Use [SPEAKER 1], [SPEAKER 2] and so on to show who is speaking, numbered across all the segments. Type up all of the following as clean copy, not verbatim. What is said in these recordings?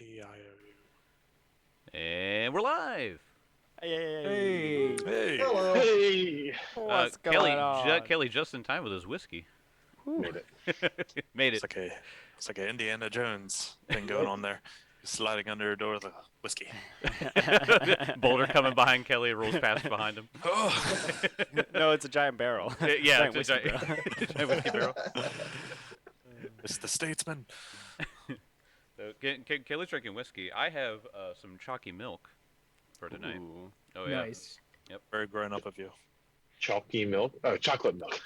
[SPEAKER 1] A-E-I-O-U.
[SPEAKER 2] And we're live.
[SPEAKER 3] Hey.
[SPEAKER 1] Hey!
[SPEAKER 4] Hello.
[SPEAKER 3] Hey!
[SPEAKER 4] What's going on?
[SPEAKER 2] Kelly just in time with his whiskey.
[SPEAKER 3] Made it.
[SPEAKER 2] Made
[SPEAKER 1] It's
[SPEAKER 2] it.
[SPEAKER 1] like a Indiana Jones thing going on there. Just sliding under a door with a whiskey.
[SPEAKER 2] Boulder coming behind Kelly, rolls past behind him.
[SPEAKER 1] Oh!
[SPEAKER 4] No, it's a giant barrel.
[SPEAKER 2] Yeah,
[SPEAKER 4] Giant
[SPEAKER 2] it's a
[SPEAKER 4] whiskey barrel.
[SPEAKER 2] giant whiskey barrel.
[SPEAKER 1] It's the statesman.
[SPEAKER 2] So, Kelly's drinking whiskey. I have some chalky milk for tonight.
[SPEAKER 4] Ooh.
[SPEAKER 2] Oh yeah.
[SPEAKER 3] Nice.
[SPEAKER 1] Very grown up of you.
[SPEAKER 3] Chalky milk? Oh, chocolate milk.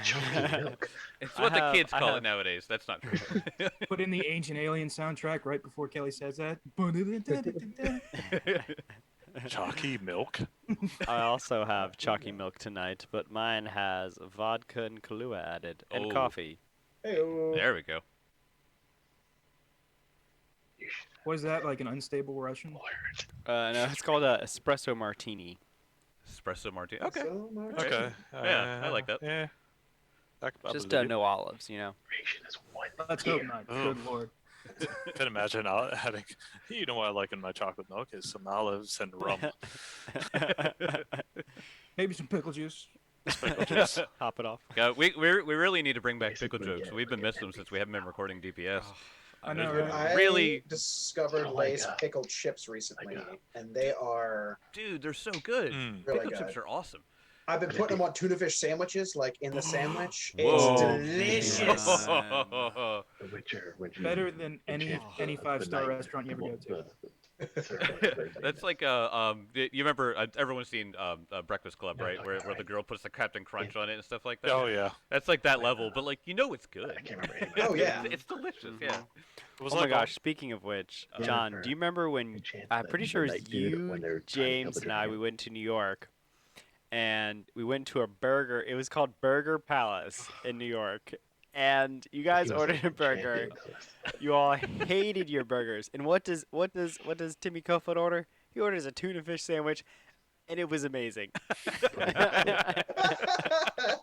[SPEAKER 3] Chalky milk.
[SPEAKER 2] It's what the
[SPEAKER 4] I
[SPEAKER 2] kids call
[SPEAKER 4] have-
[SPEAKER 2] it nowadays. That's not true.
[SPEAKER 3] Put in the Ancient Alien soundtrack right before Kelly says that.
[SPEAKER 1] Chalky milk?
[SPEAKER 4] I also have chalky milk tonight, but mine has vodka and Kahlua added, and
[SPEAKER 2] Oh.
[SPEAKER 4] coffee.
[SPEAKER 2] There we go.
[SPEAKER 3] Was that like an unstable Russian?
[SPEAKER 4] No, it's called a espresso martini.
[SPEAKER 2] Espresso martini. Okay.
[SPEAKER 1] Okay.
[SPEAKER 2] Yeah, I like that.
[SPEAKER 1] Yeah. I could probably
[SPEAKER 4] Just
[SPEAKER 1] do it.
[SPEAKER 4] no olives, you know.
[SPEAKER 3] Let's hope not.
[SPEAKER 1] Oh.
[SPEAKER 3] Good lord.
[SPEAKER 1] Can imagine adding. You know what I like in my chocolate milk is some olives and rum.
[SPEAKER 3] Maybe some pickle juice.
[SPEAKER 1] Pickle juice.
[SPEAKER 4] Top it off.
[SPEAKER 2] Yeah, we really need to bring back pickle
[SPEAKER 5] Basically,
[SPEAKER 2] jokes.
[SPEAKER 5] yeah,
[SPEAKER 2] We've been
[SPEAKER 5] yeah,
[SPEAKER 2] missing them since we haven't been recording DPS.
[SPEAKER 3] I know,
[SPEAKER 2] Dude,
[SPEAKER 3] right?
[SPEAKER 5] I
[SPEAKER 2] Really-
[SPEAKER 5] discovered
[SPEAKER 3] Oh
[SPEAKER 5] Lay's
[SPEAKER 3] uh,
[SPEAKER 5] pickled chips recently, and they are
[SPEAKER 2] Dude, they're so good.
[SPEAKER 1] Mm.
[SPEAKER 5] really
[SPEAKER 2] Pickle
[SPEAKER 5] good.
[SPEAKER 2] chips are awesome.
[SPEAKER 5] I've been putting them on tuna fish sandwiches, like in the sandwich.
[SPEAKER 2] Whoa.
[SPEAKER 5] It's delicious.
[SPEAKER 4] Man.
[SPEAKER 3] The Witcher. Better than any 5-star restaurant you ever go to.
[SPEAKER 2] That's like you remember everyone's seen Breakfast Club, right? Where the girl puts the Captain Crunch on it and stuff like that.
[SPEAKER 1] Oh yeah.
[SPEAKER 2] That's like that level, but like it's good.
[SPEAKER 3] I can't remember.
[SPEAKER 5] Oh, yeah.
[SPEAKER 2] It's delicious. Yeah.
[SPEAKER 1] It was
[SPEAKER 4] Oh my
[SPEAKER 1] like
[SPEAKER 4] gosh, speaking of which, John, do you remember when, I'm pretty sure it was you, James, and I, we went to New York, and we went to a burger, it was called Burger Palace in New York, and you guys ordered a burger, you all hated your burgers, and what does Timmy Cofield order? He orders a tuna fish sandwich, and it was amazing.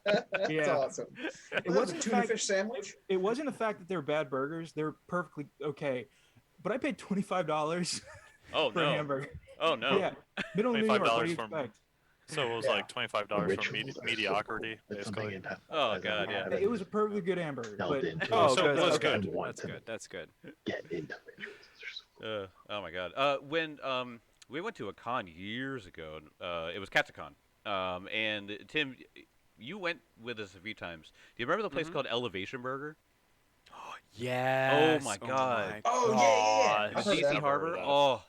[SPEAKER 5] That's
[SPEAKER 3] Yeah.
[SPEAKER 5] awesome.
[SPEAKER 3] It
[SPEAKER 5] It was a
[SPEAKER 3] wasn't the
[SPEAKER 5] tuna
[SPEAKER 3] fact,
[SPEAKER 5] fish sandwich.
[SPEAKER 3] it wasn't the fact that they're bad burgers. They're perfectly okay. But I paid $25
[SPEAKER 2] Oh
[SPEAKER 3] for a
[SPEAKER 2] no.
[SPEAKER 3] hamburger.
[SPEAKER 2] Oh no.
[SPEAKER 3] Yeah. Middle of New York. What do you
[SPEAKER 1] $25 from-
[SPEAKER 3] expect?
[SPEAKER 1] So it was
[SPEAKER 5] Yeah.
[SPEAKER 1] like $25 for mediocrity, basically.
[SPEAKER 2] Oh, God, yeah.
[SPEAKER 3] It was a perfectly good hamburger. But
[SPEAKER 4] Oh,
[SPEAKER 1] So
[SPEAKER 4] good.
[SPEAKER 1] it was
[SPEAKER 4] Okay.
[SPEAKER 1] good.
[SPEAKER 4] That's good. That's good.
[SPEAKER 3] Get into it.
[SPEAKER 2] Oh my god. When we went to a con years ago, it was Katsucon. And Tim, you went with us a few times. Do you remember the place called Elevation Burger?
[SPEAKER 4] Yeah.
[SPEAKER 2] Oh my god.
[SPEAKER 5] Oh, yeah.
[SPEAKER 2] In
[SPEAKER 5] I've heard of
[SPEAKER 2] DC
[SPEAKER 5] that.
[SPEAKER 2] Harbor?
[SPEAKER 1] that.
[SPEAKER 2] Oh,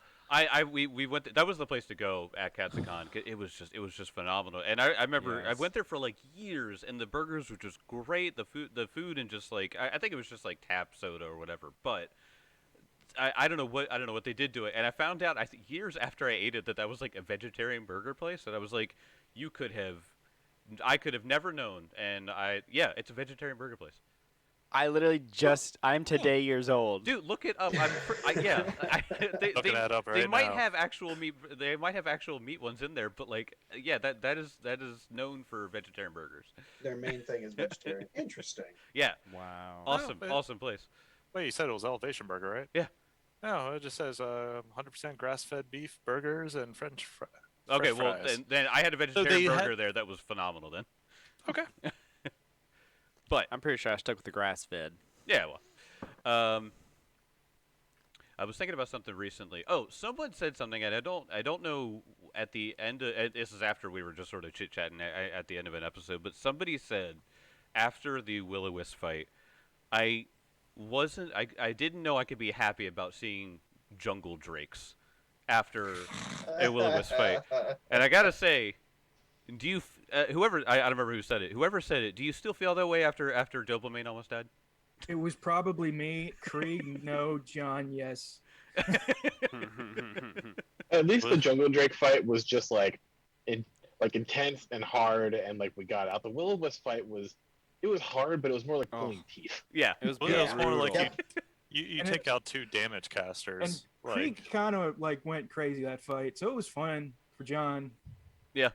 [SPEAKER 2] we went. That was the place to go at Katsucon. It was just phenomenal. And I remember I
[SPEAKER 4] Yes.
[SPEAKER 2] went there for like years, and the burgers were just great. The food, and just like I think it was just like tap soda or whatever. But I don't know what they did to it. And I found out I think years after I ate it that was like a vegetarian burger place. And I was like, I could have never known. And it's a vegetarian burger place.
[SPEAKER 4] I literally I'm today years old.
[SPEAKER 2] Dude, look it up. They
[SPEAKER 1] Looking that up
[SPEAKER 2] they
[SPEAKER 1] right
[SPEAKER 2] might
[SPEAKER 1] now.
[SPEAKER 2] have actual meat. They might have actual meat ones in there, but like, that is known for vegetarian burgers.
[SPEAKER 5] Their main thing is vegetarian. Interesting.
[SPEAKER 2] Yeah,
[SPEAKER 4] Wow.
[SPEAKER 2] awesome,
[SPEAKER 1] but-
[SPEAKER 2] awesome place.
[SPEAKER 1] Wait, you said it was Elevation Burger, right?
[SPEAKER 2] Yeah.
[SPEAKER 1] No, it just says 100% grass-fed beef burgers and French fries.
[SPEAKER 2] Okay, well then I had a vegetarian
[SPEAKER 1] they
[SPEAKER 2] burger
[SPEAKER 1] had-
[SPEAKER 2] there that was phenomenal. Then,
[SPEAKER 1] Okay.
[SPEAKER 2] but
[SPEAKER 4] I'm pretty sure I stuck with the grass fed.
[SPEAKER 2] yeah, well, I was thinking about something recently. Oh, someone said something, and I don't know. At the end, this is after we were just sort of chit chatting at the end of an episode, but somebody said after the Will-O-Wisp fight, I didn't know I could be happy about seeing jungle drakes after a Will-O-Wisp fight, and I gotta say, do you whoever I don't remember who said it. Whoever said it, do you still feel that way after Dopamine almost died?
[SPEAKER 3] it was probably me. Krieg, no. John, yes.
[SPEAKER 6] At least the Jungle Drake fight was just like intense and hard, and like we got out. The Will-O-Wisp fight was hard, but it was more like pulling teeth.
[SPEAKER 2] Yeah,
[SPEAKER 4] It was
[SPEAKER 1] Well, it was more
[SPEAKER 4] brutal.
[SPEAKER 1] like you
[SPEAKER 3] And
[SPEAKER 1] take
[SPEAKER 3] it's-
[SPEAKER 1] out two damage casters.
[SPEAKER 3] And
[SPEAKER 1] like,
[SPEAKER 3] Krieg kind of like went crazy that fight, so it was fun for John.
[SPEAKER 5] Yeah.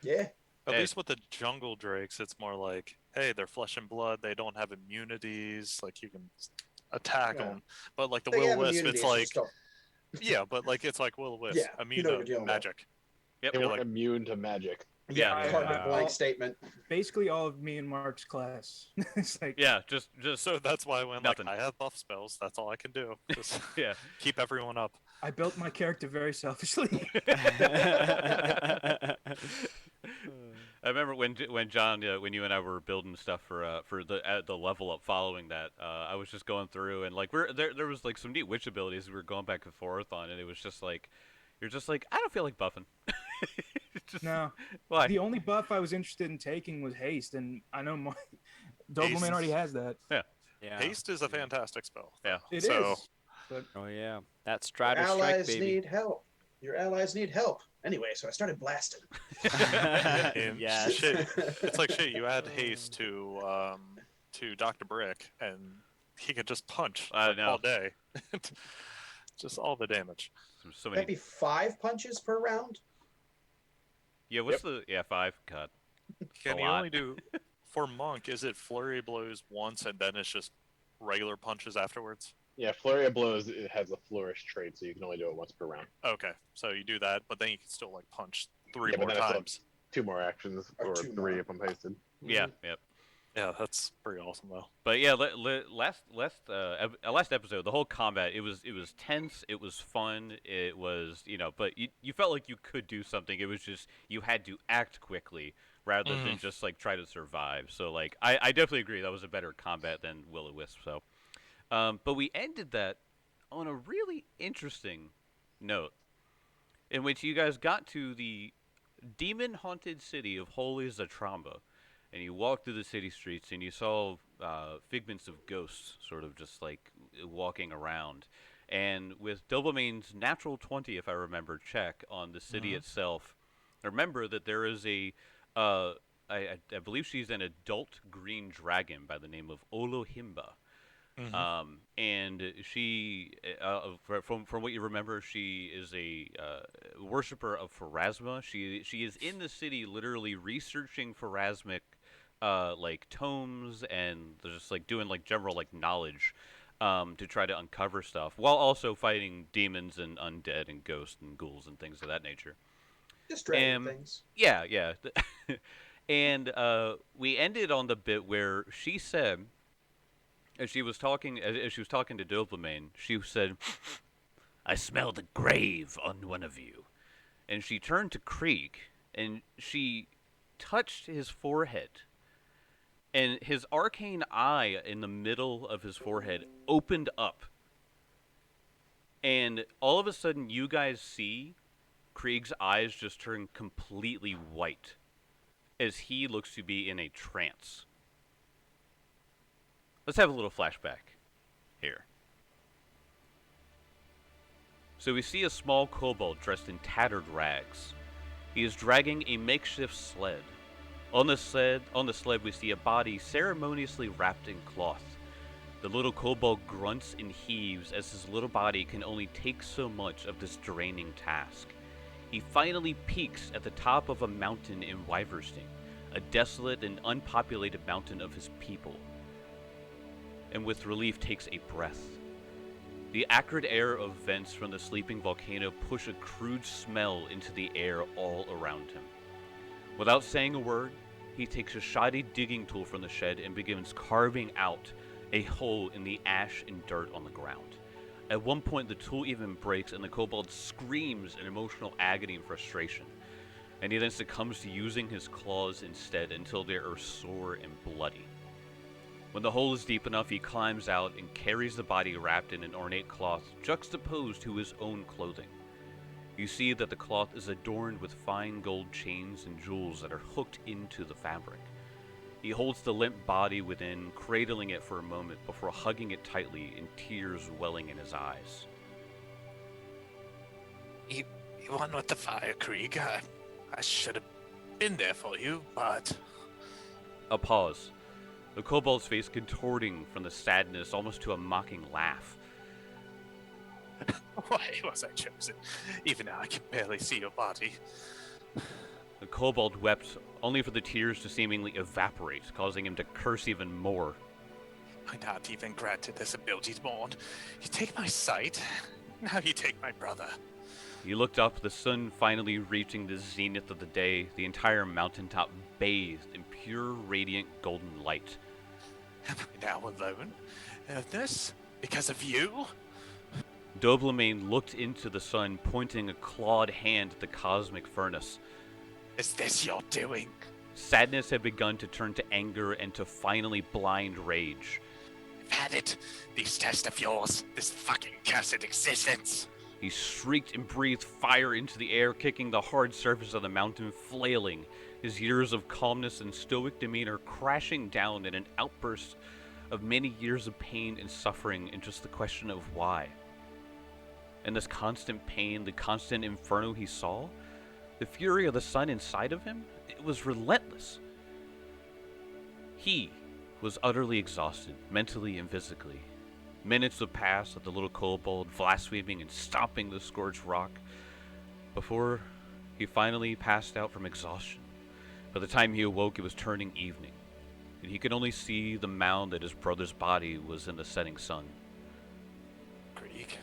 [SPEAKER 1] at
[SPEAKER 2] Hey.
[SPEAKER 1] least with the jungle drakes, it's more like, hey, they're flesh and blood. They don't have immunities. Like you can attack
[SPEAKER 5] Yeah.
[SPEAKER 1] them. But like the
[SPEAKER 5] They
[SPEAKER 1] will
[SPEAKER 5] have
[SPEAKER 1] wisp,
[SPEAKER 5] immunity,
[SPEAKER 1] it's
[SPEAKER 5] it's
[SPEAKER 1] like
[SPEAKER 5] just don't-
[SPEAKER 1] yeah, but like it's like will wisp,
[SPEAKER 5] Yeah,
[SPEAKER 1] immune
[SPEAKER 5] you know what
[SPEAKER 1] to
[SPEAKER 5] you're dealing with.
[SPEAKER 1] magic.
[SPEAKER 2] Yep.
[SPEAKER 6] They
[SPEAKER 1] You're
[SPEAKER 6] weren't
[SPEAKER 1] like,
[SPEAKER 6] immune to magic.
[SPEAKER 2] Yeah,
[SPEAKER 5] carbon blank
[SPEAKER 3] Well,
[SPEAKER 5] statement.
[SPEAKER 3] basically all of me and Mark's class. It's like,
[SPEAKER 2] Yeah, just
[SPEAKER 1] so that's why when
[SPEAKER 2] Nothing.
[SPEAKER 1] like I have buff spells, that's all I can do. Just
[SPEAKER 2] yeah.
[SPEAKER 1] keep everyone up.
[SPEAKER 3] I built my character very selfishly.
[SPEAKER 2] I remember when John, when you and I were building stuff for the level up following that, I was just going through and like there was like some neat witch abilities we were going back and forth on, and it was just like you're just like I don't feel like buffing. Just,
[SPEAKER 3] No,
[SPEAKER 2] why?
[SPEAKER 3] the only buff I was interested in taking was haste, and I know my Doberman
[SPEAKER 1] Haste
[SPEAKER 3] already
[SPEAKER 1] is-
[SPEAKER 3] has that.
[SPEAKER 4] Yeah.
[SPEAKER 1] Haste is a fantastic spell.
[SPEAKER 2] Yeah.
[SPEAKER 3] It is.
[SPEAKER 1] So-
[SPEAKER 3] But
[SPEAKER 4] Oh yeah. That
[SPEAKER 5] Your
[SPEAKER 4] Strider Strike,
[SPEAKER 5] allies
[SPEAKER 4] baby.
[SPEAKER 5] need help. Your allies need help. Anyway, so I started blasting.
[SPEAKER 1] And
[SPEAKER 4] Yes.
[SPEAKER 1] shit, it's like shit. You add haste to Dr. Brick, and he can just punch
[SPEAKER 2] I
[SPEAKER 1] like,
[SPEAKER 2] know.
[SPEAKER 1] all day. Just all the damage.
[SPEAKER 2] So
[SPEAKER 5] That'd
[SPEAKER 2] many.
[SPEAKER 5] be 5 punches per round.
[SPEAKER 2] Yeah, what's the 5? God.
[SPEAKER 1] Can
[SPEAKER 2] a
[SPEAKER 1] you
[SPEAKER 2] lot.
[SPEAKER 1] only do for monk? Is it flurry of blows once and then it's just regular punches afterwards?
[SPEAKER 6] Yeah, Flurry of Blows it has a flourish trait, so you can only do it once per round.
[SPEAKER 1] Okay, so you do that, but then you can still like punch 3
[SPEAKER 6] Yeah, but
[SPEAKER 1] more
[SPEAKER 6] then I still have
[SPEAKER 1] times.
[SPEAKER 6] 2 more actions,
[SPEAKER 5] Or
[SPEAKER 6] or
[SPEAKER 5] 2
[SPEAKER 6] 3
[SPEAKER 5] more.
[SPEAKER 6] if I'm pasted.
[SPEAKER 2] Yeah. Yep.
[SPEAKER 1] Yeah, that's pretty awesome though.
[SPEAKER 2] But yeah, last episode, the whole combat, it was tense, it was fun, it was but you felt like you could do something. It was just you had to act quickly rather than just like try to survive. So like I definitely agree that was a better combat than Will-O-Wisp. So, but we ended that on a really interesting note, in which you guys got to the demon-haunted city of Holy Zatramba. And you walked through the city streets, and you saw figments of ghosts, sort of just like walking around. And with Doberman's natural 20, if I remember, check on the city itself, remember that there is I believe she's an adult green dragon by the name of Olohimba. And she, from what you remember, she is a worshiper of Pharasma. She is in the city, literally researching Pharasmic, like tomes, and just like doing like general like knowledge, to try to uncover stuff, while also fighting demons and undead and ghosts and ghouls and things of that nature.
[SPEAKER 5] Just dragging things.
[SPEAKER 2] Yeah. And we ended on the bit where she said, as she was talking to Doberman, she said, "I smell the grave on one of you." And she turned to Krieg, and she touched his forehead. And his arcane eye in the middle of his forehead opened up. And all of a sudden, you guys see Krieg's eyes just turn completely white as he looks to be in a trance. Let's have a little flashback here. So we see a small kobold dressed in tattered rags. He is dragging a makeshift sled. On the sled we see a body ceremoniously wrapped in cloth. The little kobold grunts and heaves as his little body can only take so much of this draining task. He finally peaks at the top of a mountain in Wyversting, a desolate and unpopulated mountain of his people, and with relief takes a breath. The acrid air of vents from the sleeping volcano push a crude smell into the air all around him. Without saying a word, he takes a shoddy digging tool from the shed and begins carving out a hole in the ash and dirt on the ground. At one point, the tool even breaks and the kobold screams in emotional agony and frustration, and he then succumbs to using his claws instead until they are sore and bloody. When the hole is deep enough, he climbs out and carries the body wrapped in an ornate cloth juxtaposed to his own clothing. You see that the cloth is adorned with fine gold chains and jewels that are hooked into the fabric. He holds the limp body within, cradling it for a moment before hugging it tightly and tears welling in his eyes.
[SPEAKER 1] You won with the fire, Krieg. I should have been there for you, but...
[SPEAKER 2] A pause. The kobold's face contorting from the sadness almost to a mocking laugh.
[SPEAKER 1] Why was I chosen? Even now I can barely see your body.
[SPEAKER 2] The kobold wept, only for the tears to seemingly evaporate, causing him to curse even more.
[SPEAKER 1] I'm not even granted this ability to mourn. You take my sight, now you take my brother.
[SPEAKER 2] He looked up, the sun finally reaching the zenith of the day, the entire mountaintop bathed in pure, radiant golden light.
[SPEAKER 1] Am I now alone? This? Because of you?
[SPEAKER 2] Doblemane looked into the sun, pointing a clawed hand at the cosmic furnace.
[SPEAKER 1] Is this your doing?
[SPEAKER 2] Sadness had begun to turn to anger and to finally blind rage.
[SPEAKER 1] I've had it. These tests of yours. This fucking cursed existence.
[SPEAKER 2] He shrieked and breathed fire into the air, kicking the hard surface of the mountain, flailing, his years of calmness and stoic demeanor crashing down in an outburst of many years of pain and suffering and just the question of why. And this constant pain, the constant inferno he saw, the fury of the sun inside of him, it was relentless. He was utterly exhausted, mentally and physically. Minutes would pass with the little kobold blaspheming and stomping the scorched rock before he finally passed out from exhaustion. By the time he awoke, it was turning evening, and he could only see the mound that his brother's body was in the setting sun.
[SPEAKER 1] Krieg,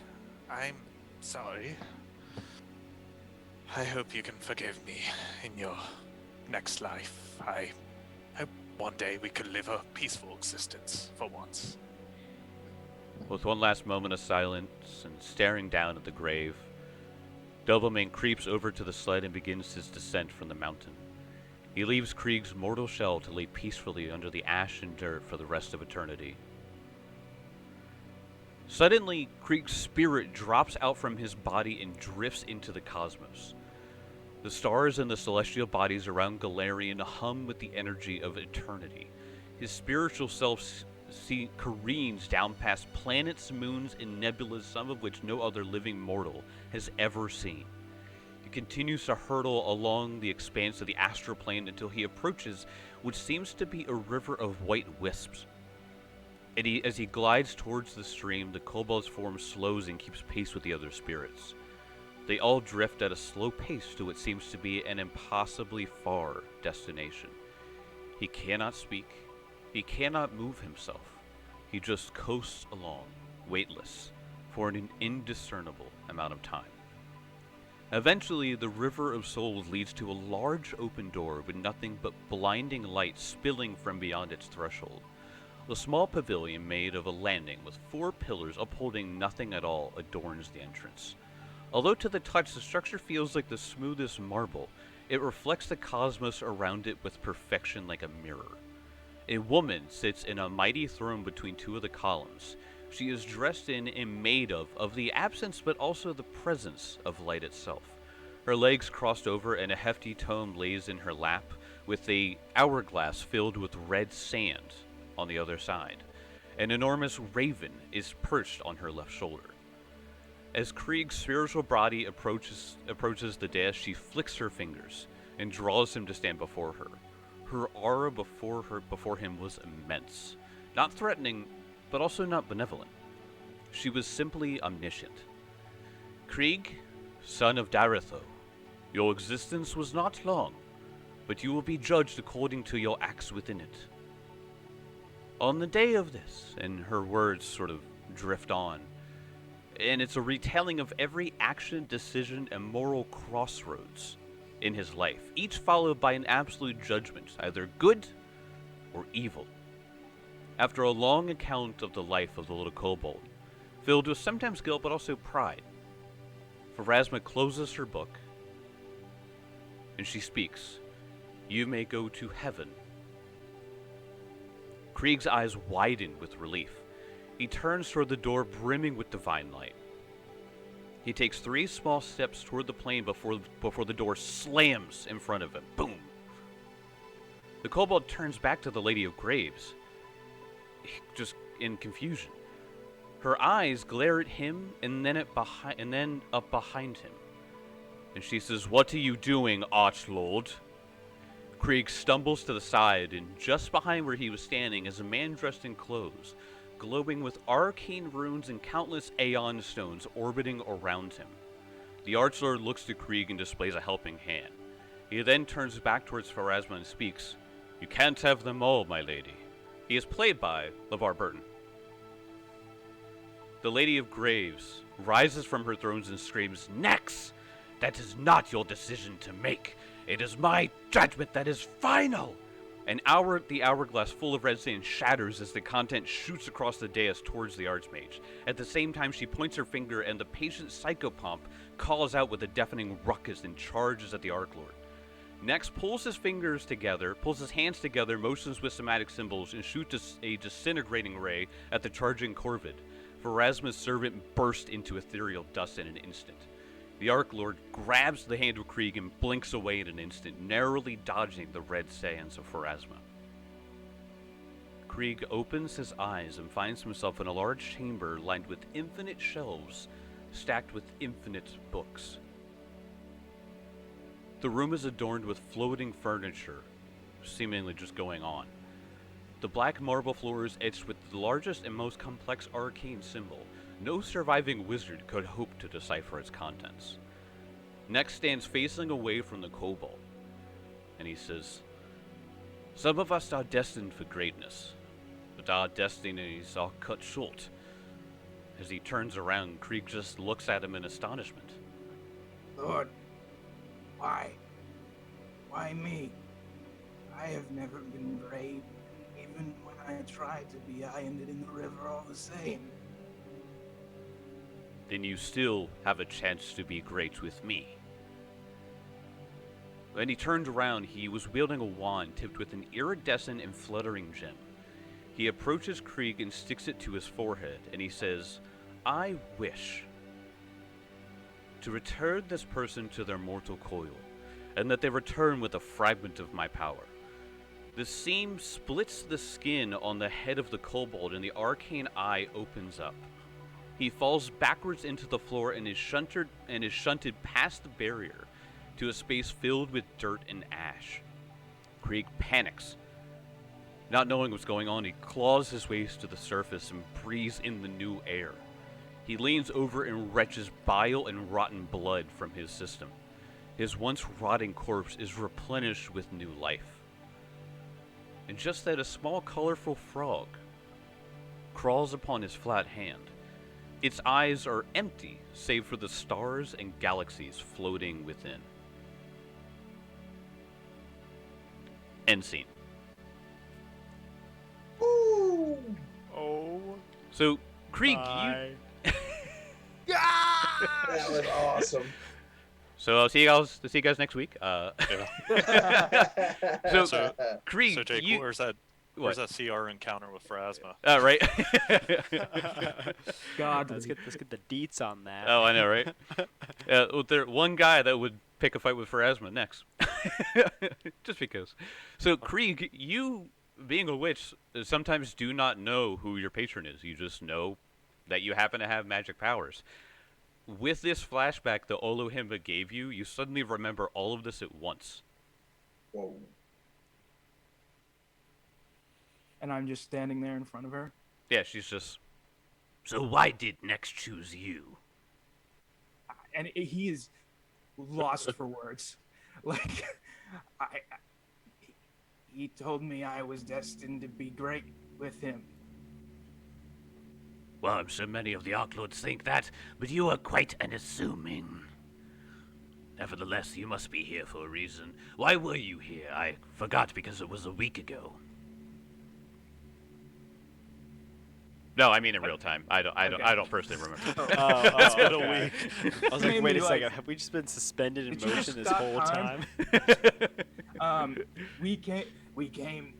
[SPEAKER 1] I'm sorry. I hope you can forgive me in your next life. I hope one day we could live a peaceful existence for once.
[SPEAKER 2] With one last moment of silence and staring down at the grave, Doblemane creeps over to the sled and begins his descent from the mountain. He leaves Krieg's mortal shell to lay peacefully under the ash and dirt for the rest of eternity. Suddenly, Krieg's spirit drops out from his body and drifts into the cosmos. The stars and the celestial bodies around Galarian hum with the energy of eternity. His spiritual self careens down past planets, moons, and nebulas, some of which no other living mortal has ever seen. He continues to hurtle along the expanse of the astral plane until he approaches what seems to be a river of white wisps. And as he glides towards the stream, the kobold's form slows and keeps pace with the other spirits. They all drift at a slow pace to what seems to be an impossibly far destination. He cannot speak. He cannot move himself. He just coasts along, weightless, for an indiscernible amount of time. Eventually, the River of Souls leads to a large open door with nothing but blinding light spilling from beyond its threshold. The small pavilion made of a landing with 4 pillars upholding nothing at all adorns the entrance. Although to the touch the structure feels like the smoothest marble, it reflects the cosmos around it with perfection like a mirror. A woman sits in a mighty throne between 2 of the columns. She is dressed in and made of the absence but also the presence of light itself. Her legs crossed over and a hefty tome lays in her lap with a hourglass filled with red sand on the other side. An enormous raven is perched on her left shoulder. As Krieg's spiritual body approaches the dais, she flicks her fingers and draws him to stand before her. Her aura before him was immense, not threatening, but also not benevolent. She was simply omniscient. Krieg, son of Daritho, your existence was not long, but you will be judged according to your acts within it. On the day of this, and her words sort of drift on, and it's a retelling of every action, decision, and moral crossroads in his life, each followed by an absolute judgment, either good or evil. After a long account of the life of the little kobold, filled with sometimes guilt but also pride, Pharasma closes her book, and she speaks, "You may go to heaven." Krieg's eyes widen with relief. He turns toward the door brimming with divine light. He takes 3 small steps toward the plane before the door slams in front of him. Boom! The kobold turns back to the Lady of Graves, just in confusion. Her eyes glare at him and then up behind him. And she says, "What are you doing, Archlord?" Krieg stumbles to the side, and just behind where he was standing is a man dressed in clothes, glowing with arcane runes and countless Aeon stones orbiting around him. The Archlord looks to Krieg and displays a helping hand. He then turns back towards Pharasma and speaks, "You can't have them all, my lady." He is played by LeVar Burton. The Lady of Graves rises from her throne and screams, "Nex! That is not your decision to make. It is my judgment that is final!" The hourglass full of red sand shatters as the content shoots across the dais towards the Archmage. At the same time, she points her finger and the patient psychopomp calls out with a deafening ruckus and charges at the Archlord. Next, pulls his hands together, motions with somatic symbols, and shoots a disintegrating ray at the charging Corvid. Pharasma's servant burst into ethereal dust in an instant. The Archlord grabs the hand of Krieg and blinks away in an instant, narrowly dodging the red sands of Pharasma. Krieg opens his eyes and finds himself in a large chamber lined with infinite shelves, stacked with infinite books. The room is adorned with floating furniture, seemingly just going on. The black marble floor is etched with the largest and most complex arcane symbol. No surviving wizard could hope to decipher its contents. Next stands facing away from the kobold, and he says, "Some of us are destined for greatness, but our destinies are cut short." As he turns around, Krieg just looks at him in astonishment.
[SPEAKER 3] Lord, why? Why me? I have never been brave. Even when I tried to be, I ended in the river all the same.
[SPEAKER 2] Then you still have a chance to be great with me. When he turned around, he was wielding a wand tipped with an iridescent and fluttering gem. He approaches Krieg and sticks it to his forehead, and he says, "I wish to return this person to their mortal coil, and that they return with a fragment of my power." The seam splits the skin on the head of the kobold, and the arcane eye opens up. He falls backwards into the floor and is shunted past the barrier to a space filled with dirt and ash. Krieg panics. Not knowing what's going on, he claws his way to the surface and breathes in the new air. He leans over and retches bile and rotten blood from his system. His once rotting corpse is replenished with new life. And just then, a small colorful frog crawls upon his flat hand. Its eyes are empty, save for the stars and galaxies floating within. End scene.
[SPEAKER 5] Ooh.
[SPEAKER 4] Oh.
[SPEAKER 2] So, Krieg,
[SPEAKER 4] my.
[SPEAKER 5] That was awesome.
[SPEAKER 2] So I'll see you guys next week. So, Krieg,
[SPEAKER 1] So Jake, where's that
[SPEAKER 2] what?
[SPEAKER 1] CR encounter with Pharasma?
[SPEAKER 2] Right.
[SPEAKER 3] God,
[SPEAKER 4] Let's get the deets on that.
[SPEAKER 2] Oh, I know, right? There one guy that would pick a fight with Pharasma next, just because. So Krieg, you being a witch, sometimes do not know who your patron is. You just know that you happen to have magic powers. With this flashback that Olohimba gave you, you suddenly remember all of this at once.
[SPEAKER 5] Whoa.
[SPEAKER 3] and I'm just standing there in front of her.
[SPEAKER 2] Yeah, she's just. So why did Nex choose you?
[SPEAKER 3] And he is lost for words. Like, he told me I was destined to be great with him.
[SPEAKER 2] Well, I'm sure many of the Archlords think that, but you are quite unassuming. Nevertheless, you must be here for a reason. Why were you here? I forgot because it was a week ago. No, I mean in real time. I don't personally remember.
[SPEAKER 4] It's
[SPEAKER 1] been a week.
[SPEAKER 4] I was like,
[SPEAKER 3] Maybe
[SPEAKER 4] wait a
[SPEAKER 3] like-
[SPEAKER 4] second. Have we just been suspended in
[SPEAKER 3] Did you
[SPEAKER 4] motion
[SPEAKER 3] just
[SPEAKER 4] this
[SPEAKER 3] stop
[SPEAKER 4] whole
[SPEAKER 3] time?
[SPEAKER 4] time?
[SPEAKER 3] We came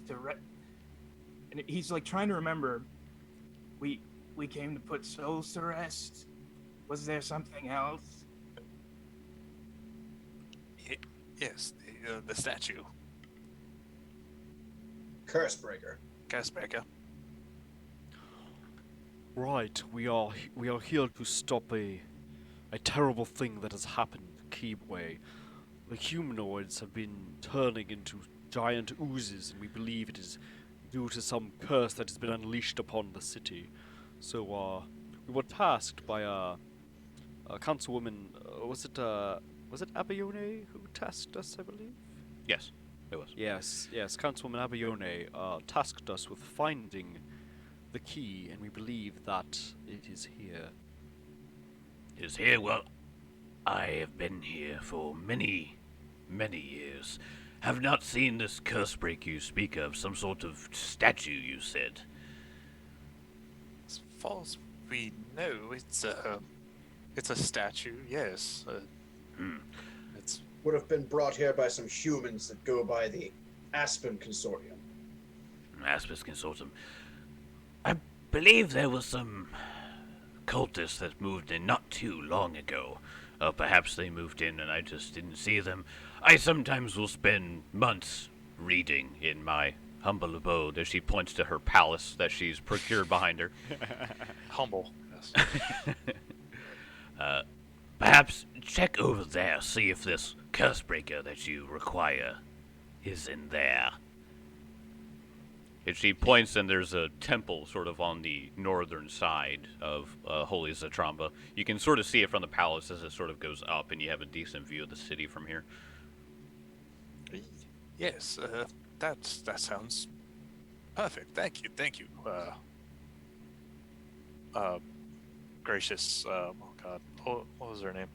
[SPEAKER 3] to and he's like trying to remember. We came to put souls to rest. Was there something else?
[SPEAKER 1] Yes, the statue.
[SPEAKER 5] Curse breaker.
[SPEAKER 1] Gasbreaker.
[SPEAKER 7] Right, we are here to stop a terrible thing that has happened in the Keepway. The humanoids have been turning into giant oozes, and we believe it is due to some curse that has been unleashed upon the city. So, we were tasked by a councilwoman. Was it Abione who tasked us? I believe.
[SPEAKER 2] Yes, it was.
[SPEAKER 7] Yes, Councilwoman Abione tasked us with finding the key, and we believe that it is here.
[SPEAKER 2] Is here? Well, I have been here for many, many years. Have not seen this curse break you speak of. Some sort of statue, you said.
[SPEAKER 1] As far as we know, it's a statue. Yes. It's
[SPEAKER 5] Would have been brought here by some humans that go by the Aspen Consortium.
[SPEAKER 2] Aspis Consortium. I believe there was some cultists that moved in not too long ago. Perhaps they moved in and I just didn't see them. I sometimes will spend months reading in my humble abode as she points to her palace that she's procured behind her.
[SPEAKER 1] humble. Yes.
[SPEAKER 2] Perhaps check over there, see if this curse breaker that you require is in there. And she points, and there's a temple sort of on the northern side of Holy Zatramba. You can sort of see it from the palace as it sort of goes up, and you have a decent view of the city from here.
[SPEAKER 1] Yes. That sounds perfect. Thank you. Gracious. Oh God. What was her name?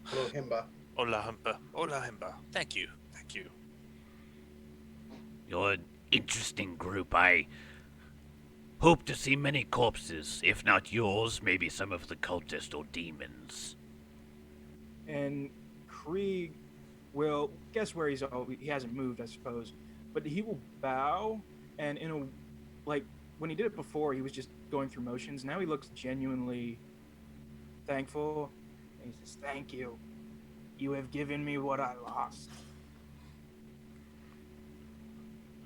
[SPEAKER 5] Himba.
[SPEAKER 1] Olahimba. Thank you.
[SPEAKER 2] You're an interesting group. I hope to see many corpses, if not yours, maybe some of the cultists or demons.
[SPEAKER 3] And Krieg will guess where he hasn't moved, I suppose, but he will bow, and when he did it before, he was just going through motions. Now he looks genuinely thankful, and he says, "Thank you. You have given me what I lost."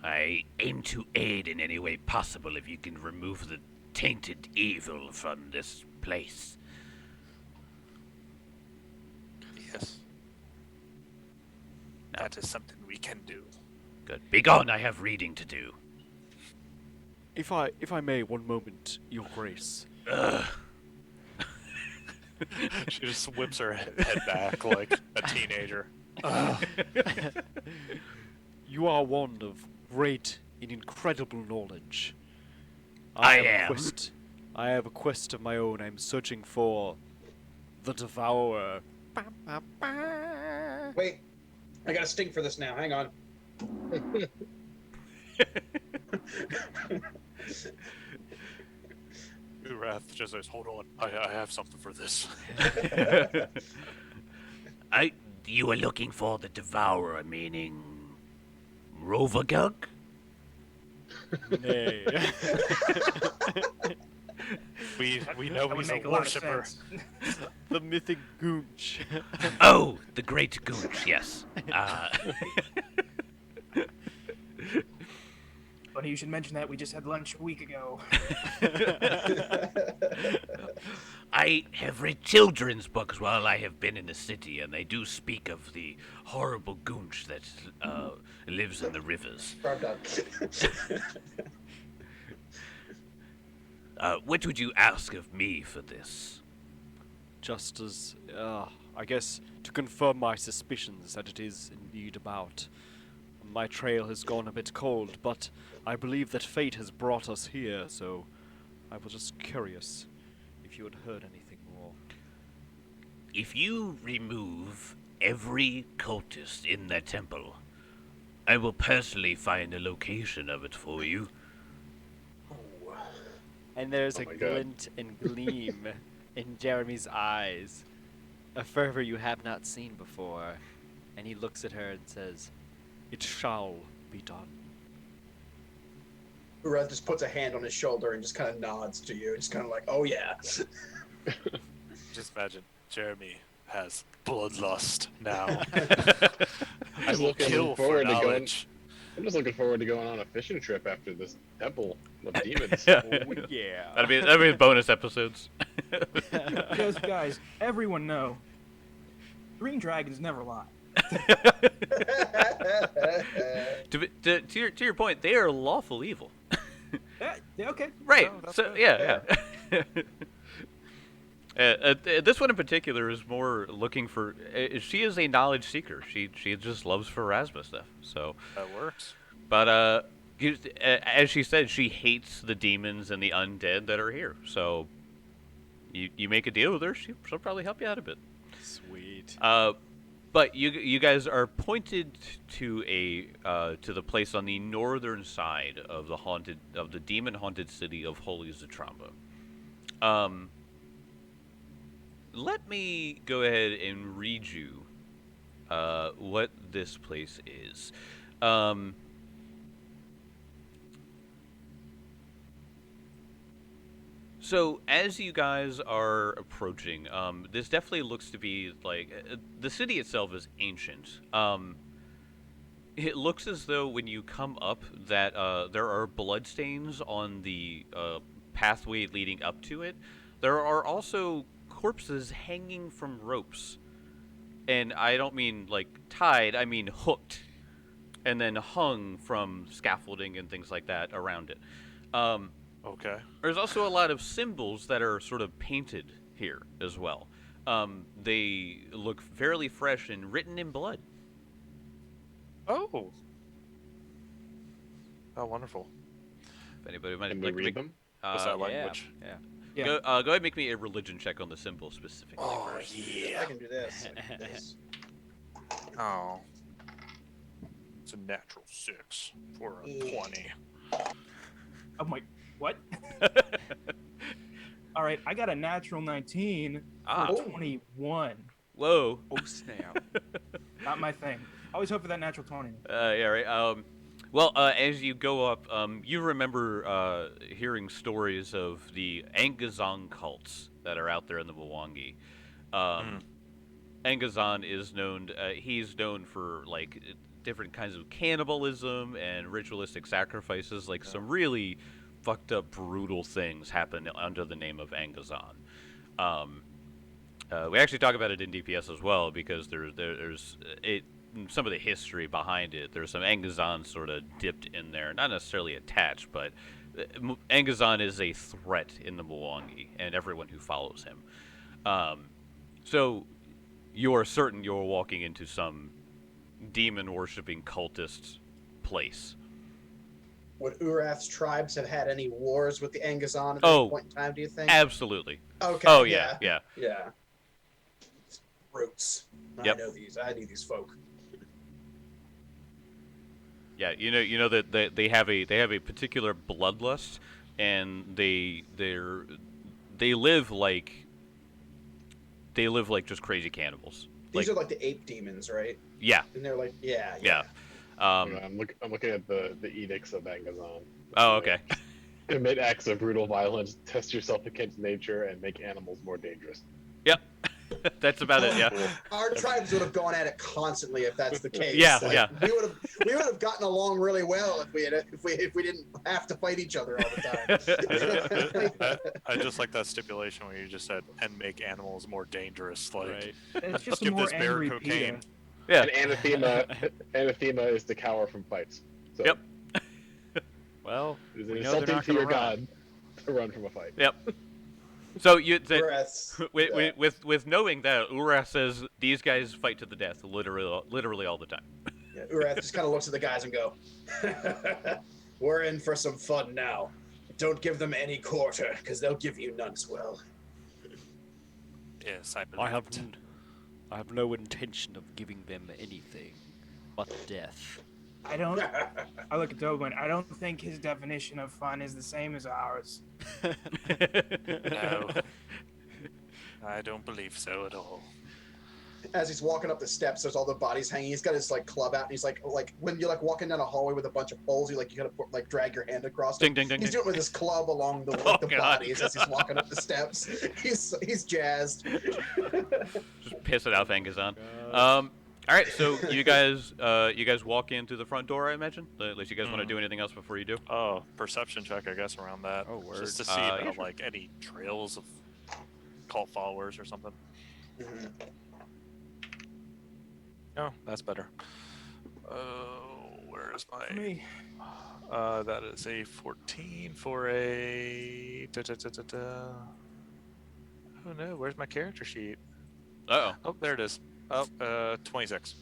[SPEAKER 2] I aim to aid in any way possible if you can remove the tainted evil from this place.
[SPEAKER 1] Yes. That is something we can do.
[SPEAKER 2] Good. Begone, I have reading to do.
[SPEAKER 7] If I may, one moment, Your Grace.
[SPEAKER 1] She just whips her head back like a teenager.
[SPEAKER 7] You are one of great and incredible knowledge.
[SPEAKER 2] I
[SPEAKER 7] have
[SPEAKER 2] am.
[SPEAKER 7] A quest. I have a quest of my own. I'm searching for the Devourer.
[SPEAKER 5] Wait, I got a sting for this now. Hang on.
[SPEAKER 1] Urath just says, "Hold on, I have something for this."
[SPEAKER 2] You are looking for the Devourer, meaning Rovagug?
[SPEAKER 7] Nay.
[SPEAKER 1] We know
[SPEAKER 3] That would
[SPEAKER 1] he's a
[SPEAKER 3] make a lot of
[SPEAKER 1] worshiper.
[SPEAKER 3] sense.
[SPEAKER 7] The mythic Goonch.
[SPEAKER 2] Oh, the Great Goonch, yes.
[SPEAKER 3] Funny you should mention that. We just had lunch a week ago.
[SPEAKER 2] I have read children's books while I have been in the city, and they do speak of the horrible Goonch that lives in the rivers.
[SPEAKER 5] I'm done.
[SPEAKER 2] What would you ask of me for this?
[SPEAKER 7] Just as, I guess, to confirm my suspicions that it is indeed about. My trail has gone a bit cold, but I believe that fate has brought us here, so I was just curious if you had heard anything more.
[SPEAKER 2] If you remove every cultist in that temple, I will personally find a location of it for you.
[SPEAKER 4] And there's
[SPEAKER 6] Oh
[SPEAKER 4] a
[SPEAKER 6] my God.
[SPEAKER 4] glint and gleam in Jeremy's eyes, a fervor you have not seen before. And he looks at her and says,
[SPEAKER 7] It shall be done.
[SPEAKER 5] Urath just puts a hand on his shoulder and just kind of nods to you. Just kind of like, "Oh yeah."
[SPEAKER 1] Just imagine Jeremy has bloodlust now. I
[SPEAKER 6] just
[SPEAKER 1] will
[SPEAKER 6] looking
[SPEAKER 1] kill for
[SPEAKER 6] forward to going-
[SPEAKER 1] knowledge.
[SPEAKER 6] I'm just looking forward to going on a fishing trip after this temple of demons.
[SPEAKER 4] oh yeah.
[SPEAKER 2] That'd be bonus episodes.
[SPEAKER 3] Because, guys, everyone know, green dragons never lie.
[SPEAKER 2] To your point, they are lawful evil.
[SPEAKER 3] Yeah, okay.
[SPEAKER 2] Right.
[SPEAKER 1] Oh, that's
[SPEAKER 2] So
[SPEAKER 1] good.
[SPEAKER 2] yeah. This one in particular is more looking for. She is a knowledge seeker. She just loves Pharasma stuff. So,
[SPEAKER 1] That works.
[SPEAKER 2] but As she said, she hates the demons and the undead that are here. So you make a deal with her, she'll probably help you out a bit.
[SPEAKER 4] Sweet.
[SPEAKER 2] But you guys are pointed to the place on the northern side of the demon haunted city of Holy Zatramba. Let me go ahead and read you what this place is. So as you guys are approaching, this definitely looks to be like the city itself is ancient. It looks as though when you come up that there are bloodstains on the pathway leading up to it. There are also corpses hanging from ropes, and I don't mean like tied. I mean hooked, and then hung from scaffolding and things like that around it.
[SPEAKER 1] Okay.
[SPEAKER 2] There's also a lot of symbols that are sort of painted here as well. They look fairly fresh and written in blood.
[SPEAKER 1] Oh. Oh, wonderful.
[SPEAKER 2] If anybody might
[SPEAKER 6] Can we
[SPEAKER 2] like to
[SPEAKER 6] read
[SPEAKER 2] make,
[SPEAKER 6] them?
[SPEAKER 1] What's that language?
[SPEAKER 4] Yeah.
[SPEAKER 3] Yeah.
[SPEAKER 2] Go ahead and make me a religion check on the symbol specifically
[SPEAKER 1] Oh,
[SPEAKER 2] first.
[SPEAKER 5] I can do this. I can do this.
[SPEAKER 1] Oh. It's a natural 6 for a 20.
[SPEAKER 3] I'm like, what? All right, I got a natural 19
[SPEAKER 2] Ah.
[SPEAKER 3] for 21.
[SPEAKER 2] Whoa.
[SPEAKER 7] Oh snap!
[SPEAKER 3] Not my thing. Always hope for that natural 20.
[SPEAKER 2] Yeah, right. Well, as you go up, you remember hearing stories of the Angazon cults that are out there in the Mwangi. Angazon is known. He's known for like different kinds of cannibalism and ritualistic sacrifices. Like some really fucked up, brutal things happen under the name of Angazon. We actually talk about it in DPS as well because there's some of the history behind it. There's some Angazon sort of dipped in there, not necessarily attached, but Angazon is a threat in the Mwangi and everyone who follows him. So you are certain you're walking into some demon-worshipping cultist place.
[SPEAKER 5] Would Urath's tribes have had any wars with the Angazon at this point in time, do you think?
[SPEAKER 2] Absolutely.
[SPEAKER 5] Okay.
[SPEAKER 2] Oh, yeah.
[SPEAKER 5] Yeah. Roots.
[SPEAKER 2] Yep.
[SPEAKER 5] I know these. I knew these folk.
[SPEAKER 2] Yeah, you know that they have a particular bloodlust, and they live like just crazy cannibals.
[SPEAKER 5] These are like the ape demons, right?
[SPEAKER 2] Yeah.
[SPEAKER 5] And they're like, yeah.
[SPEAKER 6] I'm looking at the edicts of Angazon.
[SPEAKER 2] Oh, okay.
[SPEAKER 6] Commit acts of brutal violence, test yourself against nature, and make animals more dangerous.
[SPEAKER 2] Yep. That's about it. Yeah.
[SPEAKER 5] Our tribes would have gone at it constantly if that's the case.
[SPEAKER 2] Yeah,
[SPEAKER 5] Like,
[SPEAKER 2] yeah.
[SPEAKER 5] We would have gotten along really well if we didn't have to fight each other all the time.
[SPEAKER 1] I just like that stipulation where you just said, and make animals more dangerous. Like,
[SPEAKER 2] Right.
[SPEAKER 3] It's just
[SPEAKER 1] give
[SPEAKER 3] a more
[SPEAKER 1] this bear
[SPEAKER 3] angry
[SPEAKER 1] cocaine.
[SPEAKER 3] PETA.
[SPEAKER 2] Yeah.
[SPEAKER 6] And anathema is to cower from fights. So
[SPEAKER 2] Yep.
[SPEAKER 7] Well,
[SPEAKER 6] it is
[SPEAKER 7] we know they're
[SPEAKER 6] insulting
[SPEAKER 7] not
[SPEAKER 6] to your
[SPEAKER 7] gonna run.
[SPEAKER 6] god to run from a fight.
[SPEAKER 2] Yep. So
[SPEAKER 5] Urath's-
[SPEAKER 2] with knowing that, Urath says these guys fight to the death, literally all the time.
[SPEAKER 5] Yeah, Urath just kind of looks at the guys and go, "We're in for some fun now. Don't give them any quarter, because they'll give you none as well."
[SPEAKER 1] Yes, I believe
[SPEAKER 7] I have
[SPEAKER 1] it.
[SPEAKER 7] I have no intention of giving them anything but death.
[SPEAKER 3] I don't. I look at Dogan. I don't think his definition of fun is the same as ours.
[SPEAKER 1] No. I don't believe so at all.
[SPEAKER 5] As he's walking up the steps, there's all the bodies hanging. He's got his like club out, and he's like when you're like walking down a hallway with a bunch of poles, you gotta like drag your hand across.
[SPEAKER 2] Ding,
[SPEAKER 5] them.
[SPEAKER 2] ding, ding,
[SPEAKER 5] He's
[SPEAKER 2] ding.
[SPEAKER 5] doing it with his club along the
[SPEAKER 2] Oh,
[SPEAKER 5] the
[SPEAKER 2] God.
[SPEAKER 5] bodies as he's walking up the steps. He's jazzed.
[SPEAKER 2] Just piss it out, Angazon. All right, so you guys walk in through the front door, I imagine. Unless you guys want to do anything else before you do.
[SPEAKER 1] Oh, perception check, I guess, around that.
[SPEAKER 7] Oh, word.
[SPEAKER 1] Just to see
[SPEAKER 2] Yeah,
[SPEAKER 1] about
[SPEAKER 2] sure.
[SPEAKER 1] like any trails of cult followers or something.
[SPEAKER 5] Mhm.
[SPEAKER 1] Oh, that's better. Where's my?
[SPEAKER 3] Me.
[SPEAKER 1] That is a 14 for a. Oh no, where's my character sheet?
[SPEAKER 2] Uh
[SPEAKER 1] Oh, there it is. Oh, 26.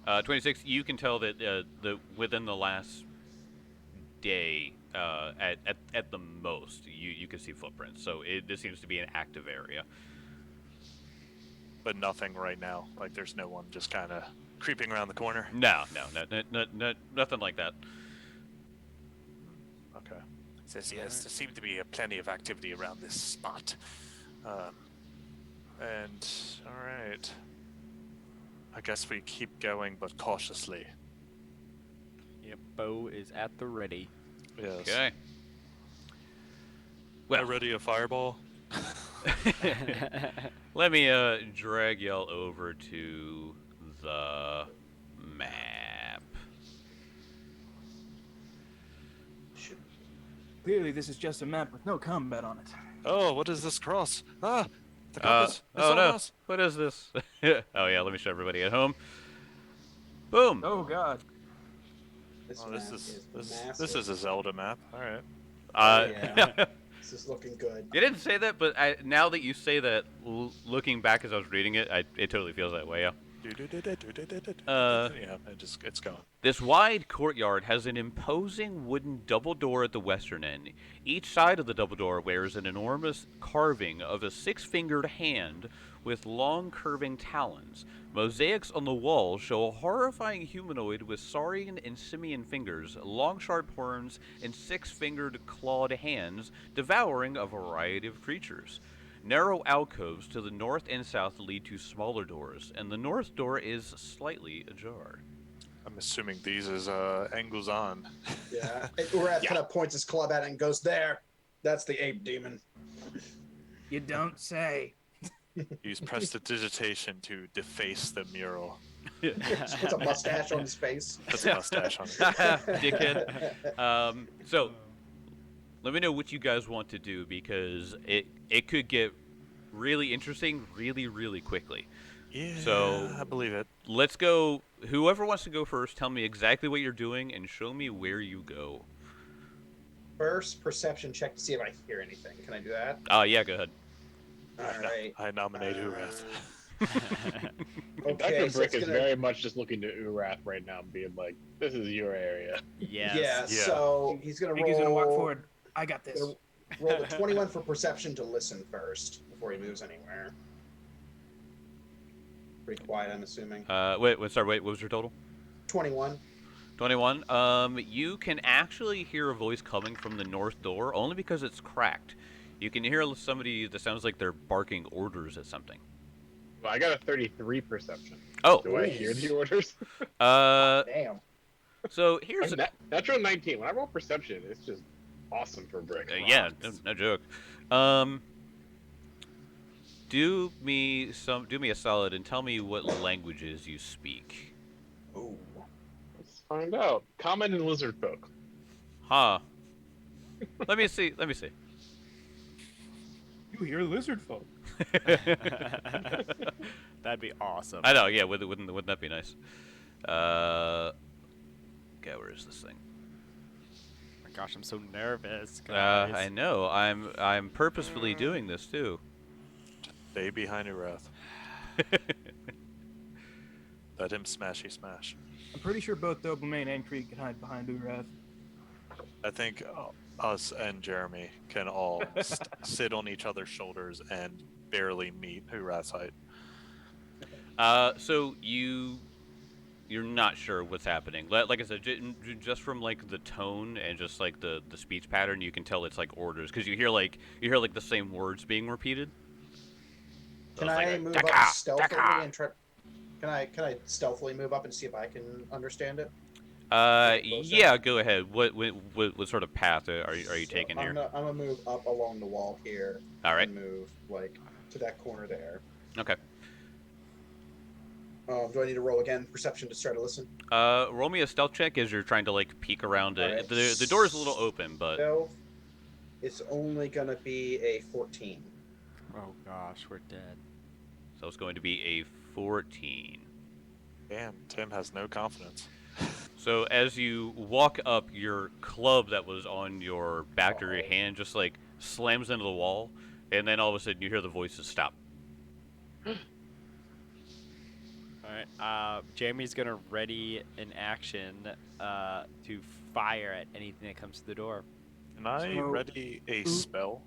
[SPEAKER 2] oh. 26. You can tell that within the last day, at the most, you can see footprints. So this seems to be an active area.
[SPEAKER 1] But nothing right now. Like there's no one just kind of creeping around the corner.
[SPEAKER 2] No, nothing like that.
[SPEAKER 1] Okay. It says yes. There seems to be plenty of activity around this spot. And all right. I guess we keep going, but cautiously.
[SPEAKER 4] Yep, bow is at the ready.
[SPEAKER 1] Yes.
[SPEAKER 2] Okay.
[SPEAKER 1] Well, ready a fireball.
[SPEAKER 2] Let me drag y'all over to the map.
[SPEAKER 3] Clearly, this is just a map with no combat on it.
[SPEAKER 1] Oh, what is this cross? Ah, the compass. It's
[SPEAKER 2] oh
[SPEAKER 1] on
[SPEAKER 2] no!
[SPEAKER 1] us.
[SPEAKER 2] What is this? Oh yeah, let me show everybody at home. Boom!
[SPEAKER 3] Oh God.
[SPEAKER 5] This
[SPEAKER 1] Oh,
[SPEAKER 5] map
[SPEAKER 1] this
[SPEAKER 5] massive.
[SPEAKER 1] is a Zelda map. All right.
[SPEAKER 5] Yeah. This is looking good.
[SPEAKER 2] You didn't say that, but now that you say that, looking back as I was reading it, it totally feels that way. Yeah.
[SPEAKER 1] Yeah, it's going.
[SPEAKER 2] This wide courtyard has an imposing wooden double door at the western end. Each side of the double door wears an enormous carving of a six-fingered hand with long curving talons. Mosaics on the walls show a horrifying humanoid with saurian and simian fingers, long sharp horns, and six-fingered clawed hands, devouring a variety of creatures. Narrow alcoves to the north and south lead to smaller doors, and the north door is slightly ajar.
[SPEAKER 1] I'm assuming these is Angazon.
[SPEAKER 5] Yeah. Urath kind of points his club at it and goes, there. That's the ape demon.
[SPEAKER 3] You don't say.
[SPEAKER 1] Use prestidigitation to deface the mural.
[SPEAKER 5] Puts a mustache on his face.
[SPEAKER 1] Puts a mustache on it.
[SPEAKER 2] Dickhead. So, let me know what you guys want to do, because it could get really interesting really, really quickly.
[SPEAKER 1] Yeah,
[SPEAKER 2] So
[SPEAKER 1] I believe it.
[SPEAKER 2] let's go. Whoever wants to go first, tell me exactly what you're doing and show me where you go.
[SPEAKER 5] First, perception check to see if I hear anything. Can I do that?
[SPEAKER 2] Yeah, go ahead.
[SPEAKER 5] All right.
[SPEAKER 1] I nominate Urath.
[SPEAKER 5] Okay,
[SPEAKER 6] Dr.
[SPEAKER 5] so
[SPEAKER 6] Brick
[SPEAKER 5] it's
[SPEAKER 6] is
[SPEAKER 5] gonna...
[SPEAKER 6] very much just looking to Urath right now, being like, "This is your area."
[SPEAKER 4] Yes.
[SPEAKER 5] Yeah,
[SPEAKER 1] Yeah.
[SPEAKER 5] so he's gonna roll.
[SPEAKER 3] He's gonna walk forward. I got this.
[SPEAKER 5] Gonna roll the 21 for perception to listen first before he moves anywhere. Pretty quiet, I'm assuming.
[SPEAKER 2] Wait, what was your total?
[SPEAKER 5] 21.
[SPEAKER 2] 21. You can actually hear a voice coming from the north door, only because it's cracked. You can hear somebody that sounds like they're barking orders at something.
[SPEAKER 6] Well, I got a 33 perception.
[SPEAKER 2] Oh.
[SPEAKER 6] Do I hear the orders?
[SPEAKER 5] Damn.
[SPEAKER 2] So here's
[SPEAKER 6] Natural 19. When I roll perception, it's just awesome for Brick.
[SPEAKER 2] yeah, no joke. Do me a solid and tell me what languages you speak.
[SPEAKER 5] Ooh.
[SPEAKER 6] Let's find out. Common and lizard folk.
[SPEAKER 2] Huh. Let me see.
[SPEAKER 3] You hear lizard folk.
[SPEAKER 4] That'd be awesome.
[SPEAKER 2] I know, yeah, wouldn't that be nice? Okay, where is this thing?
[SPEAKER 4] Oh my gosh, I'm so nervous, guys.
[SPEAKER 2] I know. I'm purposefully doing this too.
[SPEAKER 1] Stay behind Urath. Let him smashy smash.
[SPEAKER 3] I'm pretty sure both Doberman and Creek can hide behind Urath.
[SPEAKER 1] I think us and Jeremy can all sit on each other's shoulders and barely meet Urath's height.
[SPEAKER 2] So you're not sure what's happening. Like I said, just from like the tone and just like the speech pattern, you can tell it's like orders, because you hear like the same words being repeated. So
[SPEAKER 5] Can
[SPEAKER 2] it's
[SPEAKER 5] I
[SPEAKER 2] like,
[SPEAKER 5] move
[SPEAKER 2] "Taka,
[SPEAKER 5] up stealthily
[SPEAKER 2] taka."
[SPEAKER 5] and try? Can I stealthily move up and see if I can understand it?
[SPEAKER 2] Yeah, go ahead. What sort of path are you taking here?
[SPEAKER 5] I'm gonna move up along the wall here.
[SPEAKER 2] All right.
[SPEAKER 5] And move like to that corner there.
[SPEAKER 2] Okay.
[SPEAKER 5] Do I need to roll again? Perception to try to listen.
[SPEAKER 2] Roll me a stealth check as you're trying to like peek around it.
[SPEAKER 5] Alright.
[SPEAKER 2] The door is a little open, but
[SPEAKER 5] Stealth. It's only gonna be a 14.
[SPEAKER 4] Oh gosh, we're dead.
[SPEAKER 2] so it's going to be a 14.
[SPEAKER 1] Damn, Tim has no confidence.
[SPEAKER 2] So as you walk up, your club that was on your back or your hand just like slams into the wall, and then all of a sudden you hear the voices stop.
[SPEAKER 4] Alright, Jeremy's gonna ready an action to fire at anything that comes to the door.
[SPEAKER 1] Can I
[SPEAKER 3] So-
[SPEAKER 1] ready a spell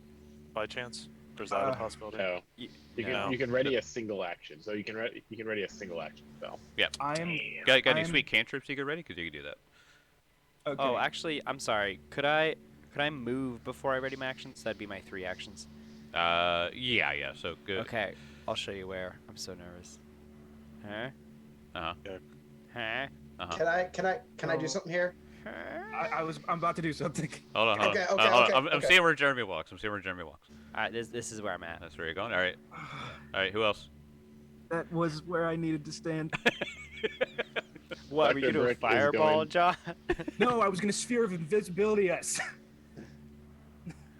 [SPEAKER 1] by chance? Or is that a possibility?
[SPEAKER 6] No.
[SPEAKER 4] Y-
[SPEAKER 6] You
[SPEAKER 4] no.
[SPEAKER 6] can ready a single action. So you can ready a single action spell.
[SPEAKER 3] I am.
[SPEAKER 2] Got any
[SPEAKER 3] I'm-
[SPEAKER 2] sweet cantrips you get ready? Because you can do that.
[SPEAKER 3] Okay.
[SPEAKER 4] Oh, actually, I'm sorry. Could I move before I ready my actions? That'd be my 3 actions.
[SPEAKER 2] Yeah. So good.
[SPEAKER 4] Okay, I'll show you where. I'm so nervous. Huh?
[SPEAKER 2] Uh-huh.
[SPEAKER 4] Huh?
[SPEAKER 2] Uh-huh.
[SPEAKER 5] Can I do something here?
[SPEAKER 3] I'm about to do something.
[SPEAKER 2] Hold on.
[SPEAKER 5] Okay,
[SPEAKER 2] Hold
[SPEAKER 5] okay,
[SPEAKER 2] on.
[SPEAKER 5] okay,
[SPEAKER 2] I'm
[SPEAKER 5] okay.
[SPEAKER 2] seeing where Jeremy walks.
[SPEAKER 4] Alright, this is where I'm at.
[SPEAKER 2] That's where you're going. All right. All right. Who else?
[SPEAKER 3] That was where I needed to stand.
[SPEAKER 4] What, were you
[SPEAKER 6] Dr.
[SPEAKER 4] gonna do a
[SPEAKER 6] Brick is
[SPEAKER 4] fireball,
[SPEAKER 6] going-
[SPEAKER 4] John?
[SPEAKER 3] No, I was gonna sphere of invisibility. Yes.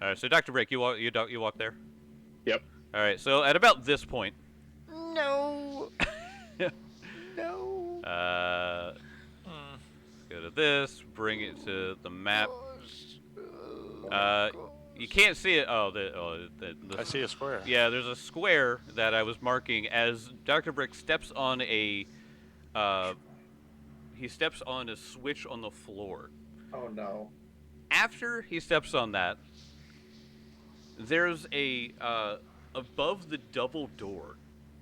[SPEAKER 2] All right. So Dr. Brick, you walk there.
[SPEAKER 6] Yep.
[SPEAKER 2] All right. So at about this point,
[SPEAKER 4] No. No.
[SPEAKER 2] go to this. Bring it to the map. You can't see it. The
[SPEAKER 1] I see a square.
[SPEAKER 2] Yeah, there's a square that I was marking as Dr. Brick steps on a switch on the floor.
[SPEAKER 5] Oh no.
[SPEAKER 2] After he steps on that, there's a above the double door,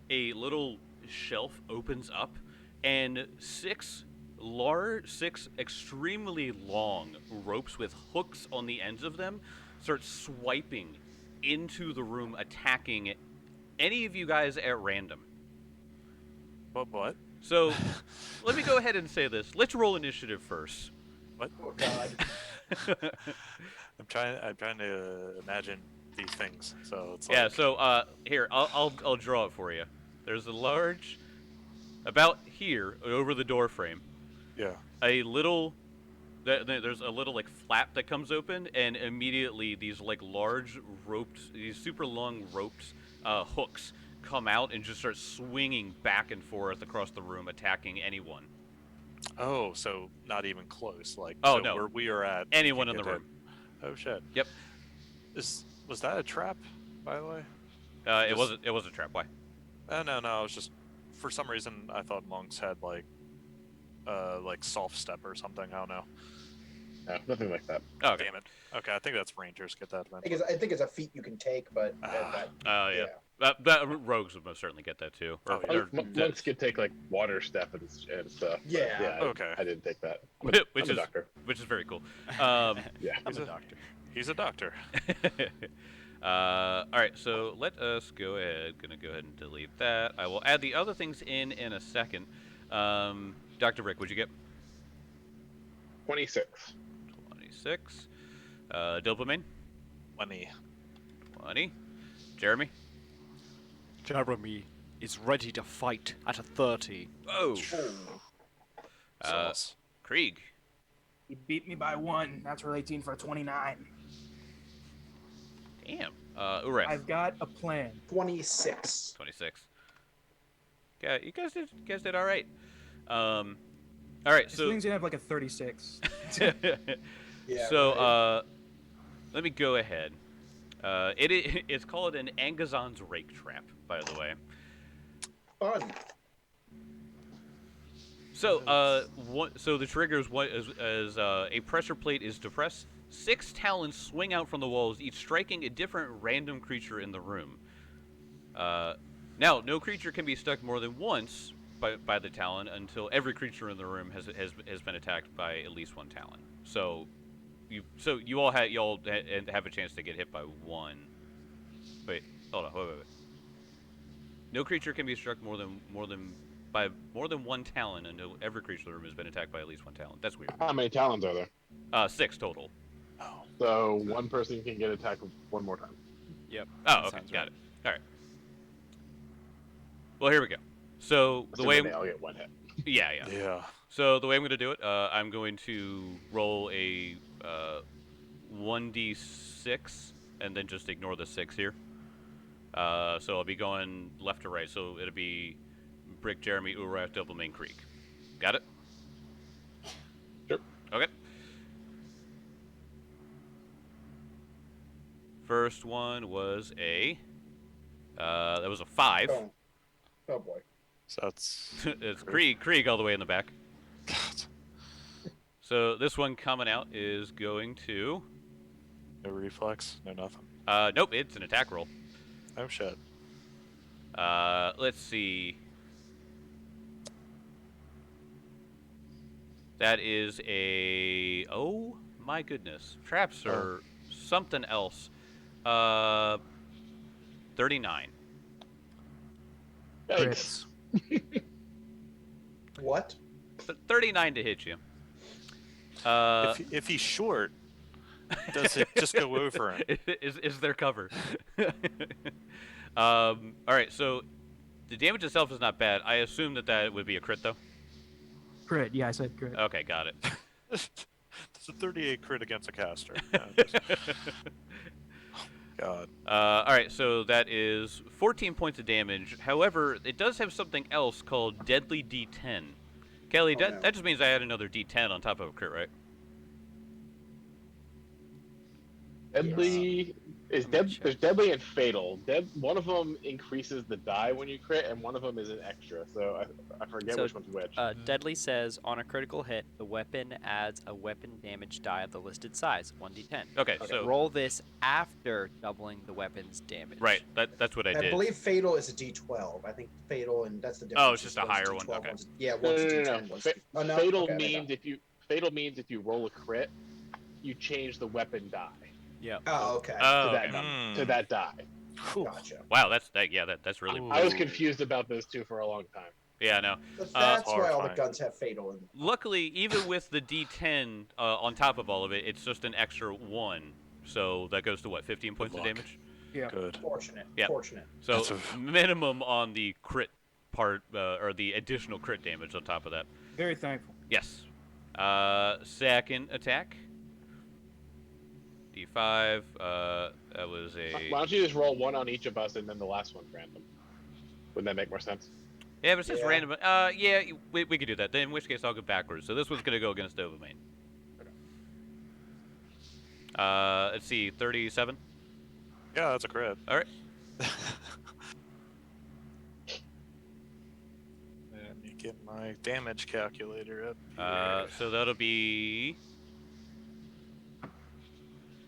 [SPEAKER 2] a little shelf opens up, and six extremely long ropes with hooks on the ends of them start swiping into the room, attacking any of you guys at random.
[SPEAKER 1] What?
[SPEAKER 2] So, let me go ahead and say this. Let's roll initiative first.
[SPEAKER 1] What?
[SPEAKER 5] Oh god.
[SPEAKER 1] I'm trying to imagine these things. So it's
[SPEAKER 2] Yeah.
[SPEAKER 1] like,
[SPEAKER 2] So, here, I'll draw it for you. There's a large, about here over the door frame,
[SPEAKER 1] yeah.
[SPEAKER 2] a little. There's a little like flap that comes open, and immediately these like large these super long ropes, hooks come out and just start swinging back and forth across the room, attacking anyone.
[SPEAKER 1] Oh, so not even close. Like,
[SPEAKER 2] Oh,
[SPEAKER 1] so
[SPEAKER 2] no.
[SPEAKER 1] where we are at.
[SPEAKER 2] Anyone
[SPEAKER 1] you
[SPEAKER 2] in the
[SPEAKER 1] can get
[SPEAKER 2] room.
[SPEAKER 1] hit. Oh shit.
[SPEAKER 2] Yep.
[SPEAKER 1] Was that a trap, by the way?
[SPEAKER 2] It wasn't a trap. Why?
[SPEAKER 1] No. I was just, for some reason, I thought monks had like soft step or something. I don't know.
[SPEAKER 6] No, nothing like that.
[SPEAKER 2] Oh, okay.
[SPEAKER 1] Damn it. Okay, I think that's rangers get that.
[SPEAKER 5] I think it's a feat you can take, but
[SPEAKER 2] Yeah. Rogues would most certainly get that too. Or,
[SPEAKER 1] Oh, yeah.
[SPEAKER 2] or-
[SPEAKER 6] Monks could take like water step and stuff. but
[SPEAKER 5] Yeah.
[SPEAKER 6] Yeah.
[SPEAKER 1] Okay.
[SPEAKER 6] I didn't take that.
[SPEAKER 2] which
[SPEAKER 6] I'm a
[SPEAKER 2] is
[SPEAKER 6] doctor.
[SPEAKER 2] which is very cool.
[SPEAKER 6] Yeah.
[SPEAKER 4] I'm
[SPEAKER 1] He's
[SPEAKER 4] a
[SPEAKER 1] a-
[SPEAKER 4] doctor.
[SPEAKER 1] He's a doctor.
[SPEAKER 2] All right, so let us go ahead. Gonna go ahead and delete that. I will add the other things in a second. Dr. Rick, what'd you get?
[SPEAKER 6] 26.
[SPEAKER 2] 26. Dopamine,
[SPEAKER 1] 20.
[SPEAKER 2] 20. Jeremy.
[SPEAKER 7] Jeremy is ready to fight at a 30.
[SPEAKER 2] Oh.
[SPEAKER 1] Sauce.
[SPEAKER 2] Krieg.
[SPEAKER 3] He beat me by 1. Natural 18 for a 29.
[SPEAKER 2] Damn. Ureth.
[SPEAKER 3] I've got a plan.
[SPEAKER 5] 26.
[SPEAKER 2] 26. Yeah, you guys did all right. All right,
[SPEAKER 3] This
[SPEAKER 2] so
[SPEAKER 3] thing's gonna have like a 36.
[SPEAKER 5] Yeah.
[SPEAKER 2] so
[SPEAKER 5] right.
[SPEAKER 2] let me go ahead. It's called an Angazon's Rake trap, by the way.
[SPEAKER 5] Fun.
[SPEAKER 2] So so the trigger is as a pressure plate is depressed. 6 talons swing out from the walls, each striking a different random creature in the room. Now, no creature can be stuck more than once by the talon until every creature in the room has been attacked by at least 1 talon. So you all have a chance to get hit by 1. Wait, hold on, wait. No creature can be struck more than 1 talon until every creature in the room has been attacked by at least 1 talon. That's weird.
[SPEAKER 6] How many talons are there?
[SPEAKER 2] 6 total.
[SPEAKER 1] Oh.
[SPEAKER 6] So one person can get attacked one more time.
[SPEAKER 4] Yep.
[SPEAKER 2] Oh,
[SPEAKER 4] that
[SPEAKER 2] okay,
[SPEAKER 4] sounds
[SPEAKER 2] got
[SPEAKER 4] right.
[SPEAKER 2] it. All right. Well, here we go. So the way,
[SPEAKER 6] Assuming they all get 1 hit.
[SPEAKER 2] yeah.
[SPEAKER 1] Yeah.
[SPEAKER 2] So the way I'm going to do it, I'm going to roll a 1d6 and then just ignore the 6 here. So I'll be going left to right. So it'll be Brick, Jeremy, Uraf, Doublemane, Creek. Got it?
[SPEAKER 6] Sure.
[SPEAKER 2] Okay. First one was that was a 5.
[SPEAKER 5] Oh boy.
[SPEAKER 1] So that's
[SPEAKER 2] It's Krieg all the way in the back.
[SPEAKER 1] God.
[SPEAKER 2] So this one coming out is going to.
[SPEAKER 1] No reflex, no nothing.
[SPEAKER 2] Nope, it's an attack roll.
[SPEAKER 1] Oh shit.
[SPEAKER 2] Let's see. That is a. Oh my goodness. Traps are something else. 39.
[SPEAKER 6] Thanks.
[SPEAKER 5] What?
[SPEAKER 2] 39 to hit you.
[SPEAKER 1] If he's short, does it just go over him?
[SPEAKER 2] Is there cover? All right, so the damage itself is not bad. I assume that would be a crit, though.
[SPEAKER 3] Crit, yeah, I said crit.
[SPEAKER 2] Okay, got it.
[SPEAKER 1] It's a 38 crit against a caster. No, God.
[SPEAKER 2] All right, so that is 14 points of damage. However, it does have something else called Deadly D10. Kelly,
[SPEAKER 5] Oh, no.
[SPEAKER 2] that just means I add another D10 on top of a crit, right?
[SPEAKER 6] Deadly is
[SPEAKER 4] Let me
[SPEAKER 6] there's deadly and fatal. One of them increases the die when you crit, and one of them is an extra. So I forget
[SPEAKER 4] So,
[SPEAKER 6] which one's which.
[SPEAKER 4] Deadly says on a critical hit, the weapon adds a weapon damage die of the listed size, 1d10.
[SPEAKER 2] Okay, so
[SPEAKER 4] Roll this after doubling the weapon's damage.
[SPEAKER 2] right, that's what I
[SPEAKER 5] I
[SPEAKER 2] did.
[SPEAKER 5] believe fatal is a D12. I think fatal, and that's the difference.
[SPEAKER 2] Oh, it's just a
[SPEAKER 5] One's
[SPEAKER 2] higher one,
[SPEAKER 5] D12,
[SPEAKER 2] okay.
[SPEAKER 5] Yeah,
[SPEAKER 6] No,
[SPEAKER 5] one's
[SPEAKER 6] no,
[SPEAKER 5] a
[SPEAKER 6] no,
[SPEAKER 5] D10.
[SPEAKER 6] no.
[SPEAKER 5] One's oh, no?
[SPEAKER 6] Fatal
[SPEAKER 5] Okay,
[SPEAKER 6] means if you roll a crit, you change the weapon die
[SPEAKER 4] Yeah.
[SPEAKER 5] Oh, okay.
[SPEAKER 2] Oh,
[SPEAKER 6] to that
[SPEAKER 2] okay.
[SPEAKER 6] number, to that die.
[SPEAKER 5] Gotcha.
[SPEAKER 2] Wow, that's really.
[SPEAKER 1] Ooh.
[SPEAKER 6] I was confused about those two for a long time.
[SPEAKER 2] Yeah, no.
[SPEAKER 5] That's why all the
[SPEAKER 1] horrifying.
[SPEAKER 5] guns have fatal in them.
[SPEAKER 2] Luckily, even with the D10 on top of all of it, it's just an extra 1. So that goes to what, 15 points of
[SPEAKER 1] luck.
[SPEAKER 2] damage?
[SPEAKER 3] Yeah.
[SPEAKER 1] Good.
[SPEAKER 5] Fortunate.
[SPEAKER 2] Yeah.
[SPEAKER 5] Fortunate.
[SPEAKER 2] So
[SPEAKER 1] That's
[SPEAKER 2] minimum on the crit part, or the additional crit damage on top of that.
[SPEAKER 3] Very thankful.
[SPEAKER 2] Yes. Second attack. D5. That was
[SPEAKER 6] Why
[SPEAKER 2] a.
[SPEAKER 6] don't you just roll one on each of us, and then the last one's random? Wouldn't that make more sense?
[SPEAKER 2] Yeah, but it says
[SPEAKER 5] Yeah.
[SPEAKER 2] random. Yeah, we could do that. Then in which case I'll go backwards. So this one's gonna go against Dopamine. Let's see, 37.
[SPEAKER 1] Yeah, that's a crit.
[SPEAKER 2] All right.
[SPEAKER 1] Let me get my damage calculator up.
[SPEAKER 2] So that'll be.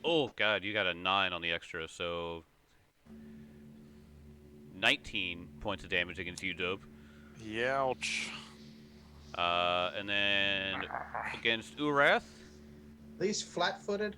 [SPEAKER 2] Oh God, you got a 9 on the extra, so 19 points of damage against you, Dope.
[SPEAKER 1] Youch.
[SPEAKER 2] And then against Urath.
[SPEAKER 5] These flat-footed.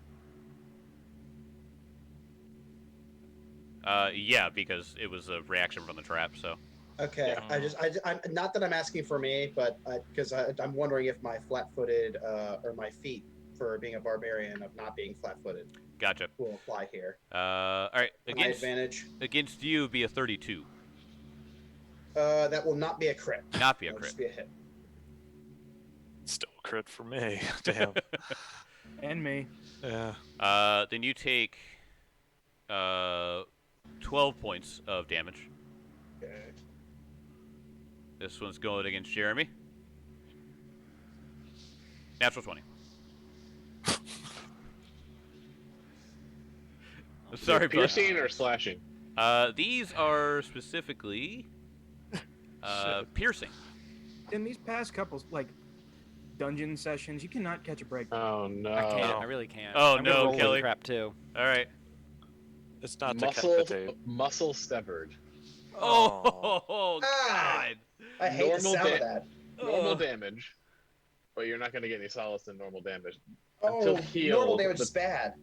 [SPEAKER 2] Yeah, because it was a reaction from the trap. So.
[SPEAKER 5] Okay.
[SPEAKER 1] Yeah.
[SPEAKER 5] I'm not that I'm asking for me, but because I'm wondering if my flat-footed or my feat for being a barbarian of not being flat-footed
[SPEAKER 2] Gotcha.
[SPEAKER 5] will apply here.
[SPEAKER 2] All right.
[SPEAKER 5] My advantage.
[SPEAKER 2] Against you would be a 32.
[SPEAKER 5] That will not be a crit.
[SPEAKER 2] Not be a
[SPEAKER 5] It'll
[SPEAKER 2] crit.
[SPEAKER 5] just be a hit.
[SPEAKER 1] Still a crit for me. Damn.
[SPEAKER 3] And me.
[SPEAKER 1] Yeah.
[SPEAKER 2] Then you take 12 points of damage.
[SPEAKER 5] Okay.
[SPEAKER 2] This one's going against Jeremy. Natural 20. Sorry,
[SPEAKER 6] Piercing or slashing?
[SPEAKER 2] these are specifically piercing.
[SPEAKER 3] In these past couple, like, dungeon sessions, you cannot catch a break.
[SPEAKER 6] Oh no!
[SPEAKER 4] I can't. I really can't.
[SPEAKER 2] Oh,
[SPEAKER 4] I'm
[SPEAKER 2] no,
[SPEAKER 4] gonna roll
[SPEAKER 2] Kelly.
[SPEAKER 4] with crap too.
[SPEAKER 2] All right.
[SPEAKER 1] It's not
[SPEAKER 6] Muscle severed.
[SPEAKER 2] Oh,
[SPEAKER 5] Ah!
[SPEAKER 2] God.
[SPEAKER 5] I hate the
[SPEAKER 6] Normal
[SPEAKER 5] sound of
[SPEAKER 6] da-
[SPEAKER 5] that.
[SPEAKER 6] Normal damage, but you're not going to get any solace in normal damage.
[SPEAKER 5] Oh,
[SPEAKER 6] Until healed,
[SPEAKER 5] normal damage
[SPEAKER 6] the-
[SPEAKER 5] is bad.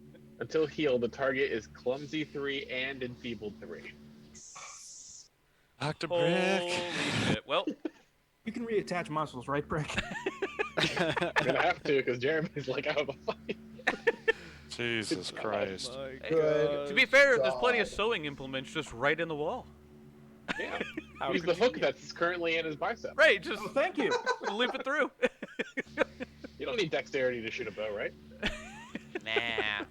[SPEAKER 6] Until healed, the target is clumsy 3 and enfeebled 3.
[SPEAKER 1] Dr.
[SPEAKER 2] Holy
[SPEAKER 1] Brick.
[SPEAKER 2] shit. Well,
[SPEAKER 3] You can reattach muscles, right, Brick?
[SPEAKER 6] I'm gonna have to because Jeremy's like out of the fight.
[SPEAKER 1] Jesus Christ.
[SPEAKER 5] Good.
[SPEAKER 2] to be fair, there's plenty of
[SPEAKER 5] God.
[SPEAKER 2] sewing implements just right in the wall.
[SPEAKER 6] Yeah,
[SPEAKER 4] How
[SPEAKER 6] use the hook
[SPEAKER 4] convenient.
[SPEAKER 6] that's currently in his bicep.
[SPEAKER 2] Right, just
[SPEAKER 3] Oh, thank you.
[SPEAKER 2] loop it through.
[SPEAKER 6] You don't need dexterity to shoot a bow, right?
[SPEAKER 4] Nah.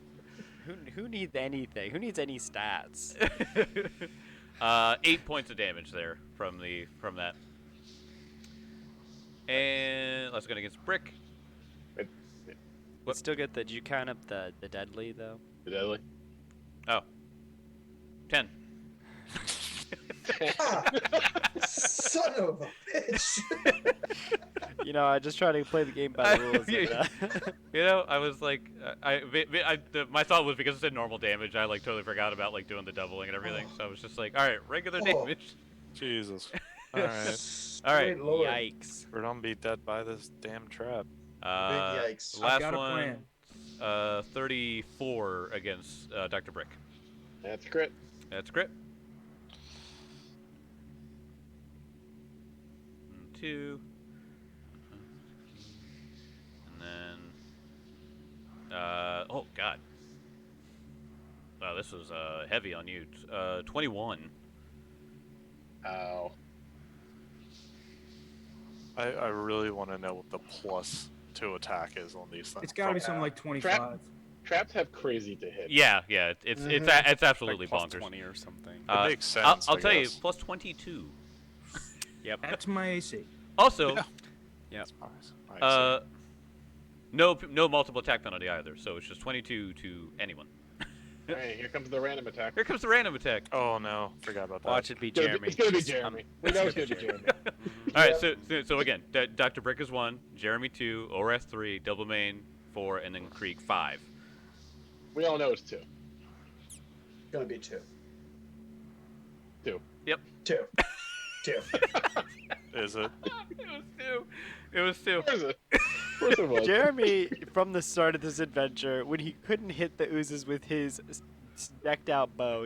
[SPEAKER 4] Who needs anything? Who needs any stats?
[SPEAKER 2] 8 points of damage there from that. And let's go against Brick.
[SPEAKER 4] Let's still get the. Did you count up the deadly though?
[SPEAKER 6] The deadly.
[SPEAKER 2] Oh. 10.
[SPEAKER 5] Son of a bitch.
[SPEAKER 4] You know, I just try to play the game by the rules.
[SPEAKER 2] You know, I was like, my thought was because it said normal damage, I like totally forgot about like doing the doubling and everything. So I was just like, all right, regular damage.
[SPEAKER 1] Jesus. All right.
[SPEAKER 2] All right.
[SPEAKER 5] Lord.
[SPEAKER 4] Yikes.
[SPEAKER 1] We're gonna be dead by this damn trap.
[SPEAKER 5] Big yikes.
[SPEAKER 2] Last
[SPEAKER 3] I've got a
[SPEAKER 2] one.
[SPEAKER 3] plan.
[SPEAKER 2] 34 against Dr. Brick.
[SPEAKER 6] That's crit.
[SPEAKER 2] That's crit. 2. And then, oh god. Wow, this was heavy on you. 21.
[SPEAKER 6] Ow.
[SPEAKER 1] I really want to know what the plus to attack is on these things.
[SPEAKER 3] It's got to be something like 25.
[SPEAKER 6] Traps have crazy to hit.
[SPEAKER 2] Yeah, it's absolutely
[SPEAKER 4] Like
[SPEAKER 2] bonkers.
[SPEAKER 4] +20 or something.
[SPEAKER 1] It makes sense.
[SPEAKER 2] I'll
[SPEAKER 1] I
[SPEAKER 2] tell you,
[SPEAKER 1] guess.
[SPEAKER 2] plus 22.
[SPEAKER 4] Yep.
[SPEAKER 3] That's my AC.
[SPEAKER 2] Also,
[SPEAKER 4] Yep.
[SPEAKER 1] Nice.
[SPEAKER 2] no multiple attack penalty either, so it's just 22 to anyone.
[SPEAKER 6] Alright, here comes the random attack.
[SPEAKER 2] Here comes the random attack.
[SPEAKER 1] Oh no, forgot about that.
[SPEAKER 4] Watch it be
[SPEAKER 6] It's gonna
[SPEAKER 4] Jeremy.
[SPEAKER 6] It's gonna be Jeremy. We know it's gonna be Jeremy.
[SPEAKER 2] All right, so again, Dr. Brick is 1, Jeremy 2, Orath 3, Double Main 4, and then Krieg 5.
[SPEAKER 6] We all know it's 2.
[SPEAKER 5] Gonna be 2.
[SPEAKER 6] 2.
[SPEAKER 2] Yep.
[SPEAKER 5] 2. 2.
[SPEAKER 1] Is it?
[SPEAKER 2] It was 2.
[SPEAKER 6] Where is it? Of course it was.
[SPEAKER 4] Jeremy, from the start of this adventure, when he couldn't hit the oozes with his decked out bow,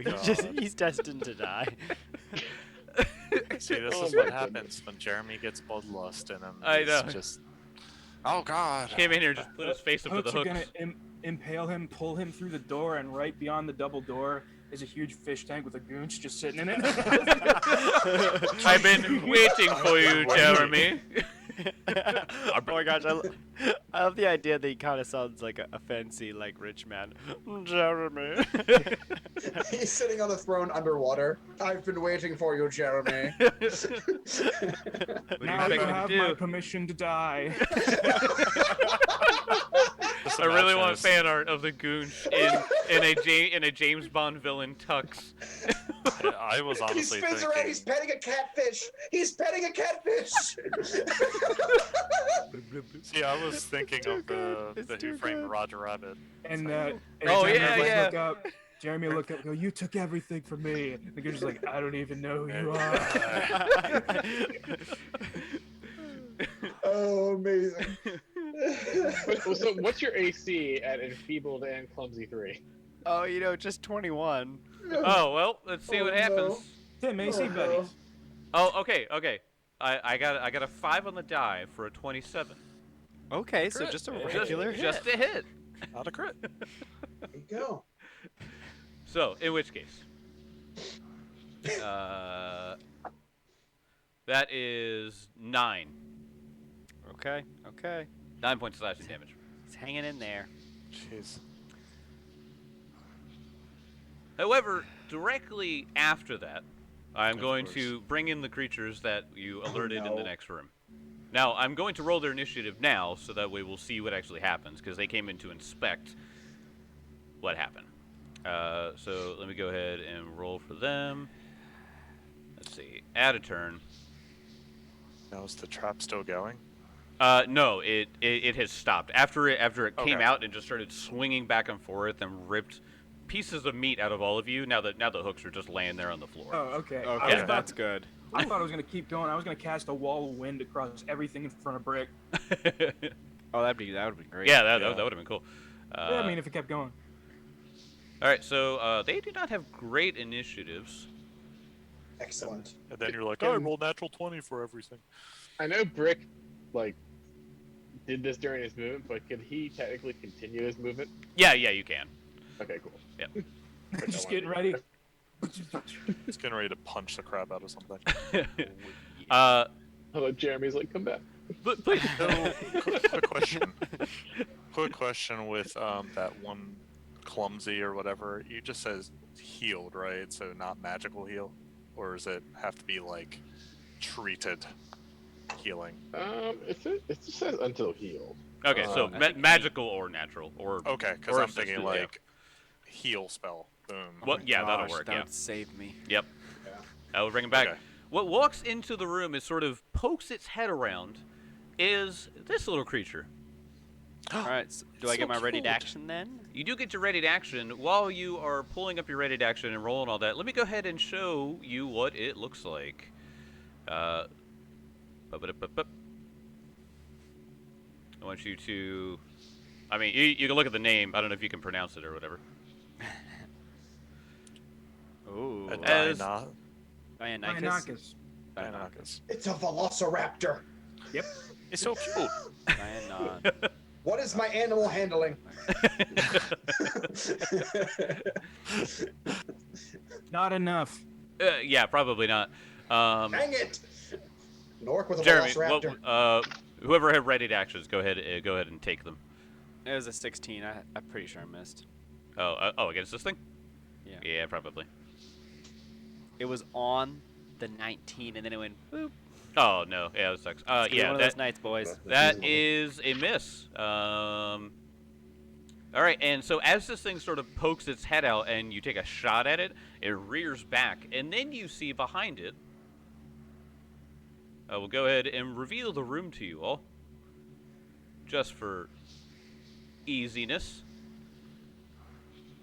[SPEAKER 4] he's destined to die.
[SPEAKER 1] See, this
[SPEAKER 6] Oh
[SPEAKER 1] is
[SPEAKER 6] my
[SPEAKER 1] what happens when Jeremy gets bloodlust in him.
[SPEAKER 2] I
[SPEAKER 1] He's
[SPEAKER 2] know.
[SPEAKER 1] Just. Oh God.
[SPEAKER 2] Came in here and just put his face up to the
[SPEAKER 3] Hooks are
[SPEAKER 2] hooks.
[SPEAKER 3] gonna impale him, pull him through the door, and right beyond the double door is a huge fish tank with a goonch just sitting in it.
[SPEAKER 2] I've been waiting for you, Jeremy.
[SPEAKER 4] Oh my gosh, I love the idea that he kind of sounds like a fancy, like, rich man. Jeremy.
[SPEAKER 5] He's sitting on the throne underwater. I've been waiting for you, Jeremy.
[SPEAKER 2] What do you
[SPEAKER 3] Now you
[SPEAKER 2] expect me
[SPEAKER 3] have
[SPEAKER 2] to
[SPEAKER 3] my
[SPEAKER 2] do?
[SPEAKER 3] permission to die.
[SPEAKER 2] I really want fan art of the goonch in a James Bond villain tux.
[SPEAKER 1] I was
[SPEAKER 5] He
[SPEAKER 1] honestly
[SPEAKER 5] spins
[SPEAKER 1] thinking.
[SPEAKER 5] around. He's petting a catfish. He's petting a catfish.
[SPEAKER 1] See, I was thinking of
[SPEAKER 4] It's
[SPEAKER 1] the
[SPEAKER 4] too
[SPEAKER 1] Who Framed
[SPEAKER 4] good.
[SPEAKER 1] Roger Rabbit.
[SPEAKER 3] And
[SPEAKER 2] Oh,
[SPEAKER 3] anytime
[SPEAKER 2] yeah,
[SPEAKER 3] Jeremy
[SPEAKER 2] yeah.
[SPEAKER 3] Look up, Jeremy look up, go, you took everything from me. And the goonch is like, I don't even know who you are.
[SPEAKER 5] Oh, amazing.
[SPEAKER 6] So what's your AC at Enfeebled and Clumsy 3?
[SPEAKER 4] Oh, you know, just 21.
[SPEAKER 2] Oh well, let's see what happens.
[SPEAKER 5] No.
[SPEAKER 3] Tim, AC
[SPEAKER 5] Oh, no.
[SPEAKER 3] buddies.
[SPEAKER 2] Oh, okay. I got a 5 on the die for a 27.
[SPEAKER 4] Okay, so
[SPEAKER 1] Crit.
[SPEAKER 4] just a
[SPEAKER 1] Just-
[SPEAKER 4] regular hit.
[SPEAKER 2] Just a hit.
[SPEAKER 1] Not a crit.
[SPEAKER 5] There you go.
[SPEAKER 2] So, in which case, that is 9.
[SPEAKER 4] Okay.
[SPEAKER 2] 9 points of slashing damage.
[SPEAKER 4] He's hanging in there.
[SPEAKER 1] Jeez.
[SPEAKER 2] However, directly after that, I'm
[SPEAKER 1] Of
[SPEAKER 2] going
[SPEAKER 1] course.
[SPEAKER 2] to bring in the creatures that you alerted in the
[SPEAKER 5] no.
[SPEAKER 2] next room. Now, I'm going to roll their initiative now, so that way we'll see what actually happens, because they came in to inspect what happened. So let me go ahead and roll for them. Let's see. Add a turn.
[SPEAKER 1] Now is the trap still going?
[SPEAKER 2] No, it has stopped. After it came
[SPEAKER 1] Okay.
[SPEAKER 2] out and just started swinging back and forth and ripped pieces of meat out of all of you. Now the hooks are just laying there on the floor.
[SPEAKER 3] Oh, okay. I,
[SPEAKER 4] Okay,
[SPEAKER 3] was about
[SPEAKER 4] that's
[SPEAKER 3] to-
[SPEAKER 4] good.
[SPEAKER 3] I thought I was going to keep going. I was going to cast a wall of wind across everything in front of Brick.
[SPEAKER 4] Oh, that would be great.
[SPEAKER 2] Yeah, that
[SPEAKER 1] Yeah.
[SPEAKER 2] would have been cool.
[SPEAKER 3] Yeah, I mean, if it kept going.
[SPEAKER 2] All right, so they do not have great initiatives.
[SPEAKER 5] Excellent.
[SPEAKER 1] And then you're like, oh, I rolled natural 20 for everything.
[SPEAKER 6] I know Brick, like, did this during his movement, but could he technically continue his movement?
[SPEAKER 2] Yeah, you can.
[SPEAKER 6] Okay, cool.
[SPEAKER 3] Just getting ready.
[SPEAKER 1] He's getting ready to punch the crap out of something.
[SPEAKER 6] Hello, Jeremy's like, come back.
[SPEAKER 2] But
[SPEAKER 1] So, quick question. Quick question with that one clumsy or whatever. You just says healed, right? So not magical heal, or does it have to be like treated healing?
[SPEAKER 6] It just says until healed.
[SPEAKER 2] okay, so
[SPEAKER 6] I
[SPEAKER 2] magical or natural or
[SPEAKER 1] Okay, because
[SPEAKER 2] or
[SPEAKER 1] I'm thinking
[SPEAKER 2] assisted, yeah.
[SPEAKER 1] like heal spell. Boom.
[SPEAKER 2] Well, yeah, that'll
[SPEAKER 4] Gosh,
[SPEAKER 2] work.
[SPEAKER 4] That
[SPEAKER 2] Yeah.
[SPEAKER 4] would save me.
[SPEAKER 2] Yep.
[SPEAKER 5] Yeah.
[SPEAKER 2] I will bring him back.
[SPEAKER 1] Okay.
[SPEAKER 2] What walks into the room and sort of pokes its head around is this little creature.
[SPEAKER 4] All right. So do I
[SPEAKER 1] So
[SPEAKER 4] get my ready to
[SPEAKER 1] cute.
[SPEAKER 4] action then?
[SPEAKER 2] You do get your ready to action. While you are pulling up your ready to action and rolling all that, let me go ahead and show you what it looks like. Bup-a-dup-bup-bup. I want you to... I mean, you can look at the name. I don't know if you can pronounce it or whatever.
[SPEAKER 4] Ooh.
[SPEAKER 1] A
[SPEAKER 2] As-
[SPEAKER 4] Dionychus.
[SPEAKER 1] Dionychus.
[SPEAKER 5] It's a velociraptor.
[SPEAKER 1] It's so cute.
[SPEAKER 4] Dianon.
[SPEAKER 5] What is my animal handling?
[SPEAKER 3] Not enough.
[SPEAKER 2] Yeah, probably not.
[SPEAKER 5] Dang it! An orc with a
[SPEAKER 2] Jeremy,
[SPEAKER 5] velociraptor.
[SPEAKER 2] whoever had ready to actions, go ahead and take them.
[SPEAKER 4] It was a 16. I'm pretty sure I missed.
[SPEAKER 2] Oh, against this thing?
[SPEAKER 4] Yeah.
[SPEAKER 2] Yeah, probably.
[SPEAKER 4] It was on the 19, and then it went boop.
[SPEAKER 2] Oh no, yeah, that sucks.
[SPEAKER 4] It's gonna be
[SPEAKER 2] Yeah,
[SPEAKER 4] one of those nights, boys.
[SPEAKER 2] that is a miss. All right, and so as this thing sort of pokes its head out and you take a shot at it, it rears back, and then you see behind it. I will go ahead and reveal the room to you all, just for easiness.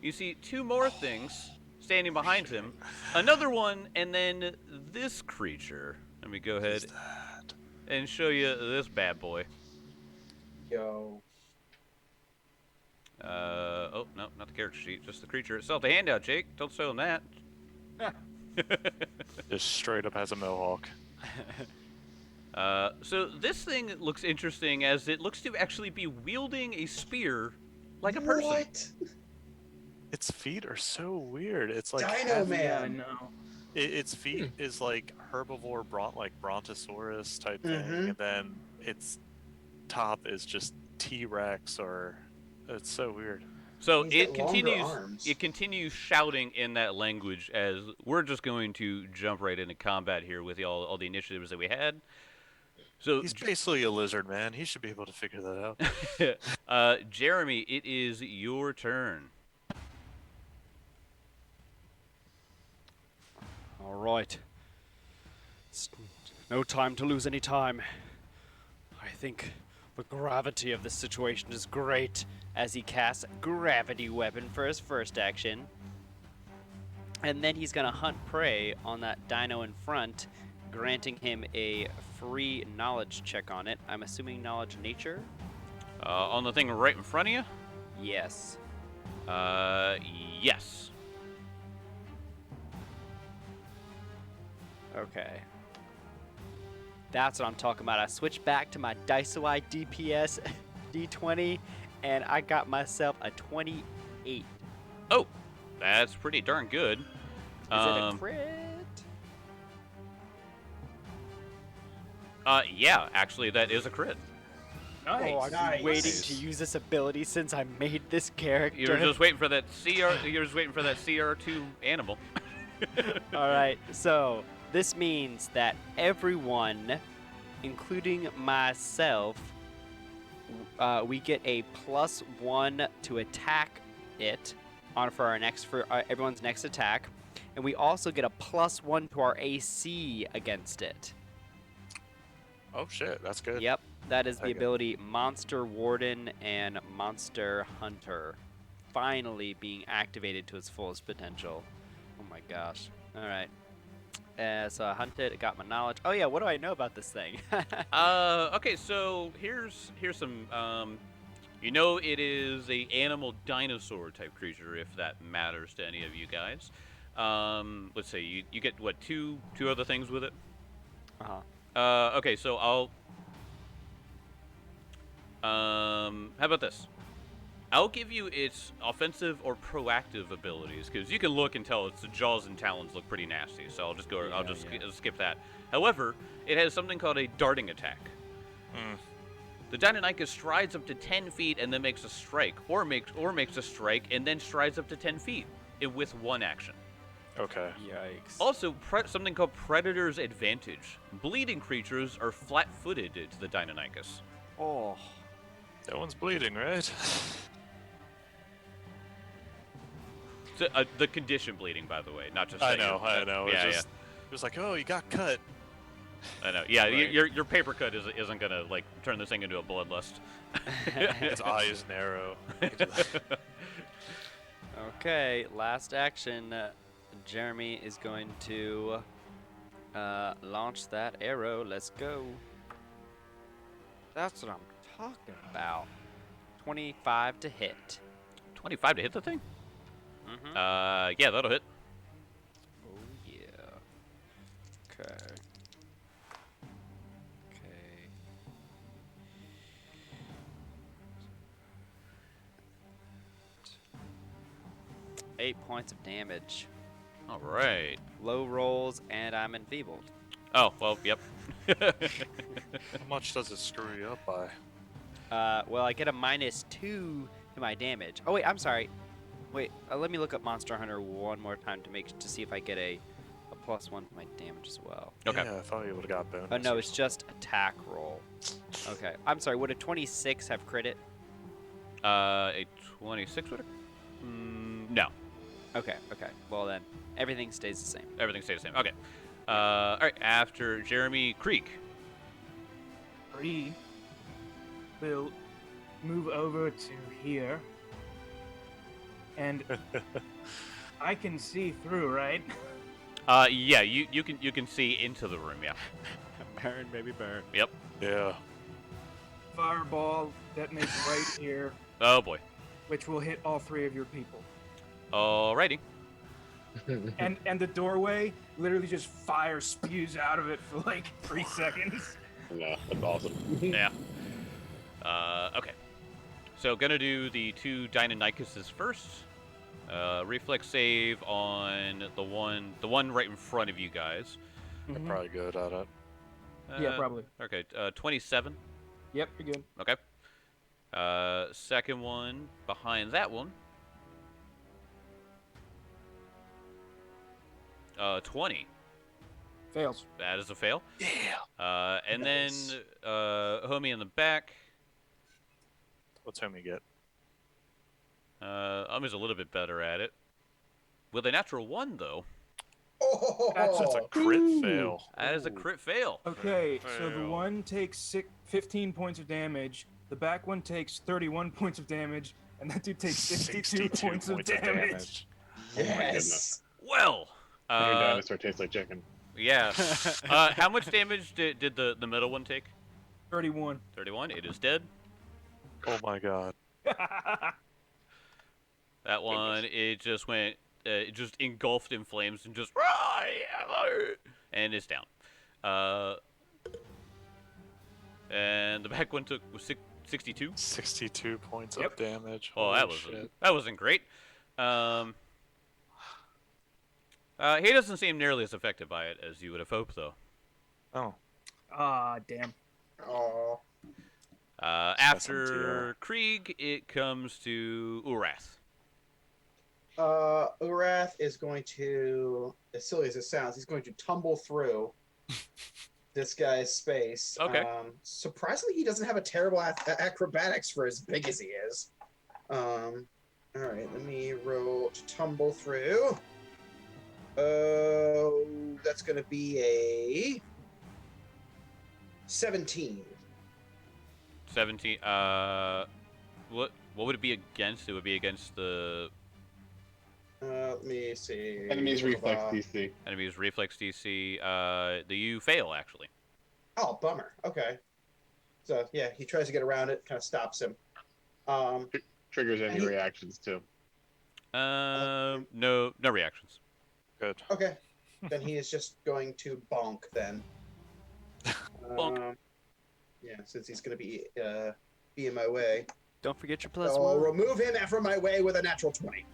[SPEAKER 2] You see two more things standing behind him, another one, and then this creature. Let me go ahead and show you this bad boy.
[SPEAKER 5] Yo.
[SPEAKER 2] Oh, no, not the character sheet, just the creature itself. The handout, Jake. Don't show him that.
[SPEAKER 1] Just straight up has a mohawk.
[SPEAKER 2] So this thing looks interesting as it looks to actually be wielding a spear like a person.
[SPEAKER 5] What?
[SPEAKER 1] Its feet are so weird. It's like
[SPEAKER 5] Dino
[SPEAKER 3] Yeah, I
[SPEAKER 5] Man.
[SPEAKER 3] know.
[SPEAKER 1] Its feet is like herbivore, like Brontosaurus type thing,
[SPEAKER 5] Mhm.
[SPEAKER 1] and then its top is just T-Rex or it's so weird.
[SPEAKER 2] So
[SPEAKER 5] He's
[SPEAKER 2] it
[SPEAKER 5] got longer
[SPEAKER 2] continues.
[SPEAKER 5] arms.
[SPEAKER 2] It continues shouting in that language as we're just going to jump right into combat here with all the initiatives that we had. So
[SPEAKER 1] He's basically a lizard man. He should be able to figure that out.
[SPEAKER 2] Jeremy, it is your turn.
[SPEAKER 7] All right. It's no time to lose any time. I think the gravity of this situation is great.
[SPEAKER 4] As he casts gravity weapon for his first action. And then he's gonna hunt prey on that dino in front, granting him a free knowledge check on it. I'm assuming knowledge nature?
[SPEAKER 2] On the thing right in front of you?
[SPEAKER 4] Yes.
[SPEAKER 2] Yes.
[SPEAKER 4] Okay. That's what I'm talking about. I switched back to my Dicey DPS D20, and I got myself a 28.
[SPEAKER 2] Oh, that's pretty darn good.
[SPEAKER 4] Is it a crit?
[SPEAKER 2] Yeah, actually, that is a crit.
[SPEAKER 3] Nice.
[SPEAKER 4] Oh, I've
[SPEAKER 5] Nice.
[SPEAKER 4] been waiting to use this ability since I made this character.
[SPEAKER 2] You're just waiting for that CR. You're just waiting for that CR2 animal.
[SPEAKER 4] All right, so this means that everyone, including myself, we get a +1 to attack it for everyone's next attack, and we also get a +1 to our AC against it.
[SPEAKER 1] Oh shit, that's good.
[SPEAKER 4] Yep, that is the
[SPEAKER 1] Okay.
[SPEAKER 4] ability Monster Warden and Monster Hunter, finally being activated to its fullest potential. Oh my gosh! All right. So I hunted, got my knowledge. Oh yeah, what do I know about this thing?
[SPEAKER 2] Okay, so here's some. You know, it is a animal dinosaur type creature, if that matters to any of you guys. Let's say you get what two other things with it.
[SPEAKER 4] Uh-huh.
[SPEAKER 2] Okay, so I'll. How about this? I'll give you its offensive or proactive abilities because you can look and tell its jaws and talons look pretty nasty. So I'll just go. I'll just skip that. However, it has something called a darting attack. The Deinonychus strides up to 10 feet and then makes a strike, or makes a strike and then strides up to 10 feet with one action.
[SPEAKER 1] Okay.
[SPEAKER 4] Yikes.
[SPEAKER 2] Also, something called Predator's Advantage. Bleeding creatures are flat-footed to the Deinonychus.
[SPEAKER 7] Oh,
[SPEAKER 1] That one's bleeding, right?
[SPEAKER 2] So, the condition bleeding, by the way, not just.
[SPEAKER 1] I
[SPEAKER 2] that you're-
[SPEAKER 1] know.
[SPEAKER 2] Yeah,
[SPEAKER 1] It was like, "Oh, you got cut."
[SPEAKER 2] I know. Yeah,
[SPEAKER 1] Right.
[SPEAKER 2] your paper cut isn't gonna like turn this thing into a bloodlust.
[SPEAKER 1] His eyes narrow.
[SPEAKER 4] Okay, last action. Jeremy is going to launch that arrow. Let's go. That's what I'm talking about. 25 to hit.
[SPEAKER 2] 25 to hit the thing?
[SPEAKER 4] Mm-hmm.
[SPEAKER 2] Yeah, that'll hit.
[SPEAKER 4] Oh yeah. Okay. Okay. 8 points of damage.
[SPEAKER 2] All right.
[SPEAKER 4] Low rolls, and I'm enfeebled.
[SPEAKER 2] Oh, well, yep.
[SPEAKER 1] How much does it screw you up by?
[SPEAKER 4] Well, I get a -2 to my damage. Oh wait, I'm sorry. Wait, let me look up Monster Hunter one more time to see if I get a +1 to my damage as well.
[SPEAKER 2] Okay.
[SPEAKER 1] Yeah, I thought you would have got bonus.
[SPEAKER 4] Oh no,
[SPEAKER 1] or
[SPEAKER 4] it's just attack roll. Okay, I'm sorry. Would a 26 have crit it?
[SPEAKER 2] A 26 would no.
[SPEAKER 4] Okay. Well then, everything stays the same.
[SPEAKER 2] Everything stays the same. Okay. All right, after Jeremy, Creek.
[SPEAKER 3] Reed will move over to here. And I can see through, right?
[SPEAKER 2] Yeah, you can see into the room, yeah.
[SPEAKER 4] Burn, baby, burn.
[SPEAKER 2] Yep.
[SPEAKER 1] Yeah.
[SPEAKER 3] Fireball detonates right here,
[SPEAKER 2] Oh boy.
[SPEAKER 3] which will hit all 3 of your people.
[SPEAKER 2] Alrighty.
[SPEAKER 3] And the doorway, literally just fire spews out of it for like 3 seconds.
[SPEAKER 6] Yeah, that's awesome.
[SPEAKER 2] Yeah. Okay. So gonna do the 2 Deinonychuses first. Reflex save on the one right in front of you guys.
[SPEAKER 1] You're probably good at it.
[SPEAKER 3] Yeah, probably.
[SPEAKER 2] Okay. 27.
[SPEAKER 3] Yep, you're good.
[SPEAKER 2] Okay. Second one behind that one. 20.
[SPEAKER 3] Fails.
[SPEAKER 2] That is a fail.
[SPEAKER 1] Yeah.
[SPEAKER 2] And
[SPEAKER 5] Nice.
[SPEAKER 2] then homie in the back.
[SPEAKER 1] What's home you get?
[SPEAKER 2] Homie's a little bit better at it. With a natural 1 though.
[SPEAKER 5] Oh,
[SPEAKER 3] That's
[SPEAKER 1] That's a crit fail.
[SPEAKER 2] That is a crit fail.
[SPEAKER 3] Okay, so the
[SPEAKER 1] Fail.
[SPEAKER 3] one takes 15 points of damage, the back one takes 31 points of damage, and that dude takes 62 points of damage.
[SPEAKER 5] yes.
[SPEAKER 2] Well.
[SPEAKER 6] Your dinosaur tastes like chicken.
[SPEAKER 2] Yeah. How much damage did the middle one take?
[SPEAKER 3] 31.
[SPEAKER 2] 31. It is dead.
[SPEAKER 1] Oh my god.
[SPEAKER 2] That one, it just went, it just engulfed in flames and just, and it's down. And the back one was 62.
[SPEAKER 1] 62 points
[SPEAKER 3] Yep.
[SPEAKER 1] of damage.
[SPEAKER 2] Oh,
[SPEAKER 1] Holy
[SPEAKER 2] that wasn't great. He doesn't seem nearly as affected by it as you would have hoped, though.
[SPEAKER 1] Oh.
[SPEAKER 3] Ah, damn.
[SPEAKER 5] Oh.
[SPEAKER 2] After Krieg, it comes to Urath.
[SPEAKER 5] Urath is going to, as silly as it sounds, he's going to tumble through this guy's space.
[SPEAKER 2] Okay.
[SPEAKER 5] Surprisingly, he doesn't have a terrible acrobatics for as big as he is. All right, let me roll to tumble through. That's going to be a 17.
[SPEAKER 2] 17. What would it be against? It would be against the
[SPEAKER 5] Let me see.
[SPEAKER 6] Enemies reflex DC.
[SPEAKER 2] enemy's reflex DC. You fail actually.
[SPEAKER 5] Oh, bummer. Okay. So yeah, he tries to get around it, kind of stops him.
[SPEAKER 6] Triggers any
[SPEAKER 5] He-
[SPEAKER 6] reactions too.
[SPEAKER 2] No reactions.
[SPEAKER 1] Good.
[SPEAKER 5] Okay. Then he is just going to bonk then.
[SPEAKER 2] Bonk.
[SPEAKER 5] Yeah, since he's going to be in my way.
[SPEAKER 4] Don't forget your plus
[SPEAKER 5] So I'll
[SPEAKER 4] 1.
[SPEAKER 5] remove him from my way with a natural 20.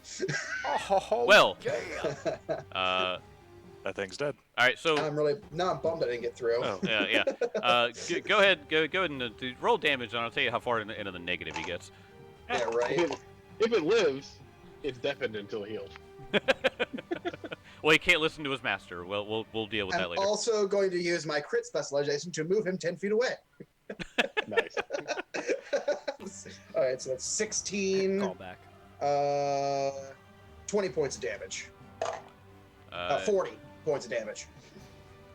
[SPEAKER 4] Oh,
[SPEAKER 2] Well,
[SPEAKER 1] That thing's dead.
[SPEAKER 2] all right. So
[SPEAKER 5] I'm bummed I didn't get through.
[SPEAKER 1] Oh.
[SPEAKER 2] yeah. Go ahead and roll damage, and I'll tell you how far into the negative he gets.
[SPEAKER 5] Yeah, right.
[SPEAKER 6] If it lives, it's deafened until healed.
[SPEAKER 2] Well, he can't listen to his master. Well, we'll deal with that
[SPEAKER 5] I'm
[SPEAKER 2] later.
[SPEAKER 5] also going to use my crit specialization to move him 10 feet away.
[SPEAKER 6] Nice.
[SPEAKER 5] All right, so that's 16.
[SPEAKER 4] Call back.
[SPEAKER 5] 20 points of damage. 40 points of damage.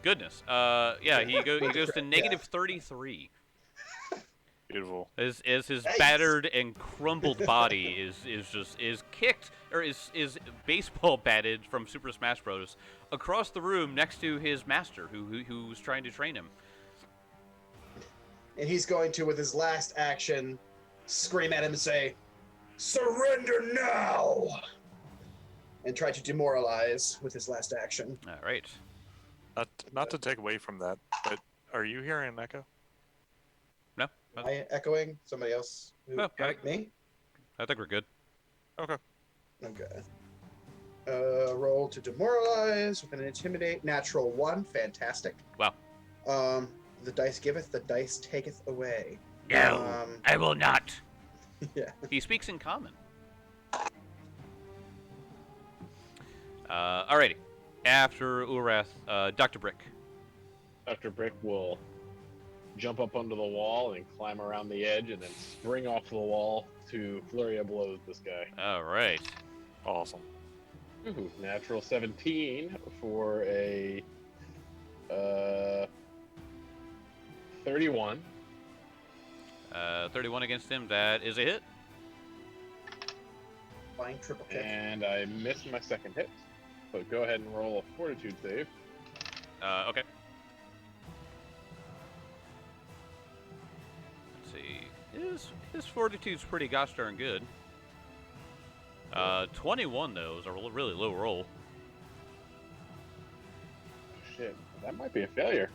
[SPEAKER 2] goodness. Yeah, he goes to negative 33.
[SPEAKER 1] Beautiful.
[SPEAKER 2] As his
[SPEAKER 5] Nice.
[SPEAKER 2] battered and crumbled body is kicked, or is baseball batted from Super Smash Bros. Across the room next to his master, who's trying to train him.
[SPEAKER 5] And he's going to, with his last action, scream at him and say, "Surrender now!" And try to demoralize with his last action.
[SPEAKER 2] All right.
[SPEAKER 1] Not to take away from that, but are you hearing an echo?
[SPEAKER 2] No,
[SPEAKER 5] Am I echoing? Somebody else?
[SPEAKER 2] No,
[SPEAKER 5] Me?
[SPEAKER 2] I think we're good.
[SPEAKER 1] Okay.
[SPEAKER 5] Okay. Roll to demoralize with an intimidate. Natural 1. Fantastic.
[SPEAKER 2] Wow.
[SPEAKER 5] The dice giveth, the dice taketh away.
[SPEAKER 2] No, I will not.
[SPEAKER 5] Yeah.
[SPEAKER 2] He speaks in common. Alrighty. After Urath, Dr. Brick.
[SPEAKER 6] Dr. Brick will jump up onto the wall and climb around the edge and then spring off the wall to flurry of blows this guy.
[SPEAKER 2] All right.
[SPEAKER 1] Awesome.
[SPEAKER 6] Ooh, natural 17 for a 31.
[SPEAKER 2] 31 against him. That is a hit.
[SPEAKER 5] Flying triple kick.
[SPEAKER 6] And I missed my second hit. So go ahead and roll a fortitude save.
[SPEAKER 2] Okay. Let's see. His fortitude's pretty gosh darn good. 21 though is a really low roll.
[SPEAKER 6] Shit, that might be a failure.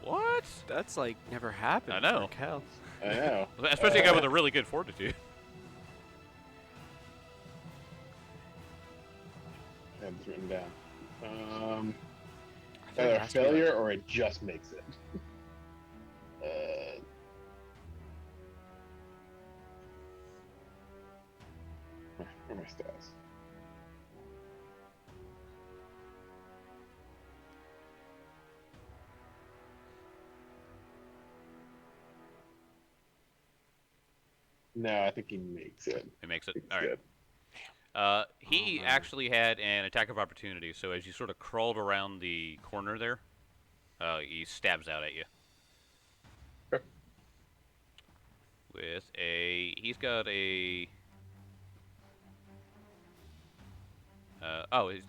[SPEAKER 2] What?
[SPEAKER 4] That's like never happened.
[SPEAKER 2] I know.
[SPEAKER 4] For Cal.
[SPEAKER 6] I know.
[SPEAKER 2] Especially a guy with a really good fortitude.
[SPEAKER 6] I have this written down.
[SPEAKER 4] I think
[SPEAKER 6] Either
[SPEAKER 4] it
[SPEAKER 6] a
[SPEAKER 4] has to be
[SPEAKER 6] failure or it just makes it. Where are my stats? No, I think he makes it.
[SPEAKER 2] He makes it.
[SPEAKER 6] He's
[SPEAKER 2] All right.
[SPEAKER 6] good.
[SPEAKER 2] He actually had an attack of opportunity, so as you sort of crawled around the corner there, he stabs out at you.
[SPEAKER 6] Sure.
[SPEAKER 2] With he's got a,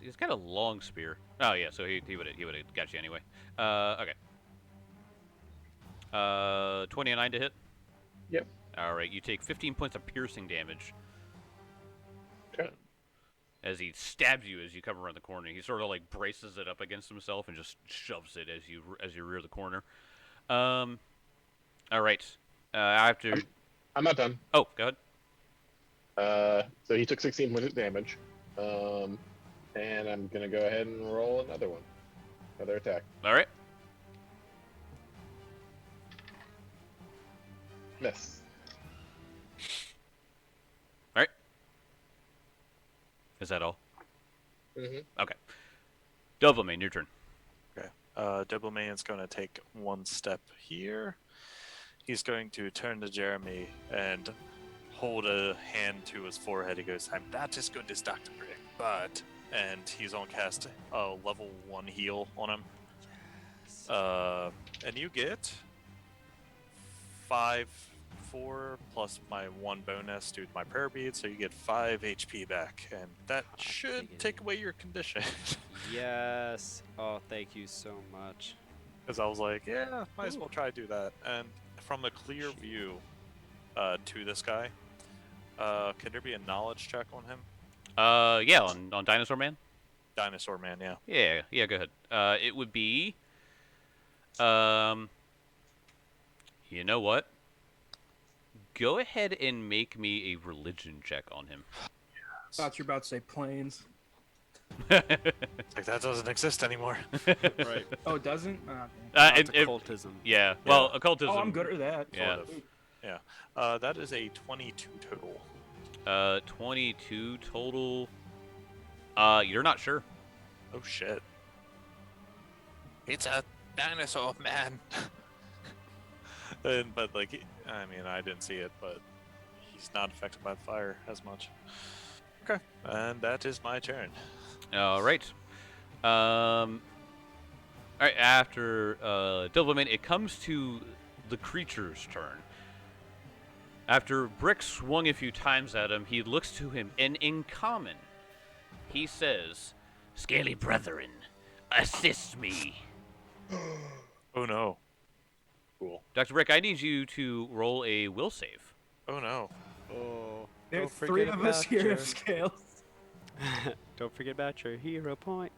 [SPEAKER 2] he's got a long spear. Oh yeah, so he would have got you anyway. Okay. 29 to hit.
[SPEAKER 6] Yep.
[SPEAKER 2] All right, you take 15 points of piercing damage.
[SPEAKER 6] Okay.
[SPEAKER 2] As he stabs you as you come around the corner. He sort of like braces it up against himself and just shoves it as you rear the corner. All right. After.
[SPEAKER 6] I'm not done.
[SPEAKER 2] Oh, go ahead.
[SPEAKER 6] So he took 16 points of damage. And I'm gonna go ahead and roll another one. Another attack.
[SPEAKER 2] All right.
[SPEAKER 6] Miss.
[SPEAKER 2] All right. Is that all?
[SPEAKER 6] Mm-hmm.
[SPEAKER 2] Okay. Doublemane, your turn.
[SPEAKER 1] Okay. Doubleman's going to take one step here. He's going to turn to Jeremy and hold a hand to his forehead. He goes, "I'm not as good as Dr. Brick, but..." And he's on cast a level 1 heal on him. And you get 4 plus my 1 bonus due to my prayer bead, so you get 5 HP back, and that should take away your condition.
[SPEAKER 4] Yes. Oh, thank you so much.
[SPEAKER 1] Because I was like, yeah, might as well try to do that. And from a clear view to this guy, could there be a knowledge check on him?
[SPEAKER 2] Yeah, on Dinosaur Man?
[SPEAKER 1] Dinosaur Man, yeah.
[SPEAKER 2] Yeah, go ahead. It would be, you know what? Go ahead and make me a religion check on him.
[SPEAKER 3] Thought you were about to say planes.
[SPEAKER 1] It's like, that doesn't exist anymore.
[SPEAKER 4] Right.
[SPEAKER 3] Oh, it doesn't?
[SPEAKER 4] That's occultism.
[SPEAKER 2] Yeah, well, occultism.
[SPEAKER 3] Oh, I'm good at that.
[SPEAKER 2] Yeah.
[SPEAKER 1] Sort of. Yeah. That is a 22 total.
[SPEAKER 2] 22 total. You're not sure.
[SPEAKER 1] Oh, shit. It's a dinosaur man. But, like, I mean, I didn't see it, but he's not affected by fire as much. Okay. And that is my turn.
[SPEAKER 2] All right. All right, after Doublemint, it comes to the creature's turn. After Brick swung a few times at him, he looks to him, and in common, he says, "Scaly brethren, assist me."
[SPEAKER 1] Oh no.
[SPEAKER 6] Cool.
[SPEAKER 2] Dr. Brick, I need you to roll a will save.
[SPEAKER 1] Oh no.
[SPEAKER 4] Oh,
[SPEAKER 3] There's
[SPEAKER 4] don't
[SPEAKER 3] 3
[SPEAKER 4] forget
[SPEAKER 3] of us
[SPEAKER 4] about
[SPEAKER 3] here
[SPEAKER 4] your-
[SPEAKER 3] of scales.
[SPEAKER 4] Don't forget about your hero point.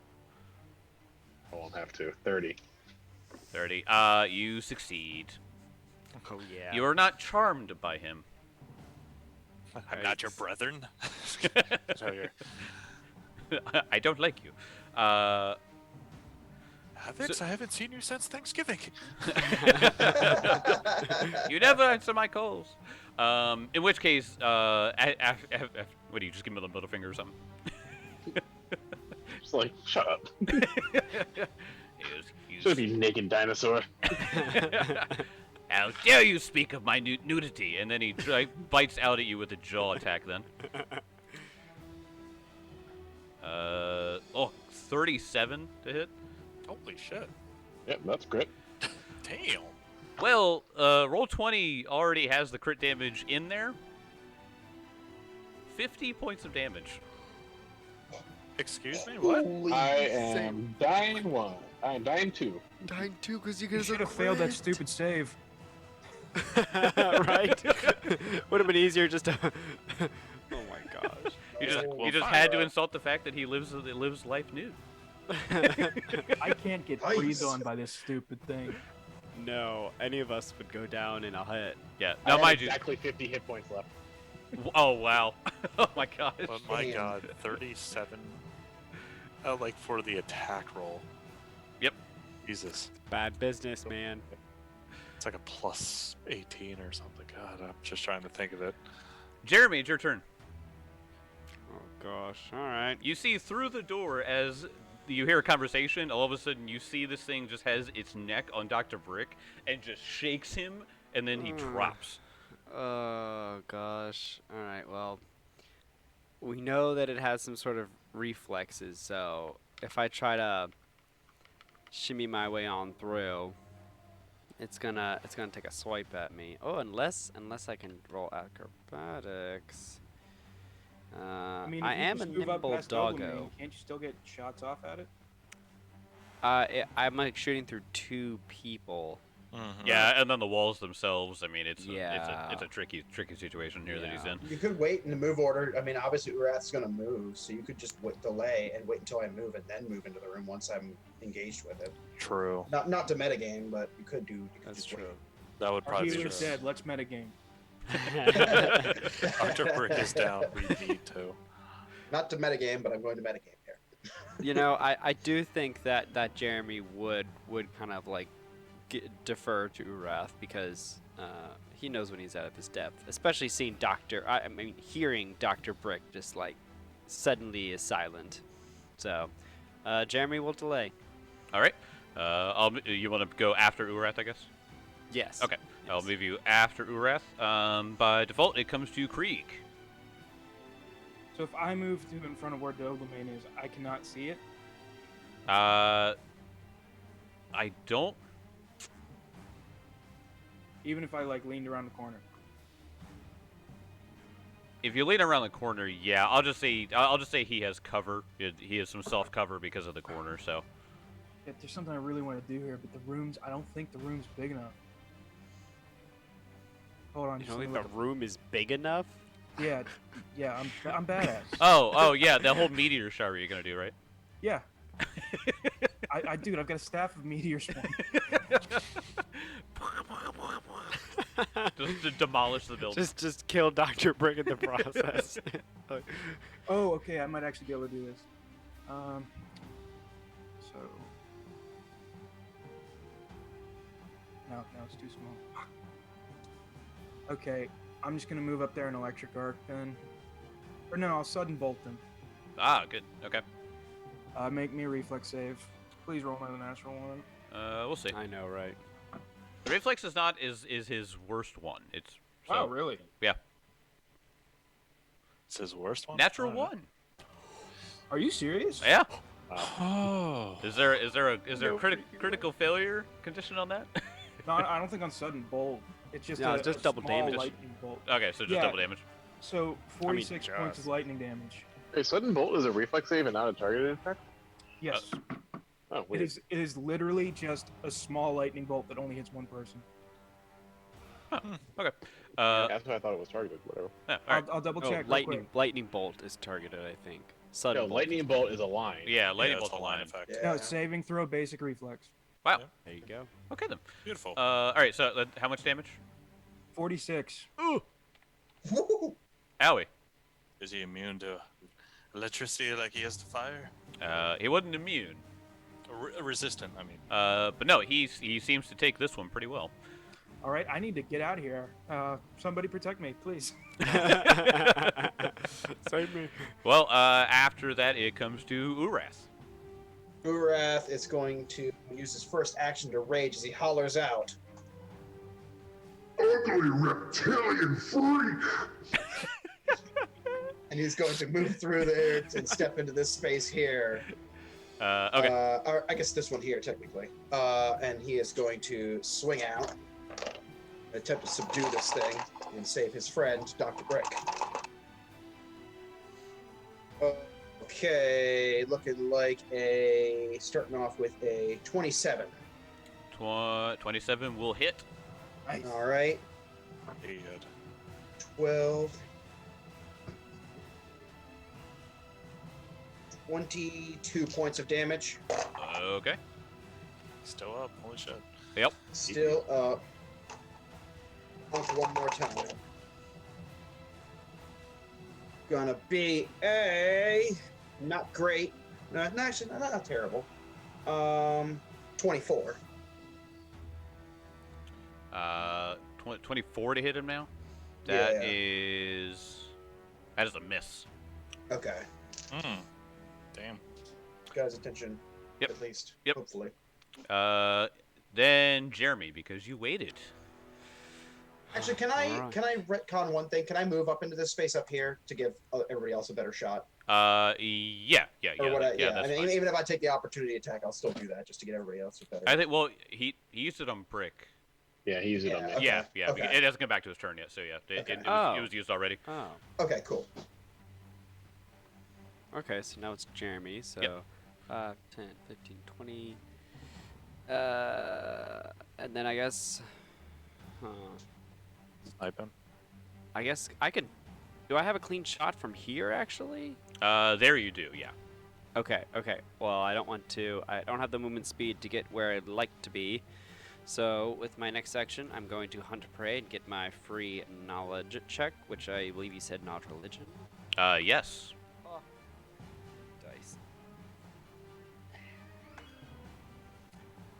[SPEAKER 6] I won't have to. 30.
[SPEAKER 2] 30. You succeed.
[SPEAKER 4] Oh yeah.
[SPEAKER 2] You are not charmed by him.
[SPEAKER 1] I'm not your brethren. So you're-
[SPEAKER 2] I don't like you.
[SPEAKER 1] I haven't seen you since Thanksgiving.
[SPEAKER 2] You never answer my calls. In which case, what do you just give me the middle finger or something?
[SPEAKER 6] Just like, shut up.
[SPEAKER 2] You
[SPEAKER 6] Should be naked dinosaur.
[SPEAKER 2] How dare you speak of my nudity? And then he bites out at you with a jaw attack then. 37 to hit.
[SPEAKER 1] Holy shit.
[SPEAKER 6] Yep, that's great.
[SPEAKER 1] Damn.
[SPEAKER 2] Well, roll 20 already has the crit damage in there. 50 points of damage.
[SPEAKER 1] Excuse me? What?
[SPEAKER 5] Holy
[SPEAKER 6] I am dying 1. I am dying 2.
[SPEAKER 7] Dying too because you
[SPEAKER 3] You
[SPEAKER 7] guys
[SPEAKER 3] should have failed that stupid save.
[SPEAKER 4] Right? Would have been easier just to. Oh my gosh.
[SPEAKER 2] You just,
[SPEAKER 1] Well,
[SPEAKER 2] you just
[SPEAKER 1] fine,
[SPEAKER 2] had to
[SPEAKER 1] bro.
[SPEAKER 2] insult the fact that he lives life nude.
[SPEAKER 3] I can't get
[SPEAKER 5] Nice.
[SPEAKER 3] breathed on by this stupid thing.
[SPEAKER 4] No, any of us would go down in a hit.
[SPEAKER 2] Yeah.
[SPEAKER 6] I
[SPEAKER 2] Now,
[SPEAKER 6] have
[SPEAKER 2] mind you.
[SPEAKER 6] exactly 50 hit points left.
[SPEAKER 2] Oh wow. Oh my gosh.
[SPEAKER 1] Oh my
[SPEAKER 5] Damn.
[SPEAKER 1] god. 37. Oh, like for the attack roll.
[SPEAKER 2] Yep.
[SPEAKER 1] Jesus.
[SPEAKER 4] Bad business, man.
[SPEAKER 1] It's like a plus 18 or something. God, I'm just trying to think of it.
[SPEAKER 2] Jeremy, it's your turn.
[SPEAKER 4] Oh gosh. All right.
[SPEAKER 2] You see through the door as you hear a conversation. All of a sudden, you see this thing just has its neck on Dr. Brick and just shakes him, and then he drops.
[SPEAKER 4] Oh gosh. All right. Well, we know that it has some sort of reflexes. So if I try to shimmy my way on through, it's gonna take a swipe at me. Oh, unless I can roll acrobatics.
[SPEAKER 3] I mean,
[SPEAKER 4] I
[SPEAKER 3] if you
[SPEAKER 4] am a
[SPEAKER 3] just move up
[SPEAKER 4] nimble
[SPEAKER 3] past Doublemint,
[SPEAKER 4] doggo.
[SPEAKER 3] can't you still get shots off at it?
[SPEAKER 4] I'm like shooting through 2 people.
[SPEAKER 1] Mm-hmm.
[SPEAKER 2] Yeah, and then the walls themselves. I mean, it's
[SPEAKER 4] Yeah.
[SPEAKER 2] a tricky situation here that he's
[SPEAKER 4] Yeah.
[SPEAKER 2] in.
[SPEAKER 5] You could wait in the move order. I mean, obviously Urath's going to move, so you could just delay and wait until I move and then move into the room once I'm engaged with it.
[SPEAKER 1] True.
[SPEAKER 5] Not to metagame, but you could do. You could
[SPEAKER 4] That's
[SPEAKER 5] just
[SPEAKER 4] true.
[SPEAKER 1] That would
[SPEAKER 3] Our
[SPEAKER 1] probably be
[SPEAKER 3] healer's
[SPEAKER 1] true.
[SPEAKER 3] dead. Let's metagame.
[SPEAKER 1] Dr. Brick is down. We need to.
[SPEAKER 5] Not to metagame, but I'm going to metagame here.
[SPEAKER 4] You know, I do think that Jeremy would kind of like defer to Urath because he knows when he's out of his depth, especially seeing hearing Dr. Brick just like suddenly is silent. So Jeremy will delay.
[SPEAKER 2] All right. You want to go after Urath, I guess?
[SPEAKER 4] Yes.
[SPEAKER 2] Okay. I'll
[SPEAKER 4] Yes.
[SPEAKER 2] move you after Urath. By default, it comes to Krieg.
[SPEAKER 3] So if I move to in front of where Doublemint is, I cannot see it.
[SPEAKER 2] I don't.
[SPEAKER 3] Even if I like leaned around the corner.
[SPEAKER 2] If you lean around the corner, yeah, I'll just say he has cover. He has some self cover because of the corner. So
[SPEAKER 3] Yeah, there's something I really want to do here, but I don't think the room's big enough. Hold on,
[SPEAKER 4] You
[SPEAKER 3] just
[SPEAKER 4] don't
[SPEAKER 3] let
[SPEAKER 4] think
[SPEAKER 3] me
[SPEAKER 4] the
[SPEAKER 3] look.
[SPEAKER 4] room is big enough?
[SPEAKER 3] Yeah, I'm badass.
[SPEAKER 2] oh yeah, that whole meteor shower you're gonna do, right?
[SPEAKER 3] Yeah. Dude, I've got a staff of meteor spawn.
[SPEAKER 2] Just to demolish the building.
[SPEAKER 4] Just kill Dr. Brick in the process.
[SPEAKER 3] Oh, okay, I might actually be able to do this. So. No, it's too small. Okay, I'm just gonna move up there in electric arc then. Or no, I'll sudden bolt them.
[SPEAKER 2] Good. Okay.
[SPEAKER 3] Make me a reflex save. Please roll another natural one.
[SPEAKER 2] We'll see.
[SPEAKER 4] I know, right?
[SPEAKER 2] The reflex is his worst one. It's so,
[SPEAKER 3] really?
[SPEAKER 2] yeah.
[SPEAKER 1] It's his worst one?
[SPEAKER 2] Natural
[SPEAKER 1] I don't know.
[SPEAKER 2] one.
[SPEAKER 3] Are you serious?
[SPEAKER 2] Yeah.
[SPEAKER 1] Oh.
[SPEAKER 2] Is there a critical failure condition on that?
[SPEAKER 3] No, I don't think on sudden bolt. It's just
[SPEAKER 4] No,
[SPEAKER 3] a,
[SPEAKER 4] it's just
[SPEAKER 3] a
[SPEAKER 4] double
[SPEAKER 3] small
[SPEAKER 4] damage.
[SPEAKER 3] lightning bolt.
[SPEAKER 2] Okay, so just
[SPEAKER 3] Yeah.
[SPEAKER 2] double damage.
[SPEAKER 3] So 46 points of
[SPEAKER 4] just.
[SPEAKER 3] lightning damage.
[SPEAKER 6] Hey, sudden bolt is a reflex save and not a targeted attack.
[SPEAKER 3] Yes.
[SPEAKER 6] Oh,
[SPEAKER 3] It
[SPEAKER 6] weird.
[SPEAKER 3] is literally just a small lightning bolt that only hits one person.
[SPEAKER 2] Okay.
[SPEAKER 6] That's what I thought it was targeted. Whatever.
[SPEAKER 2] Yeah, all right.
[SPEAKER 3] I'll double
[SPEAKER 4] Oh,
[SPEAKER 3] check. real
[SPEAKER 4] lightning
[SPEAKER 3] quick.
[SPEAKER 4] lightning bolt is targeted, I think. Sudden
[SPEAKER 6] No,
[SPEAKER 4] bolt
[SPEAKER 6] lightning
[SPEAKER 4] is-
[SPEAKER 6] bolt is a line.
[SPEAKER 2] Yeah, lightning
[SPEAKER 1] Yeah, it's
[SPEAKER 2] bolt's
[SPEAKER 1] a line effect.
[SPEAKER 5] Yeah.
[SPEAKER 3] No, it's saving throw, basic reflex.
[SPEAKER 2] Wow.
[SPEAKER 1] Yeah.
[SPEAKER 4] There you go.
[SPEAKER 2] Okay then.
[SPEAKER 1] Beautiful.
[SPEAKER 2] All right. So how much damage?
[SPEAKER 3] 46.
[SPEAKER 2] Ooh.
[SPEAKER 5] Woo!
[SPEAKER 2] Owie.
[SPEAKER 1] Is he immune to electricity like he is to fire?
[SPEAKER 2] He wasn't immune.
[SPEAKER 1] Resistant, I mean.
[SPEAKER 2] But no, he seems to take this one pretty well.
[SPEAKER 3] All right, I need to get out of here. Somebody protect me, please.
[SPEAKER 4] Save me.
[SPEAKER 2] Well, after that, it comes to Urath.
[SPEAKER 5] Urath is going to use his first action to rage as he hollers out.
[SPEAKER 8] Ugly reptilian freak!
[SPEAKER 5] And he's going to move through there and step into this space here.
[SPEAKER 2] Okay.
[SPEAKER 5] Or I guess this one here, technically. And he is going to swing out, attempt to subdue this thing, and save his friend, Dr. Brick. Okay, looking like starting off with a 27.
[SPEAKER 2] 27 will hit.
[SPEAKER 3] Nice.
[SPEAKER 5] All right,
[SPEAKER 1] He
[SPEAKER 5] 12. 22 points of damage.
[SPEAKER 2] Okay.
[SPEAKER 1] still up. Holy shit.
[SPEAKER 2] Yep.
[SPEAKER 5] Still up. One more time. Gonna be a not great. No, actually, not terrible. 24.
[SPEAKER 2] 24 to hit him now.
[SPEAKER 5] Yeah.
[SPEAKER 2] That is a miss.
[SPEAKER 5] Okay.
[SPEAKER 1] Damn.
[SPEAKER 5] Got his attention.
[SPEAKER 2] Yep.
[SPEAKER 5] At least.
[SPEAKER 2] Yep.
[SPEAKER 5] Hopefully.
[SPEAKER 2] Then Jeremy, because you waited.
[SPEAKER 5] Actually, can I retcon one thing? Can I move up into this space up here to give everybody else a better shot?
[SPEAKER 2] Yeah.
[SPEAKER 5] Or what?
[SPEAKER 2] Yeah,
[SPEAKER 5] I
[SPEAKER 2] that's
[SPEAKER 5] mean,
[SPEAKER 2] fine.
[SPEAKER 5] even if I take the opportunity attack, I'll still do that just to get everybody else a better.
[SPEAKER 2] I think. Well, he used it on Brick.
[SPEAKER 6] Yeah, he used it on
[SPEAKER 5] Yeah,
[SPEAKER 6] me.
[SPEAKER 5] okay.
[SPEAKER 2] Yeah.
[SPEAKER 5] okay.
[SPEAKER 2] It hasn't come back to his turn yet, so yeah,
[SPEAKER 5] Okay.
[SPEAKER 2] it was used already.
[SPEAKER 4] Oh.
[SPEAKER 5] Okay, cool.
[SPEAKER 4] Okay, so now it's Jeremy. So
[SPEAKER 2] Yep.
[SPEAKER 4] 5, 10, 15, 20. And then I guess.
[SPEAKER 1] Sniping.
[SPEAKER 4] I guess I could. Do I have a clean shot from here, actually?
[SPEAKER 2] There you do. Yeah.
[SPEAKER 4] Okay. Well, I don't want to. I don't have the movement speed to get where I'd like to be. So, with my next action, I'm going to hunt a prey and get my free knowledge check, which I believe you said not religion.
[SPEAKER 2] Yes.
[SPEAKER 4] Dice.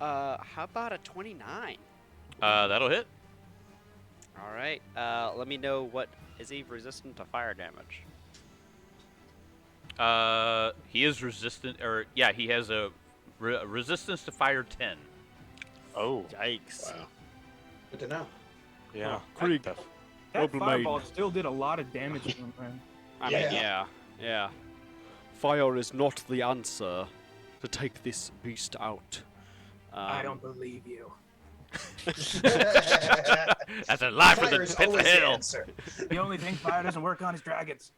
[SPEAKER 4] How about a 29?
[SPEAKER 2] That'll hit.
[SPEAKER 4] All right. Let me know what is he resistant to fire damage.
[SPEAKER 2] He is resistant, or yeah, he has a resistance to fire 10.
[SPEAKER 1] Oh.
[SPEAKER 4] Yikes.
[SPEAKER 6] Wow.
[SPEAKER 5] Good to know.
[SPEAKER 1] Yeah.
[SPEAKER 7] Krieg.
[SPEAKER 1] Def-
[SPEAKER 3] That
[SPEAKER 7] Double
[SPEAKER 3] fireball
[SPEAKER 7] main.
[SPEAKER 3] still did a lot of damage to him, man.
[SPEAKER 4] I
[SPEAKER 5] Yeah.
[SPEAKER 4] mean, yeah.
[SPEAKER 7] Fire is not the answer to take this beast out.
[SPEAKER 3] I don't believe you.
[SPEAKER 2] That's a lie from the
[SPEAKER 5] Fire is
[SPEAKER 2] pits of
[SPEAKER 5] always the
[SPEAKER 2] hell.
[SPEAKER 5] answer.
[SPEAKER 3] The only thing fire doesn't work on is dragons.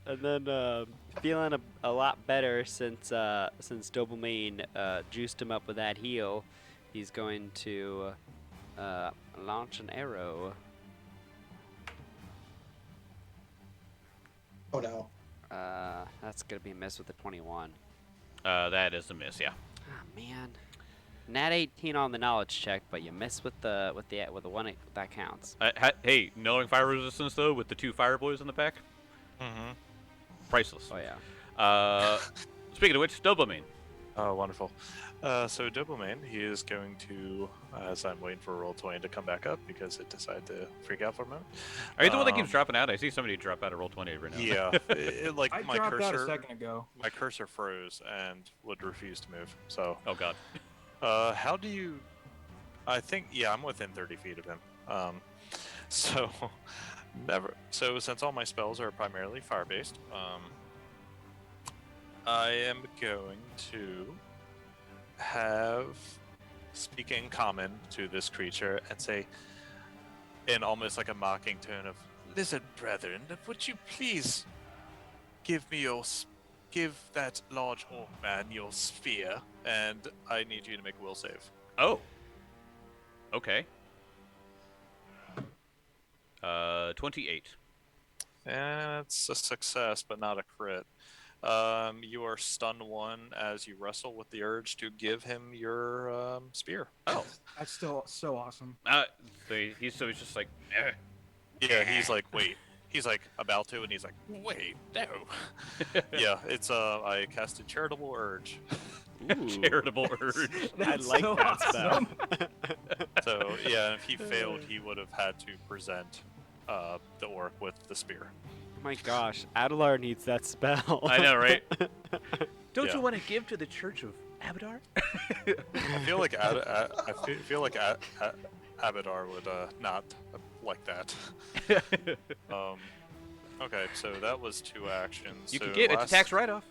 [SPEAKER 4] And then feeling a lot better since Dobermane juiced him up with that heal, he's going to launch an arrow.
[SPEAKER 5] Oh no.
[SPEAKER 4] That's gonna be a miss with a 21.
[SPEAKER 2] That is a miss. Yeah.
[SPEAKER 4] Ah man, nat 18 on the knowledge check, but you miss with the one that counts.
[SPEAKER 2] Hey, knowing fire resistance though, with the 2 fire boys in the pack,
[SPEAKER 1] Mm-hmm.
[SPEAKER 2] priceless.
[SPEAKER 4] Oh yeah.
[SPEAKER 2] Speaking of which, Doberman.
[SPEAKER 1] Oh, wonderful. So Doberman, he is going to, as I'm waiting for Roll20 to come back up because it decided to freak out for a moment.
[SPEAKER 2] Are you the one that keeps dropping out? I see somebody drop out of roll 20 every now. and then.
[SPEAKER 1] Yeah, like
[SPEAKER 3] I
[SPEAKER 1] my
[SPEAKER 3] dropped out a
[SPEAKER 1] cursor,
[SPEAKER 3] second ago.
[SPEAKER 1] my cursor froze and would refuse to move. So,
[SPEAKER 2] Oh god.
[SPEAKER 1] how do you? I think I'm within 30 feet of him. So Never. So since all my spells are primarily fire-based, I am going to speak in common to this creature and say, in almost like a mocking tone of, "Listen, brethren, would you please give that large orc man your spear, and I need you to make a will save."
[SPEAKER 2] Oh. Okay. 28.
[SPEAKER 1] That's a success, but not a crit. You are stun 1 as you wrestle with the urge to give him your spear.
[SPEAKER 2] Oh.
[SPEAKER 3] That's still so awesome.
[SPEAKER 2] He's just like,
[SPEAKER 1] Yeah, he's like, wait. He's like about to, and he's like, wait, no. Yeah, it's I casted Charitable Urge.
[SPEAKER 2] Charitable urge.
[SPEAKER 4] I like
[SPEAKER 3] so
[SPEAKER 4] that spell.
[SPEAKER 1] So yeah, if he failed, he would have had to present the orc with the spear.
[SPEAKER 4] Oh my gosh, Adelar needs that spell.
[SPEAKER 2] I know, right? Don't
[SPEAKER 1] Yeah.
[SPEAKER 2] you want to give to the Church of Abadar?
[SPEAKER 1] I feel like Abadar would not like that. Okay, so that was 2 actions.
[SPEAKER 2] You
[SPEAKER 1] so
[SPEAKER 2] can get it's a tax write-off.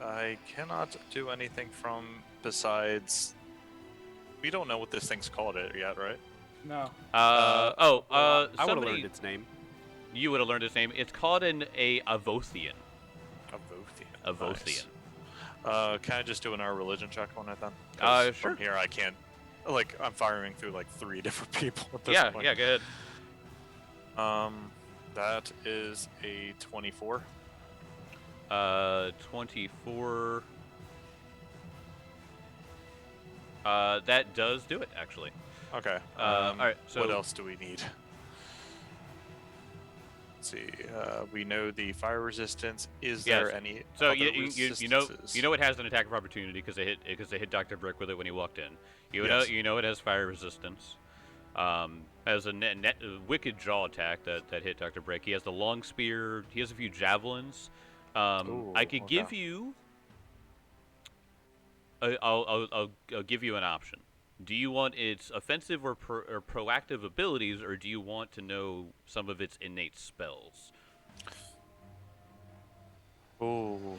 [SPEAKER 1] I cannot do anything besides. We don't know what this thing's called yet, right?
[SPEAKER 3] No.
[SPEAKER 4] I would have
[SPEAKER 2] somebody
[SPEAKER 4] learned its name.
[SPEAKER 2] you would have learned its name. It's called a Avothian.
[SPEAKER 1] Avothian. Can I just do an our religion check on it then?
[SPEAKER 2] Sure.
[SPEAKER 1] From here, I can't. Like, I'm firing through like 3 different people at this
[SPEAKER 2] Yeah,
[SPEAKER 1] point.
[SPEAKER 2] yeah, go ahead.
[SPEAKER 1] That is a 24.
[SPEAKER 2] 24. That does do it, actually.
[SPEAKER 1] Okay.
[SPEAKER 2] All right. So
[SPEAKER 1] what else do we need? Let's see. We know the fire resistance. Is there any?
[SPEAKER 2] So
[SPEAKER 1] other
[SPEAKER 2] you know
[SPEAKER 1] resistances?
[SPEAKER 2] it has an attack of opportunity because they hit Dr. Brick with it when he walked in.
[SPEAKER 1] Yes.
[SPEAKER 2] You know it has fire resistance. Has a wicked jaw attack that hit Dr. Brick. He has the long spear. He has a few javelins.
[SPEAKER 1] Ooh,
[SPEAKER 2] I could give
[SPEAKER 1] okay.
[SPEAKER 2] you. I'll give you an option. Do you want its offensive or proactive abilities, or do you want to know some of its innate spells?
[SPEAKER 1] Ooh.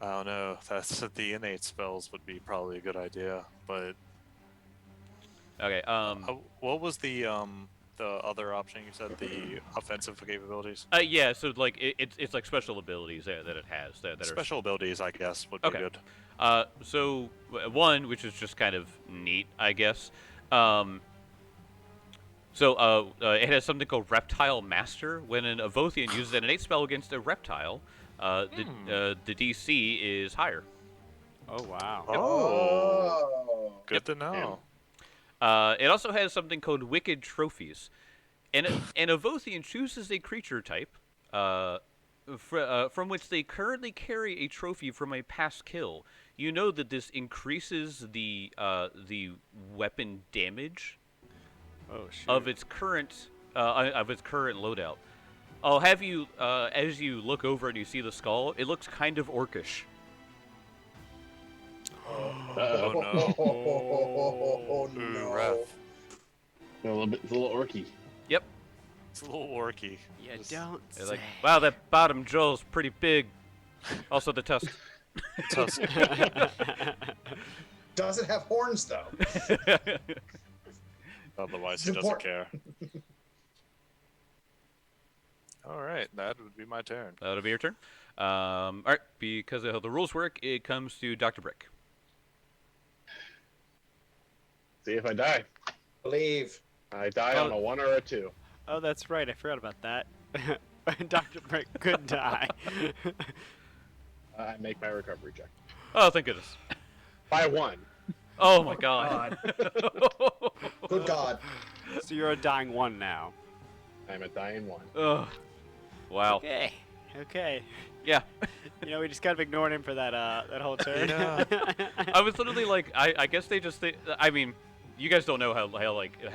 [SPEAKER 1] I don't know. That's the innate spells would be probably a good idea, but
[SPEAKER 2] Okay.
[SPEAKER 1] what was the other option you said? The offensive capabilities.
[SPEAKER 2] Yeah. So like it's like special abilities that it has that are
[SPEAKER 1] Special abilities, I guess, would be
[SPEAKER 2] Okay.
[SPEAKER 1] good.
[SPEAKER 2] So one, which is just kind of neat, I guess. It has something called Reptile Master. When an Avothian uses an innate spell against a reptile, the DC is higher.
[SPEAKER 4] Oh wow.
[SPEAKER 1] Oh, good to know.
[SPEAKER 2] It also has something called Wicked Trophies. An Avothian chooses a creature type from which they currently carry a trophy from a past kill. You know that this increases the weapon damage of its current loadout. I'll have you as you look over and you see the skull. It looks kind of orcish.
[SPEAKER 1] Oh no.
[SPEAKER 5] Oh
[SPEAKER 1] Ooh,
[SPEAKER 5] no.
[SPEAKER 1] Wrath.
[SPEAKER 6] It's a little orky.
[SPEAKER 2] Yep.
[SPEAKER 1] It's a little orky.
[SPEAKER 4] You
[SPEAKER 1] It's-
[SPEAKER 4] don't
[SPEAKER 2] They're
[SPEAKER 4] say.
[SPEAKER 2] like, wow, that bottom jaw's pretty big. Also the tusk.
[SPEAKER 1] Tusk.
[SPEAKER 5] Does it have horns though?
[SPEAKER 1] Otherwise, he
[SPEAKER 5] It's
[SPEAKER 1] doesn't
[SPEAKER 5] important.
[SPEAKER 1] care. All right, that would be my turn.
[SPEAKER 2] That'll be your turn. All right, because of how the rules work, it comes to Dr. Brick.
[SPEAKER 6] See if I die.
[SPEAKER 5] Believe.
[SPEAKER 6] I die on a 1 or a 2.
[SPEAKER 4] Oh, that's right. I forgot about that. Dr. Brick could die.
[SPEAKER 6] I make my recovery check.
[SPEAKER 2] Oh, thank goodness.
[SPEAKER 6] By 1.
[SPEAKER 2] Oh my god.
[SPEAKER 5] Good God.
[SPEAKER 4] So you're a dying one now.
[SPEAKER 6] I'm a dying 1.
[SPEAKER 2] Ugh. Wow.
[SPEAKER 4] Okay. Okay.
[SPEAKER 2] Yeah.
[SPEAKER 4] You know, we just kind of ignored him for that whole turn.
[SPEAKER 1] Yeah.
[SPEAKER 2] I was literally like, I guess they just think, I mean, you guys don't know how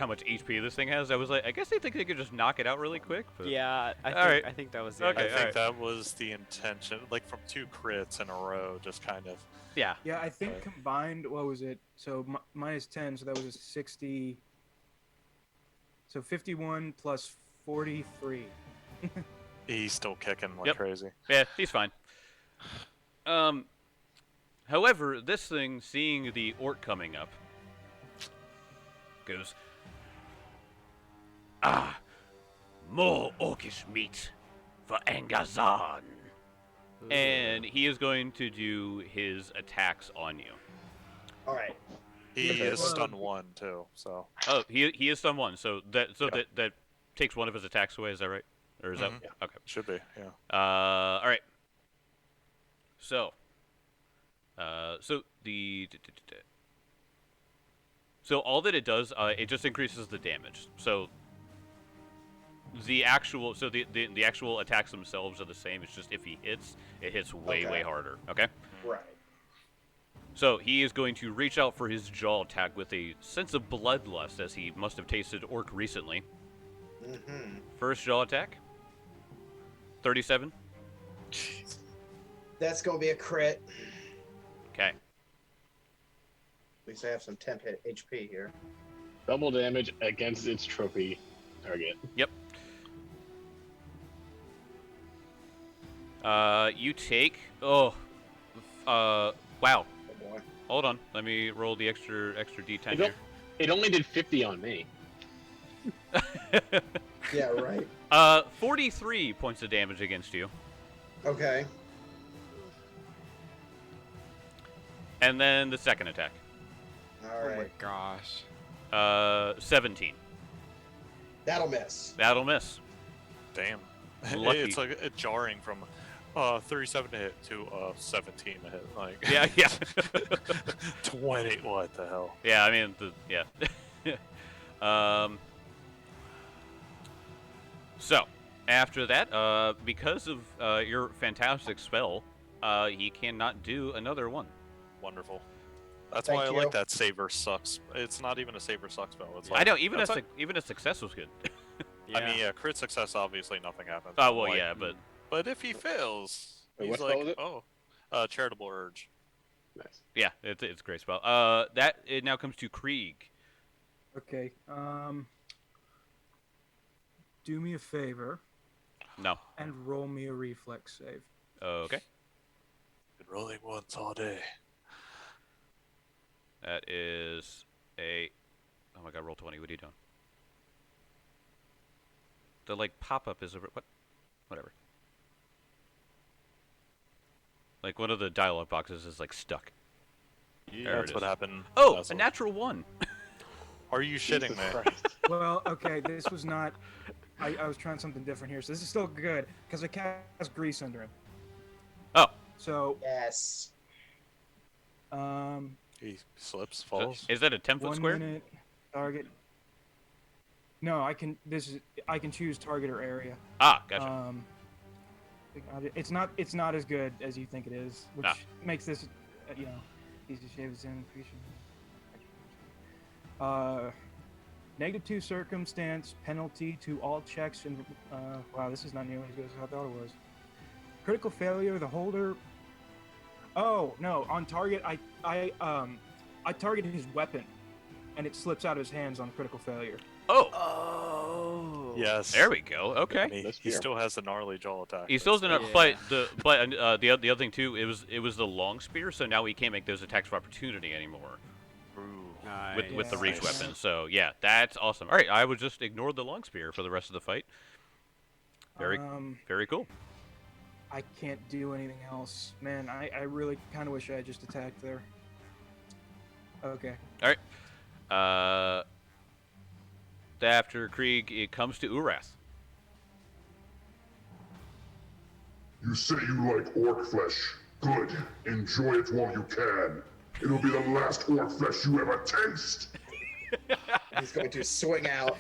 [SPEAKER 2] much HP this thing has. I was like, I guess they think they could just knock it out really quick. But...
[SPEAKER 4] Yeah,
[SPEAKER 2] Alright.
[SPEAKER 4] I think that was the
[SPEAKER 2] Okay,
[SPEAKER 1] I
[SPEAKER 4] idea.
[SPEAKER 1] think that was the intention, like from 2 crits in a row, just kind of.
[SPEAKER 2] Yeah.
[SPEAKER 3] Yeah, I think
[SPEAKER 1] Right.
[SPEAKER 3] combined, what was it? So minus 10, so that was a 60. So 51 plus 43.
[SPEAKER 1] He's still kicking like
[SPEAKER 2] Yep.
[SPEAKER 1] crazy.
[SPEAKER 2] Yeah, he's fine. However, this thing, seeing the orc coming up, goes, "Ah, more orcish meat for Angazon." And he is going to do his attacks on you.
[SPEAKER 5] All right.
[SPEAKER 1] He
[SPEAKER 5] Okay.
[SPEAKER 1] is stun 1 too, so.
[SPEAKER 2] Oh, he is stun 1, so that takes one of his attacks away. Is that right? Or is
[SPEAKER 1] Mhm.
[SPEAKER 2] that okay?
[SPEAKER 1] Should be, yeah.
[SPEAKER 2] All right. So, so all that it does, it just increases the damage. So the actual attacks themselves are the same. It's just if he hits, it hits way
[SPEAKER 5] Okay.
[SPEAKER 2] harder. Okay.
[SPEAKER 5] Right.
[SPEAKER 2] So he is going to reach out for his jaw attack with a sense of bloodlust, as he must have tasted orc recently.
[SPEAKER 5] Mm-hmm.
[SPEAKER 2] First jaw attack. 37.
[SPEAKER 5] That's gonna be a crit.
[SPEAKER 2] Okay.
[SPEAKER 5] At least I have some temp hit HP here.
[SPEAKER 6] Double damage against its trophy target.
[SPEAKER 2] Yep. You take. Oh. Wow.
[SPEAKER 5] Oh boy.
[SPEAKER 2] Hold on. Let me roll the extra D10
[SPEAKER 6] It,
[SPEAKER 2] here.
[SPEAKER 6] it only did 50 on me.
[SPEAKER 5] Yeah. Right.
[SPEAKER 2] 43 points of damage against you.
[SPEAKER 5] Okay.
[SPEAKER 2] And then the second attack.
[SPEAKER 5] All
[SPEAKER 4] Oh my
[SPEAKER 5] right.
[SPEAKER 4] gosh.
[SPEAKER 2] 17.
[SPEAKER 5] That'll miss.
[SPEAKER 2] That'll miss.
[SPEAKER 1] Damn.
[SPEAKER 2] Lucky.
[SPEAKER 1] It's like jarring from 37 to hit to 17 to hit. Like
[SPEAKER 2] Yeah, yeah.
[SPEAKER 1] 20. What the hell?
[SPEAKER 2] Yeah, I mean, yeah. So, after that, because of your fantastic spell, he cannot do another one.
[SPEAKER 1] Wonderful. That's
[SPEAKER 5] Thank
[SPEAKER 1] why I
[SPEAKER 5] you.
[SPEAKER 1] like that saver sucks. It's not even a saver sucks spell. It's
[SPEAKER 2] I
[SPEAKER 1] like,
[SPEAKER 2] know, even
[SPEAKER 1] that's
[SPEAKER 2] a success was good.
[SPEAKER 4] Yeah.
[SPEAKER 1] I mean, yeah, crit success, obviously nothing happens.
[SPEAKER 2] Oh, well,
[SPEAKER 1] Like,
[SPEAKER 2] yeah, but
[SPEAKER 1] But if he fails,
[SPEAKER 6] Wait,
[SPEAKER 1] he's
[SPEAKER 6] what spell
[SPEAKER 1] like,
[SPEAKER 6] was it?
[SPEAKER 1] oh, charitable urge.
[SPEAKER 6] Nice.
[SPEAKER 2] yeah, it's a great spell. It now comes to Krieg.
[SPEAKER 3] Okay. Do me a favor
[SPEAKER 2] No.
[SPEAKER 3] and roll me a reflex save.
[SPEAKER 2] Okay.
[SPEAKER 1] Been rolling ones all day.
[SPEAKER 2] That is a... Oh my god, roll 20. What are you doing? The, like, pop-up is a... What? Whatever. Like, one of the dialogue boxes is, like, stuck. There
[SPEAKER 1] That's
[SPEAKER 2] it
[SPEAKER 1] what
[SPEAKER 2] is.
[SPEAKER 1] happened.
[SPEAKER 2] Oh,
[SPEAKER 1] last
[SPEAKER 2] a
[SPEAKER 1] week.
[SPEAKER 2] natural 1.
[SPEAKER 1] Are you shitting
[SPEAKER 6] Jesus
[SPEAKER 1] me?
[SPEAKER 6] Christ.
[SPEAKER 3] Well, okay, this was not. I was trying something different here, so this is still good because I cast grease under him.
[SPEAKER 2] Oh.
[SPEAKER 3] So,
[SPEAKER 5] Yes.
[SPEAKER 1] He slips,
[SPEAKER 2] So,
[SPEAKER 1] falls.
[SPEAKER 2] is that a 10-foot
[SPEAKER 3] 1
[SPEAKER 2] square?
[SPEAKER 3] minute target. No, I can. I can choose target or area.
[SPEAKER 2] Ah, gotcha.
[SPEAKER 3] It's not as good as you think it is, which
[SPEAKER 2] Ah.
[SPEAKER 3] makes this, easy to shave is in creation. -2 circumstance penalty to all checks and wow, this is not nearly as good as I thought it was. Critical failure, the holder. Oh no! On target, I target his weapon, and it slips out of his hands on critical failure.
[SPEAKER 2] Oh,
[SPEAKER 4] Oh.
[SPEAKER 1] Yes.
[SPEAKER 2] there we go. Okay.
[SPEAKER 1] And he
[SPEAKER 6] This
[SPEAKER 1] still has the gnarly jaw attack.
[SPEAKER 2] He still
[SPEAKER 1] That's-
[SPEAKER 2] doesn't.
[SPEAKER 4] Yeah.
[SPEAKER 2] But the other thing too, it was the long spear, so now he can't make those attacks of opportunity anymore
[SPEAKER 1] Ooh.
[SPEAKER 4] Nice.
[SPEAKER 2] with the reach
[SPEAKER 1] Nice.
[SPEAKER 2] weapon. So yeah, that's awesome. All right, I would just ignore the long spear for the rest of the fight. Very very cool.
[SPEAKER 3] I can't do anything else, man. I really kind of wish I had just attacked there. Okay.
[SPEAKER 2] After Krieg, it comes to Urath.
[SPEAKER 8] You say you like orc flesh. Good. Enjoy it while you can. It'll be the last orc flesh you ever taste.
[SPEAKER 5] He's going to swing out.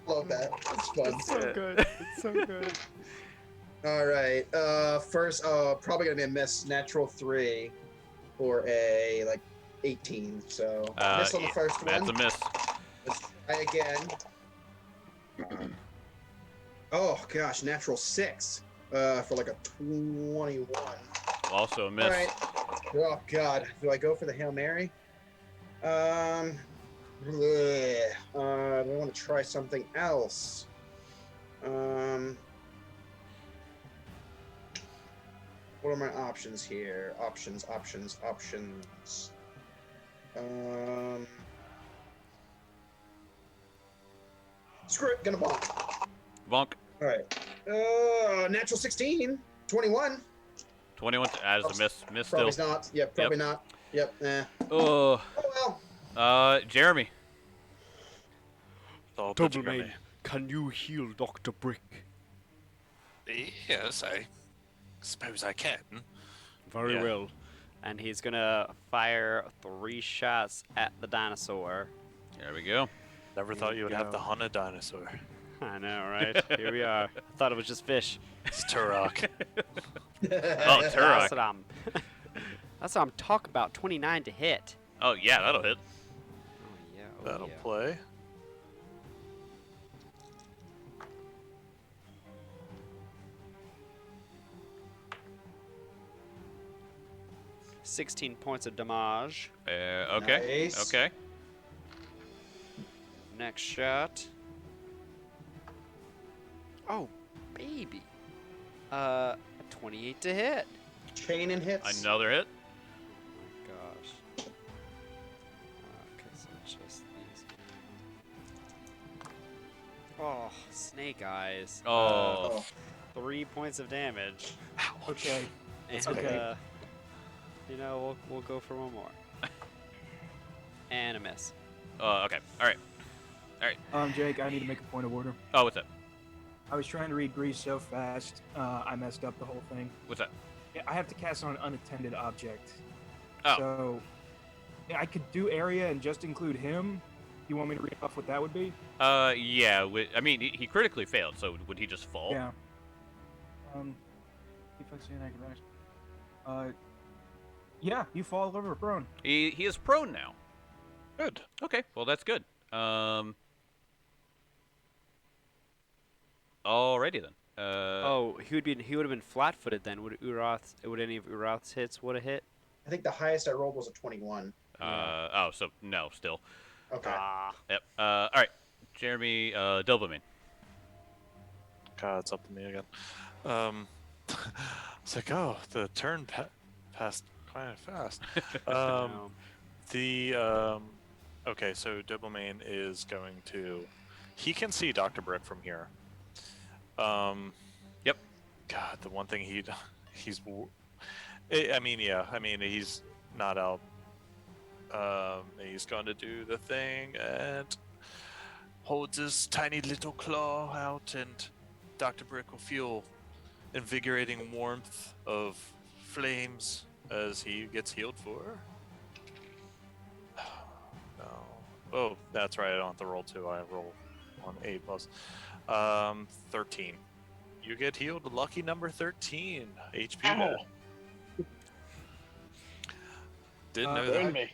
[SPEAKER 5] Love that. It's fun.
[SPEAKER 4] So good. It's so good.
[SPEAKER 5] All right. First, probably gonna be a miss. Natural 3 for a 18. So miss on the first
[SPEAKER 2] That's
[SPEAKER 5] one.
[SPEAKER 2] a miss.
[SPEAKER 5] Let's try again. Oh gosh, natural 6 for like a 21.
[SPEAKER 2] Also a miss.
[SPEAKER 5] All right. Oh god, do I go for the Hail Mary? Do I want to try something else? What are my options here? Options. Screw it, gonna bonk.
[SPEAKER 2] Bonk.
[SPEAKER 5] All right. Natural 16, 21.
[SPEAKER 2] 21 as a miss. Miss still.
[SPEAKER 5] Probably not. Yep, probably not. Yep,
[SPEAKER 2] Oh.
[SPEAKER 5] Oh well.
[SPEAKER 2] Jeremy.
[SPEAKER 1] All but
[SPEAKER 7] Double
[SPEAKER 1] Jeremy.
[SPEAKER 7] main, can you heal Dr. Brick?
[SPEAKER 1] Yes, I suppose I can.
[SPEAKER 7] Very
[SPEAKER 1] Yeah.
[SPEAKER 7] well.
[SPEAKER 4] And he's gonna fire 3 shots at the dinosaur.
[SPEAKER 2] There we go.
[SPEAKER 1] Never thought you would have to hunt a dinosaur.
[SPEAKER 4] I know, right? Here we are. I thought it was just fish.
[SPEAKER 1] It's Turok.
[SPEAKER 2] Oh,
[SPEAKER 4] That's
[SPEAKER 2] Turok.
[SPEAKER 4] what I'm. That's what I'm talking about. 29 to hit.
[SPEAKER 2] Oh, yeah, that'll hit.
[SPEAKER 4] Oh yeah. Oh,
[SPEAKER 1] That'll
[SPEAKER 4] yeah.
[SPEAKER 1] play.
[SPEAKER 4] $16 points of damage.
[SPEAKER 2] Okay.
[SPEAKER 5] Nice.
[SPEAKER 2] Okay.
[SPEAKER 4] Next shot. Oh, baby. 28 to hit.
[SPEAKER 5] Chain and hits.
[SPEAKER 2] Another hit.
[SPEAKER 4] Oh my gosh. Okay, so just these. Oh, snake eyes.
[SPEAKER 2] Oh.
[SPEAKER 4] 3 points of damage.
[SPEAKER 3] Okay.
[SPEAKER 4] And,
[SPEAKER 3] okay.
[SPEAKER 4] you know, we'll go for one more. And a miss.
[SPEAKER 2] Okay. All right.
[SPEAKER 3] Jake, I need to make a point of order.
[SPEAKER 2] Oh, what's that?
[SPEAKER 3] I was trying to read Grease so fast, I messed up the whole thing.
[SPEAKER 2] What's that?
[SPEAKER 3] Yeah, I have to cast on an unattended object.
[SPEAKER 2] Oh.
[SPEAKER 3] So, yeah, I could do area and just include him. You want me to read off what that would be?
[SPEAKER 2] Yeah. I mean, he critically failed, so would he just fall?
[SPEAKER 3] Yeah. Defense and acrobatics. Yeah, you fall over prone.
[SPEAKER 2] He is prone now.
[SPEAKER 1] Good.
[SPEAKER 2] Okay. Well, that's good. Alrighty then.
[SPEAKER 4] Oh, he would have been flat-footed then. Would any of Urath's hits would have hit?
[SPEAKER 5] I think the highest I rolled was a 21.
[SPEAKER 2] Oh, so no, still.
[SPEAKER 5] Okay.
[SPEAKER 4] Ah.
[SPEAKER 2] Yep. All right. Jeremy, Doberman.
[SPEAKER 1] God, it's up to me again. It's like, oh, the turn passed quite fast.
[SPEAKER 4] No.
[SPEAKER 1] Okay, so Doberman is going to. He can see Dr. Brick from here.
[SPEAKER 2] Yep.
[SPEAKER 1] God, the one thing he's he's not out. He's going to do the thing and holds his tiny little claw out, and Dr. Brick will feel invigorating warmth of flames as he gets healed for. No. Oh, that's right. I don't have to roll 2. I roll on 8 plus. 13. You get healed. Lucky number 13 HP.
[SPEAKER 6] Ow.
[SPEAKER 1] Didn't know
[SPEAKER 6] Burn
[SPEAKER 1] that.
[SPEAKER 6] me.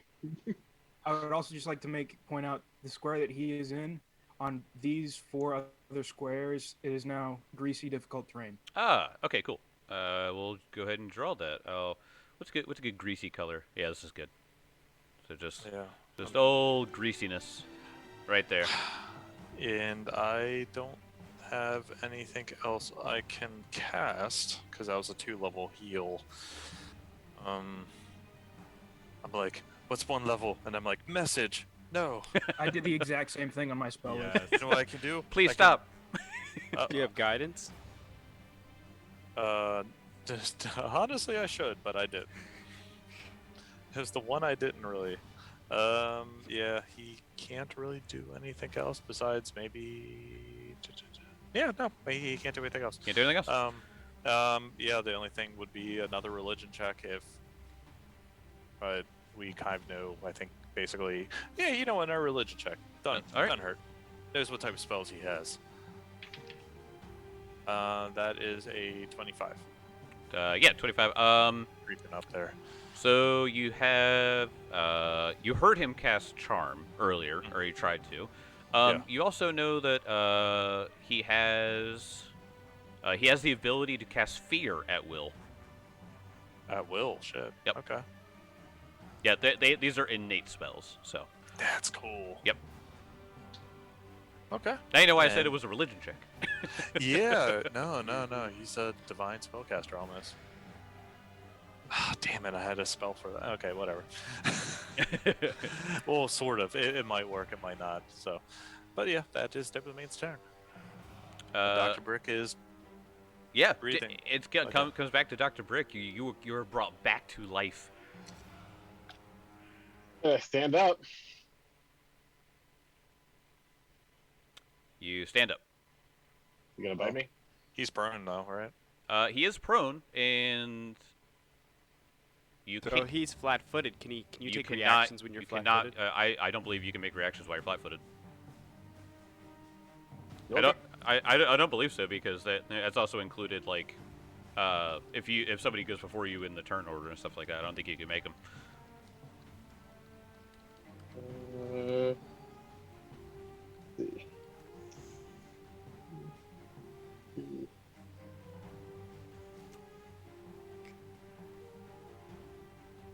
[SPEAKER 3] I would also just like to point out the square that he is in. On these 4 other squares, it is now greasy, difficult terrain.
[SPEAKER 2] Ah. Okay. Cool. We'll go ahead and draw that. Oh, what's good? What's a good greasy color? Yeah, this is good. So just old greasiness, right there.
[SPEAKER 1] And I don't have anything else I can cast because that was a 2-level heal. I'm like, what's 1 level? And I'm like, message. No.
[SPEAKER 3] I did the exact same thing on my spell list.
[SPEAKER 1] You know what I can do?
[SPEAKER 2] Please
[SPEAKER 1] I
[SPEAKER 2] stop.
[SPEAKER 1] Can,
[SPEAKER 4] Do you have guidance?
[SPEAKER 1] just honestly, I should, but I didn't. It was the one I didn't really. Yeah, he can't really do anything else besides maybe. Yeah, no, he can't do anything else.
[SPEAKER 2] Can't do anything else.
[SPEAKER 1] Yeah, the only thing would be another religion check if. But we kind of know, I think, basically. Yeah, you know, in our religion check, done.
[SPEAKER 2] All right.
[SPEAKER 1] Done hurt. Knows what type of spells he has. That is a 25.
[SPEAKER 2] Yeah, 25.
[SPEAKER 1] Creeping up there.
[SPEAKER 2] So you have you heard him cast Charm earlier, or he tried to.
[SPEAKER 1] Yeah.
[SPEAKER 2] You also know that he has the ability to cast Fear at will.
[SPEAKER 1] At will, shit.
[SPEAKER 2] Yep.
[SPEAKER 1] Okay.
[SPEAKER 2] Yeah, these are innate spells. So
[SPEAKER 1] That's cool.
[SPEAKER 2] Yep.
[SPEAKER 1] Okay.
[SPEAKER 2] now you know why I said
[SPEAKER 1] And-
[SPEAKER 2] it was a religion check.
[SPEAKER 1] Yeah. No. He's a divine spellcaster almost. Ah, damn it! I had a spell for that. Okay, whatever. Well, sort of. It might work. It might not. So, but yeah, that is Dopamine's turn. Dr. Brick is
[SPEAKER 2] Yeah,
[SPEAKER 1] breathing.
[SPEAKER 2] comes back to Dr. Brick. You were brought back to life.
[SPEAKER 6] Stand up.
[SPEAKER 2] You stand up.
[SPEAKER 6] You gonna bite me?
[SPEAKER 1] He's prone though, right?
[SPEAKER 2] He is prone, and you
[SPEAKER 4] So
[SPEAKER 2] can't.
[SPEAKER 4] he's flat-footed. Can you take
[SPEAKER 2] cannot,
[SPEAKER 4] reactions when you're
[SPEAKER 2] you cannot.
[SPEAKER 4] flat-footed?
[SPEAKER 2] I don't believe you can make reactions while you're flat-footed.
[SPEAKER 6] Okay.
[SPEAKER 2] I don't believe so, because that's also included, like, if somebody goes before you in the turn order and stuff like that. I don't think you can make them.
[SPEAKER 6] Let's see.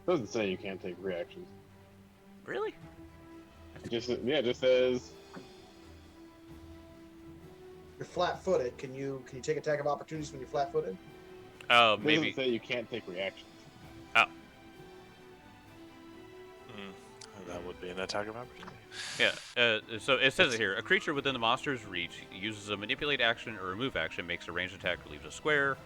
[SPEAKER 6] Doesn't say you can't take reactions.
[SPEAKER 2] Really?
[SPEAKER 6] It just says
[SPEAKER 5] You're flat-footed. Can you take attack of opportunities when you're flat-footed?
[SPEAKER 2] Oh,
[SPEAKER 6] it
[SPEAKER 2] maybe.
[SPEAKER 6] doesn't say you can't take reactions.
[SPEAKER 2] Oh,
[SPEAKER 1] That would be an attack of opportunity.
[SPEAKER 2] yeah. So it says it here. A creature within the monster's reach uses a manipulate action or remove action, makes a ranged attack, or leaves a square.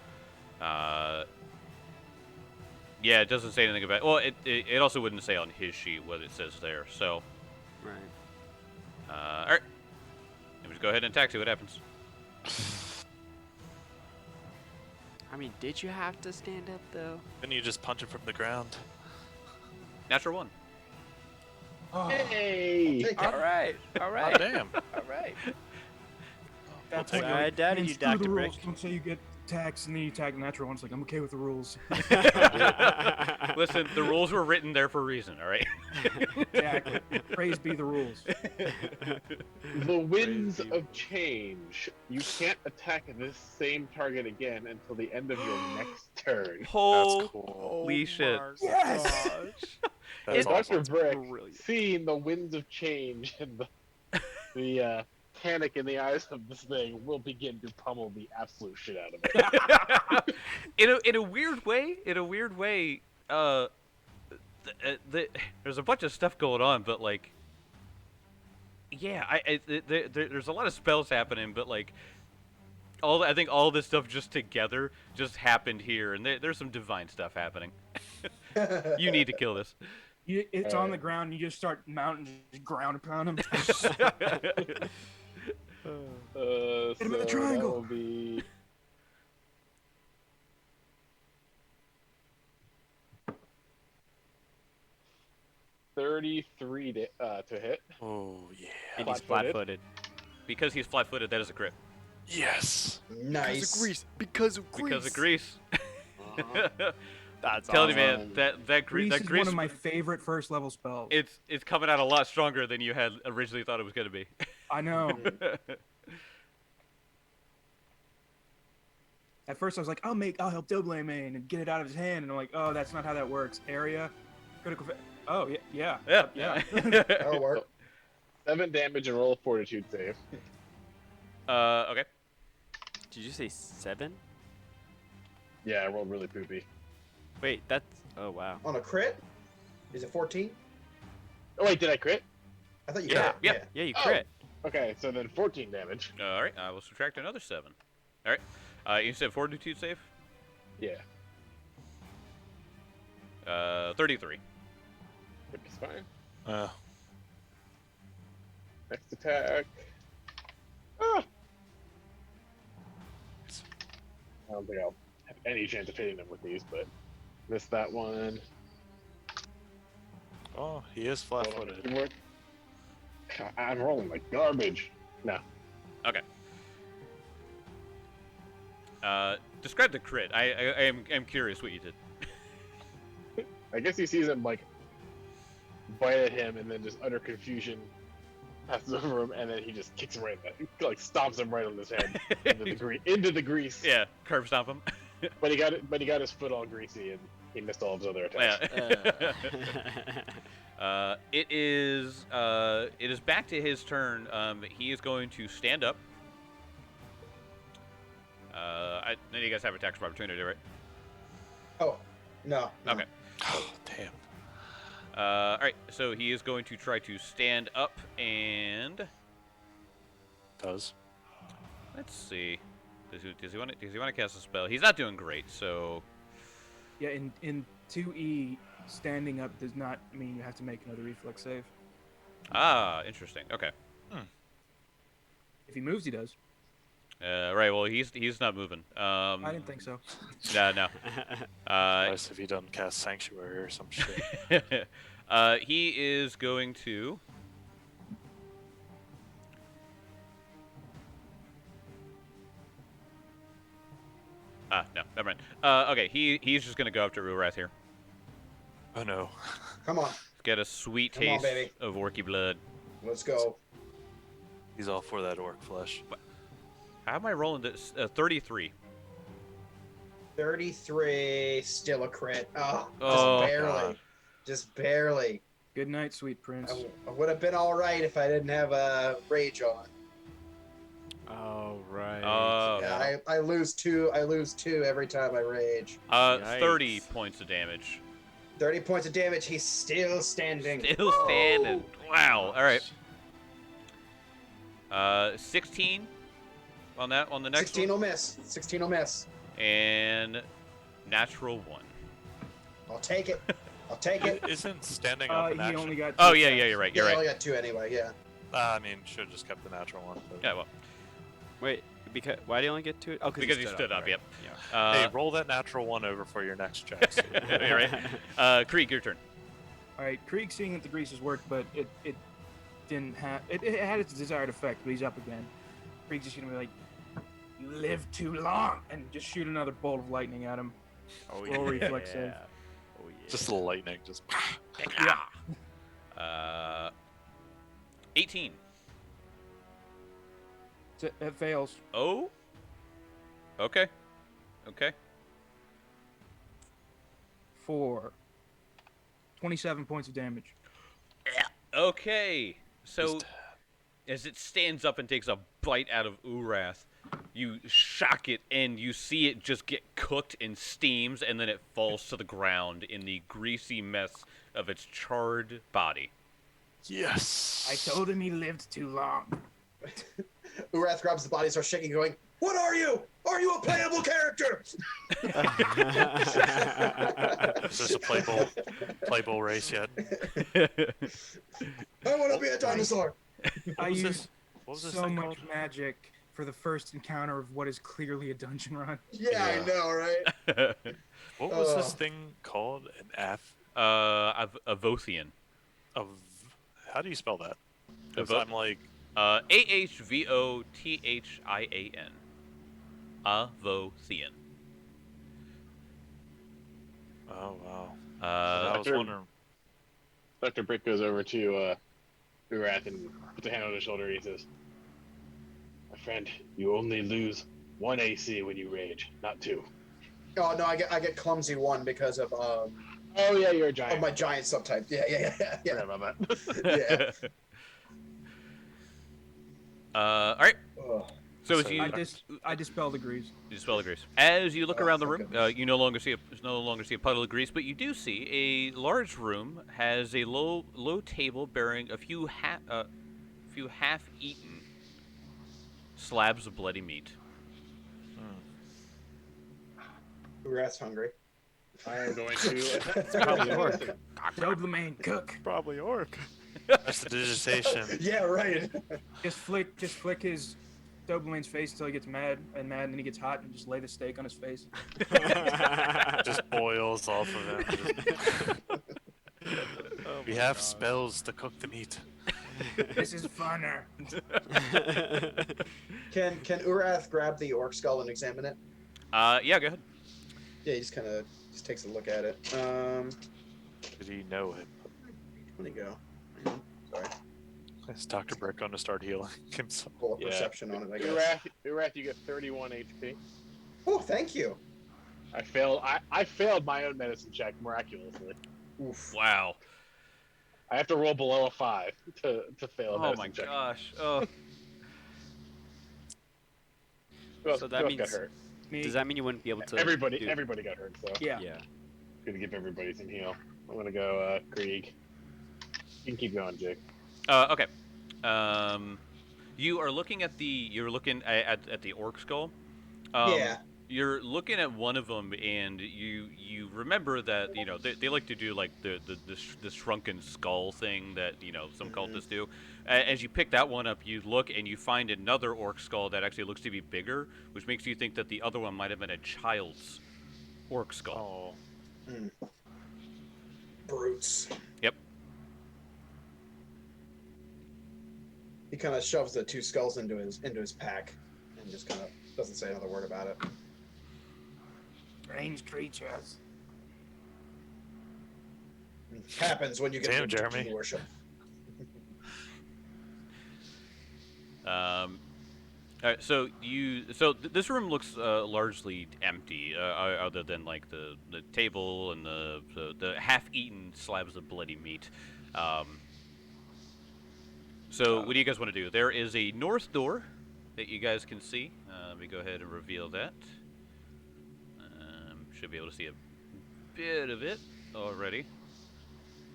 [SPEAKER 2] Yeah, it doesn't say anything about. Well, it also wouldn't say on his sheet what it says there. So,
[SPEAKER 4] Right.
[SPEAKER 2] all right. Let me just go ahead and attack. See what happens.
[SPEAKER 4] I mean, did you have to stand up though?
[SPEAKER 1] Then you just punch it from the ground.
[SPEAKER 2] Natural 1.
[SPEAKER 5] Oh,
[SPEAKER 6] Hey!
[SPEAKER 5] take
[SPEAKER 4] All
[SPEAKER 5] it.
[SPEAKER 4] right. All
[SPEAKER 1] Oh,
[SPEAKER 4] right.
[SPEAKER 1] damn.
[SPEAKER 4] All right.
[SPEAKER 3] That's
[SPEAKER 1] take
[SPEAKER 3] like,
[SPEAKER 4] it. I doubted
[SPEAKER 3] man,
[SPEAKER 4] you,
[SPEAKER 3] screw the
[SPEAKER 4] Dr.
[SPEAKER 3] rules.
[SPEAKER 4] Brick.
[SPEAKER 3] Don't say you get taxed and then you tag the natural ones. Like, I'm okay with the rules.
[SPEAKER 2] Listen, the rules were written there for a reason. All right.
[SPEAKER 3] Exactly. Praise be the rules.
[SPEAKER 6] The winds
[SPEAKER 4] Crazy.
[SPEAKER 6] of change. You can't attack this same target again until the end of your next turn.
[SPEAKER 1] That's
[SPEAKER 2] Holy
[SPEAKER 1] cool.
[SPEAKER 2] shit.
[SPEAKER 3] Yes!
[SPEAKER 1] That's
[SPEAKER 6] Dr.
[SPEAKER 1] awesome.
[SPEAKER 6] Brick,
[SPEAKER 4] brilliant.
[SPEAKER 6] seeing the winds of change and the panic in the eyes of this thing, will begin to pummel the absolute shit out of it.
[SPEAKER 2] in a weird way, there's a bunch of stuff going on, but like, yeah, there's a lot of spells happening, but like, I think all this stuff just together just happened here, and there's some divine stuff happening. You need to kill this.
[SPEAKER 3] It's on the ground. You just start mounting ground upon him.
[SPEAKER 6] So
[SPEAKER 3] him in the triangle.
[SPEAKER 6] that will be 33 to hit.
[SPEAKER 1] Oh yeah.
[SPEAKER 4] And he's
[SPEAKER 6] Flat-footed.
[SPEAKER 4] flat-footed.
[SPEAKER 2] Because he's flat-footed, that is a crit.
[SPEAKER 1] Yes.
[SPEAKER 5] Nice.
[SPEAKER 4] Because of grease.
[SPEAKER 2] Because of grease.
[SPEAKER 4] That's
[SPEAKER 2] Tell you,
[SPEAKER 4] awesome.
[SPEAKER 2] man, that
[SPEAKER 3] Grease
[SPEAKER 2] that
[SPEAKER 3] is
[SPEAKER 2] grease,
[SPEAKER 3] one of my favorite first level spells.
[SPEAKER 2] it's coming out a lot stronger than you had originally thought it was going to be.
[SPEAKER 3] I know. At first I was like, I'll help Double main and get it out of his hand, and I'm like, oh, that's not how that works. Area, critical. Oh yeah.
[SPEAKER 2] Yeah.
[SPEAKER 5] That'll work.
[SPEAKER 6] 7 damage and roll a fortitude save.
[SPEAKER 2] Okay.
[SPEAKER 4] Did you say 7?
[SPEAKER 6] Yeah, I rolled really poopy.
[SPEAKER 4] Wait, that's. Oh wow.
[SPEAKER 5] On a crit? Is it 14?
[SPEAKER 6] Oh wait, did I crit?
[SPEAKER 5] I thought you
[SPEAKER 2] Yeah,
[SPEAKER 5] crit.
[SPEAKER 2] yeah.
[SPEAKER 4] Yeah, you
[SPEAKER 6] Oh.
[SPEAKER 4] crit.
[SPEAKER 6] Okay, so then 14 damage.
[SPEAKER 2] All right. I will subtract another 7. All right. You said fortitude save.
[SPEAKER 6] Yeah,
[SPEAKER 2] 33.
[SPEAKER 6] which is fine.
[SPEAKER 1] Uh,
[SPEAKER 6] Next attack. Ah! I don't think I'll have any chance of hitting them with these, but missed that one.
[SPEAKER 1] oh, he is flat-footed.
[SPEAKER 6] I'm rolling like garbage. No.
[SPEAKER 2] Okay. Describe the crit. I'm curious what you did.
[SPEAKER 6] I guess he sees him like bite at him, and then just utter confusion passes over him, and then he just kicks him right in the, like stomps him right on his head into the grease.
[SPEAKER 2] Yeah, curb stomp him.
[SPEAKER 6] But he got his foot all greasy, and he missed all of his other attacks.
[SPEAKER 2] Yeah. It is back to his turn. He is going to stand up. Then you guys have attacks of opportunity, right?
[SPEAKER 5] Oh, no.
[SPEAKER 2] Okay.
[SPEAKER 1] Oh, damn.
[SPEAKER 2] All right. So he is going to try to stand up and.
[SPEAKER 1] Does.
[SPEAKER 2] Let's see. Does he want to cast a spell? He's not doing great, so.
[SPEAKER 3] Yeah, in 2E, standing up does not mean you have to make another reflex save.
[SPEAKER 2] Ah, interesting. Okay.
[SPEAKER 3] If he moves, he does.
[SPEAKER 2] Right. Well, he's not moving.
[SPEAKER 3] I didn't think so.
[SPEAKER 2] No.
[SPEAKER 1] Nice if he doesn't cast Sanctuary or some shit.
[SPEAKER 2] He is going to. No, never mind. Okay, he's just gonna go up to Urath here.
[SPEAKER 1] Oh no.
[SPEAKER 5] Come on.
[SPEAKER 2] Get a sweet
[SPEAKER 5] Come on,
[SPEAKER 2] taste
[SPEAKER 5] baby.
[SPEAKER 2] of orky blood.
[SPEAKER 5] Let's go.
[SPEAKER 1] He's all for that orc flesh.
[SPEAKER 2] How am I rolling this? 33.
[SPEAKER 5] 33, still a crit. Oh,
[SPEAKER 2] Oh,
[SPEAKER 5] just barely.
[SPEAKER 1] God.
[SPEAKER 5] Just barely.
[SPEAKER 3] Good night, sweet prince.
[SPEAKER 5] I would have been all right if I didn't have a rage on.
[SPEAKER 4] Oh, right.
[SPEAKER 5] Yeah, I lose two. I lose 2 every time I rage.
[SPEAKER 2] 30 points of damage.
[SPEAKER 5] 30 points of damage. He's still standing.
[SPEAKER 2] Still standing. Wow. All right. 16 on that on the next
[SPEAKER 5] 16
[SPEAKER 2] one.
[SPEAKER 5] will miss. 16 will miss.
[SPEAKER 2] And natural 1.
[SPEAKER 5] I'll take it. I'll take it.
[SPEAKER 1] Isn't standing up an
[SPEAKER 3] He
[SPEAKER 1] action?
[SPEAKER 3] only got.
[SPEAKER 2] Oh
[SPEAKER 3] two
[SPEAKER 2] yeah,
[SPEAKER 3] attacks.
[SPEAKER 2] you're right.
[SPEAKER 5] Yeah,
[SPEAKER 2] You're
[SPEAKER 5] I
[SPEAKER 2] right.
[SPEAKER 5] only got 2 anyway. Yeah.
[SPEAKER 1] I mean, should have just kept the natural one. But...
[SPEAKER 2] Yeah, well,
[SPEAKER 4] Wait, because why do you only get 2? Oh,
[SPEAKER 2] because you stood up.
[SPEAKER 4] right?
[SPEAKER 2] Yep.
[SPEAKER 4] Yeah.
[SPEAKER 1] Hey, roll that natural one over for your next check. So
[SPEAKER 2] You're right. Krieg, your turn.
[SPEAKER 3] All right, Krieg seeing that the greases worked, but it didn't have. It had its desired effect, but he's up again. Krieg's just gonna be like, "You live too long," and just shoot another bolt of lightning at him.
[SPEAKER 4] Oh
[SPEAKER 3] Roll reflex save.
[SPEAKER 4] Oh yeah.
[SPEAKER 1] just the lightning, just.
[SPEAKER 2] 18.
[SPEAKER 3] It fails.
[SPEAKER 2] Oh. Okay. Okay.
[SPEAKER 3] For 27 points of damage.
[SPEAKER 2] Okay. So,
[SPEAKER 1] He's
[SPEAKER 2] as it stands up and takes a bite out of Urath, you shock it and you see it just get cooked and steams, and then it falls to the ground in the greasy mess of its charred body.
[SPEAKER 1] Yes.
[SPEAKER 3] I told him he lived too long.
[SPEAKER 5] Urath grabs the body, starts shaking, going, "What are you? Are you a playable character?"
[SPEAKER 1] Is this a playable race yet?
[SPEAKER 5] I want to be a dinosaur.
[SPEAKER 3] I
[SPEAKER 1] was
[SPEAKER 3] used
[SPEAKER 1] What was this
[SPEAKER 3] so
[SPEAKER 1] thing
[SPEAKER 3] much
[SPEAKER 1] called?
[SPEAKER 3] magic for the first encounter of what is clearly a dungeon run.
[SPEAKER 5] Yeah,
[SPEAKER 1] Yeah.
[SPEAKER 5] I know, right?
[SPEAKER 1] What was this
[SPEAKER 5] Ugh.
[SPEAKER 1] thing called? An F
[SPEAKER 2] Avothian.
[SPEAKER 1] of. How do you spell that? 'Cause
[SPEAKER 2] Avo-
[SPEAKER 1] I'm like,
[SPEAKER 2] Ahvothian. Avothian.
[SPEAKER 1] oh wow. I was
[SPEAKER 6] Dr.
[SPEAKER 1] wondering.
[SPEAKER 6] Dr. Brick goes over to Urath and puts a hand on his shoulder. And he says, "My friend, you only lose 1 AC when you rage, not 2."
[SPEAKER 5] Oh no, I get clumsy 1 because of
[SPEAKER 6] Oh yeah, you're a giant.
[SPEAKER 5] my giant subtype. Yeah.
[SPEAKER 6] Forgot about that.
[SPEAKER 5] Yeah.
[SPEAKER 2] All right.
[SPEAKER 5] Ugh.
[SPEAKER 2] So as
[SPEAKER 1] So-
[SPEAKER 2] you
[SPEAKER 3] I dispel the grease.
[SPEAKER 2] You spell the grease. As you look
[SPEAKER 5] Oh,
[SPEAKER 2] around the
[SPEAKER 5] thank
[SPEAKER 2] room,
[SPEAKER 5] goodness.
[SPEAKER 2] you no longer see a puddle of grease, but you do see a large room has a low table bearing a few half-eaten slabs of bloody meat.
[SPEAKER 5] Urath's hungry.
[SPEAKER 6] I am going to.
[SPEAKER 4] Probably orc.
[SPEAKER 3] Doberman, cook.
[SPEAKER 4] Probably orc.
[SPEAKER 1] That's the digitation.
[SPEAKER 5] Yeah, right.
[SPEAKER 3] Just flick his Doberman's face until he gets mad, and then he gets hot, and just lay the steak on his face.
[SPEAKER 1] Just boils off of it. We have spells to cook the meat.
[SPEAKER 3] This is funner.
[SPEAKER 5] Can Urath grab the orc skull and examine it?
[SPEAKER 2] Yeah, go ahead.
[SPEAKER 5] Yeah, he just kind of takes a look at it.
[SPEAKER 1] Did he know him?
[SPEAKER 5] Where'd he go? Hang on. Sorry.
[SPEAKER 1] Is Dr. Brick going to start healing himself?
[SPEAKER 5] Pull up
[SPEAKER 6] Yeah.
[SPEAKER 5] perception on it, I guess.
[SPEAKER 6] Urath, you get 31 HP.
[SPEAKER 5] Oh, thank you.
[SPEAKER 6] I failed my own medicine check miraculously.
[SPEAKER 5] Oof.
[SPEAKER 2] Wow.
[SPEAKER 6] I have to roll below a 5 to fail a
[SPEAKER 2] Oh
[SPEAKER 6] medicine
[SPEAKER 2] my
[SPEAKER 6] check.
[SPEAKER 2] gosh. Oh.
[SPEAKER 6] Who else,
[SPEAKER 4] So that
[SPEAKER 6] who else got
[SPEAKER 4] means-
[SPEAKER 6] hurt?
[SPEAKER 4] Does that mean you wouldn't be able to?
[SPEAKER 6] Everybody
[SPEAKER 4] do-
[SPEAKER 6] got hurt, so
[SPEAKER 3] Yeah.
[SPEAKER 4] Yeah.
[SPEAKER 6] gonna give everybody some heal. I'm gonna go Krieg. You can keep going, Jake.
[SPEAKER 2] Okay. You are looking at the at the orc skull.
[SPEAKER 5] Yeah.
[SPEAKER 2] You're looking at one of them, and you remember that they like to do like the shrunken skull thing that some cultists do. As you pick that one up, you look and you find another orc skull that actually looks to be bigger, which makes you think that the other one might have been a child's orc skull.
[SPEAKER 1] Oh.
[SPEAKER 5] Brutes.
[SPEAKER 2] Yep.
[SPEAKER 5] He kind of shoves the 2 skulls into his pack and just kind of doesn't say another word about it.
[SPEAKER 3] Strange creatures.
[SPEAKER 5] Happens when you get
[SPEAKER 1] Damn,
[SPEAKER 5] into
[SPEAKER 1] Jeremy.
[SPEAKER 5] king worship.
[SPEAKER 2] All right, so this room looks largely empty, other than like the table and the half-eaten slabs of bloody meat. So what do you guys want to do? There is a north door that you guys can see. Let me go ahead and reveal that. Should be able to see a bit of it already.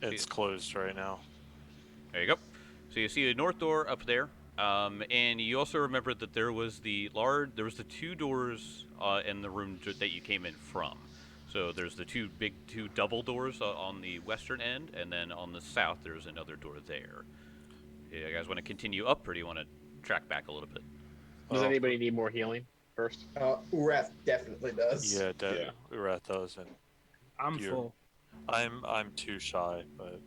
[SPEAKER 1] It's closed right now.
[SPEAKER 2] There you go. So you see a north door up there, and you also remember that there was the 2 doors in the room that you came in from. So there's the two double doors on the western end, and then on the south there's another door there. You guys want to continue up, or do you want to track back a little bit?
[SPEAKER 6] Does anybody need more healing first?
[SPEAKER 5] Urath definitely does.
[SPEAKER 1] Yeah,
[SPEAKER 6] Yeah.
[SPEAKER 1] Urath does, and
[SPEAKER 3] I'm
[SPEAKER 1] You're-
[SPEAKER 3] full.
[SPEAKER 1] I'm too shy, but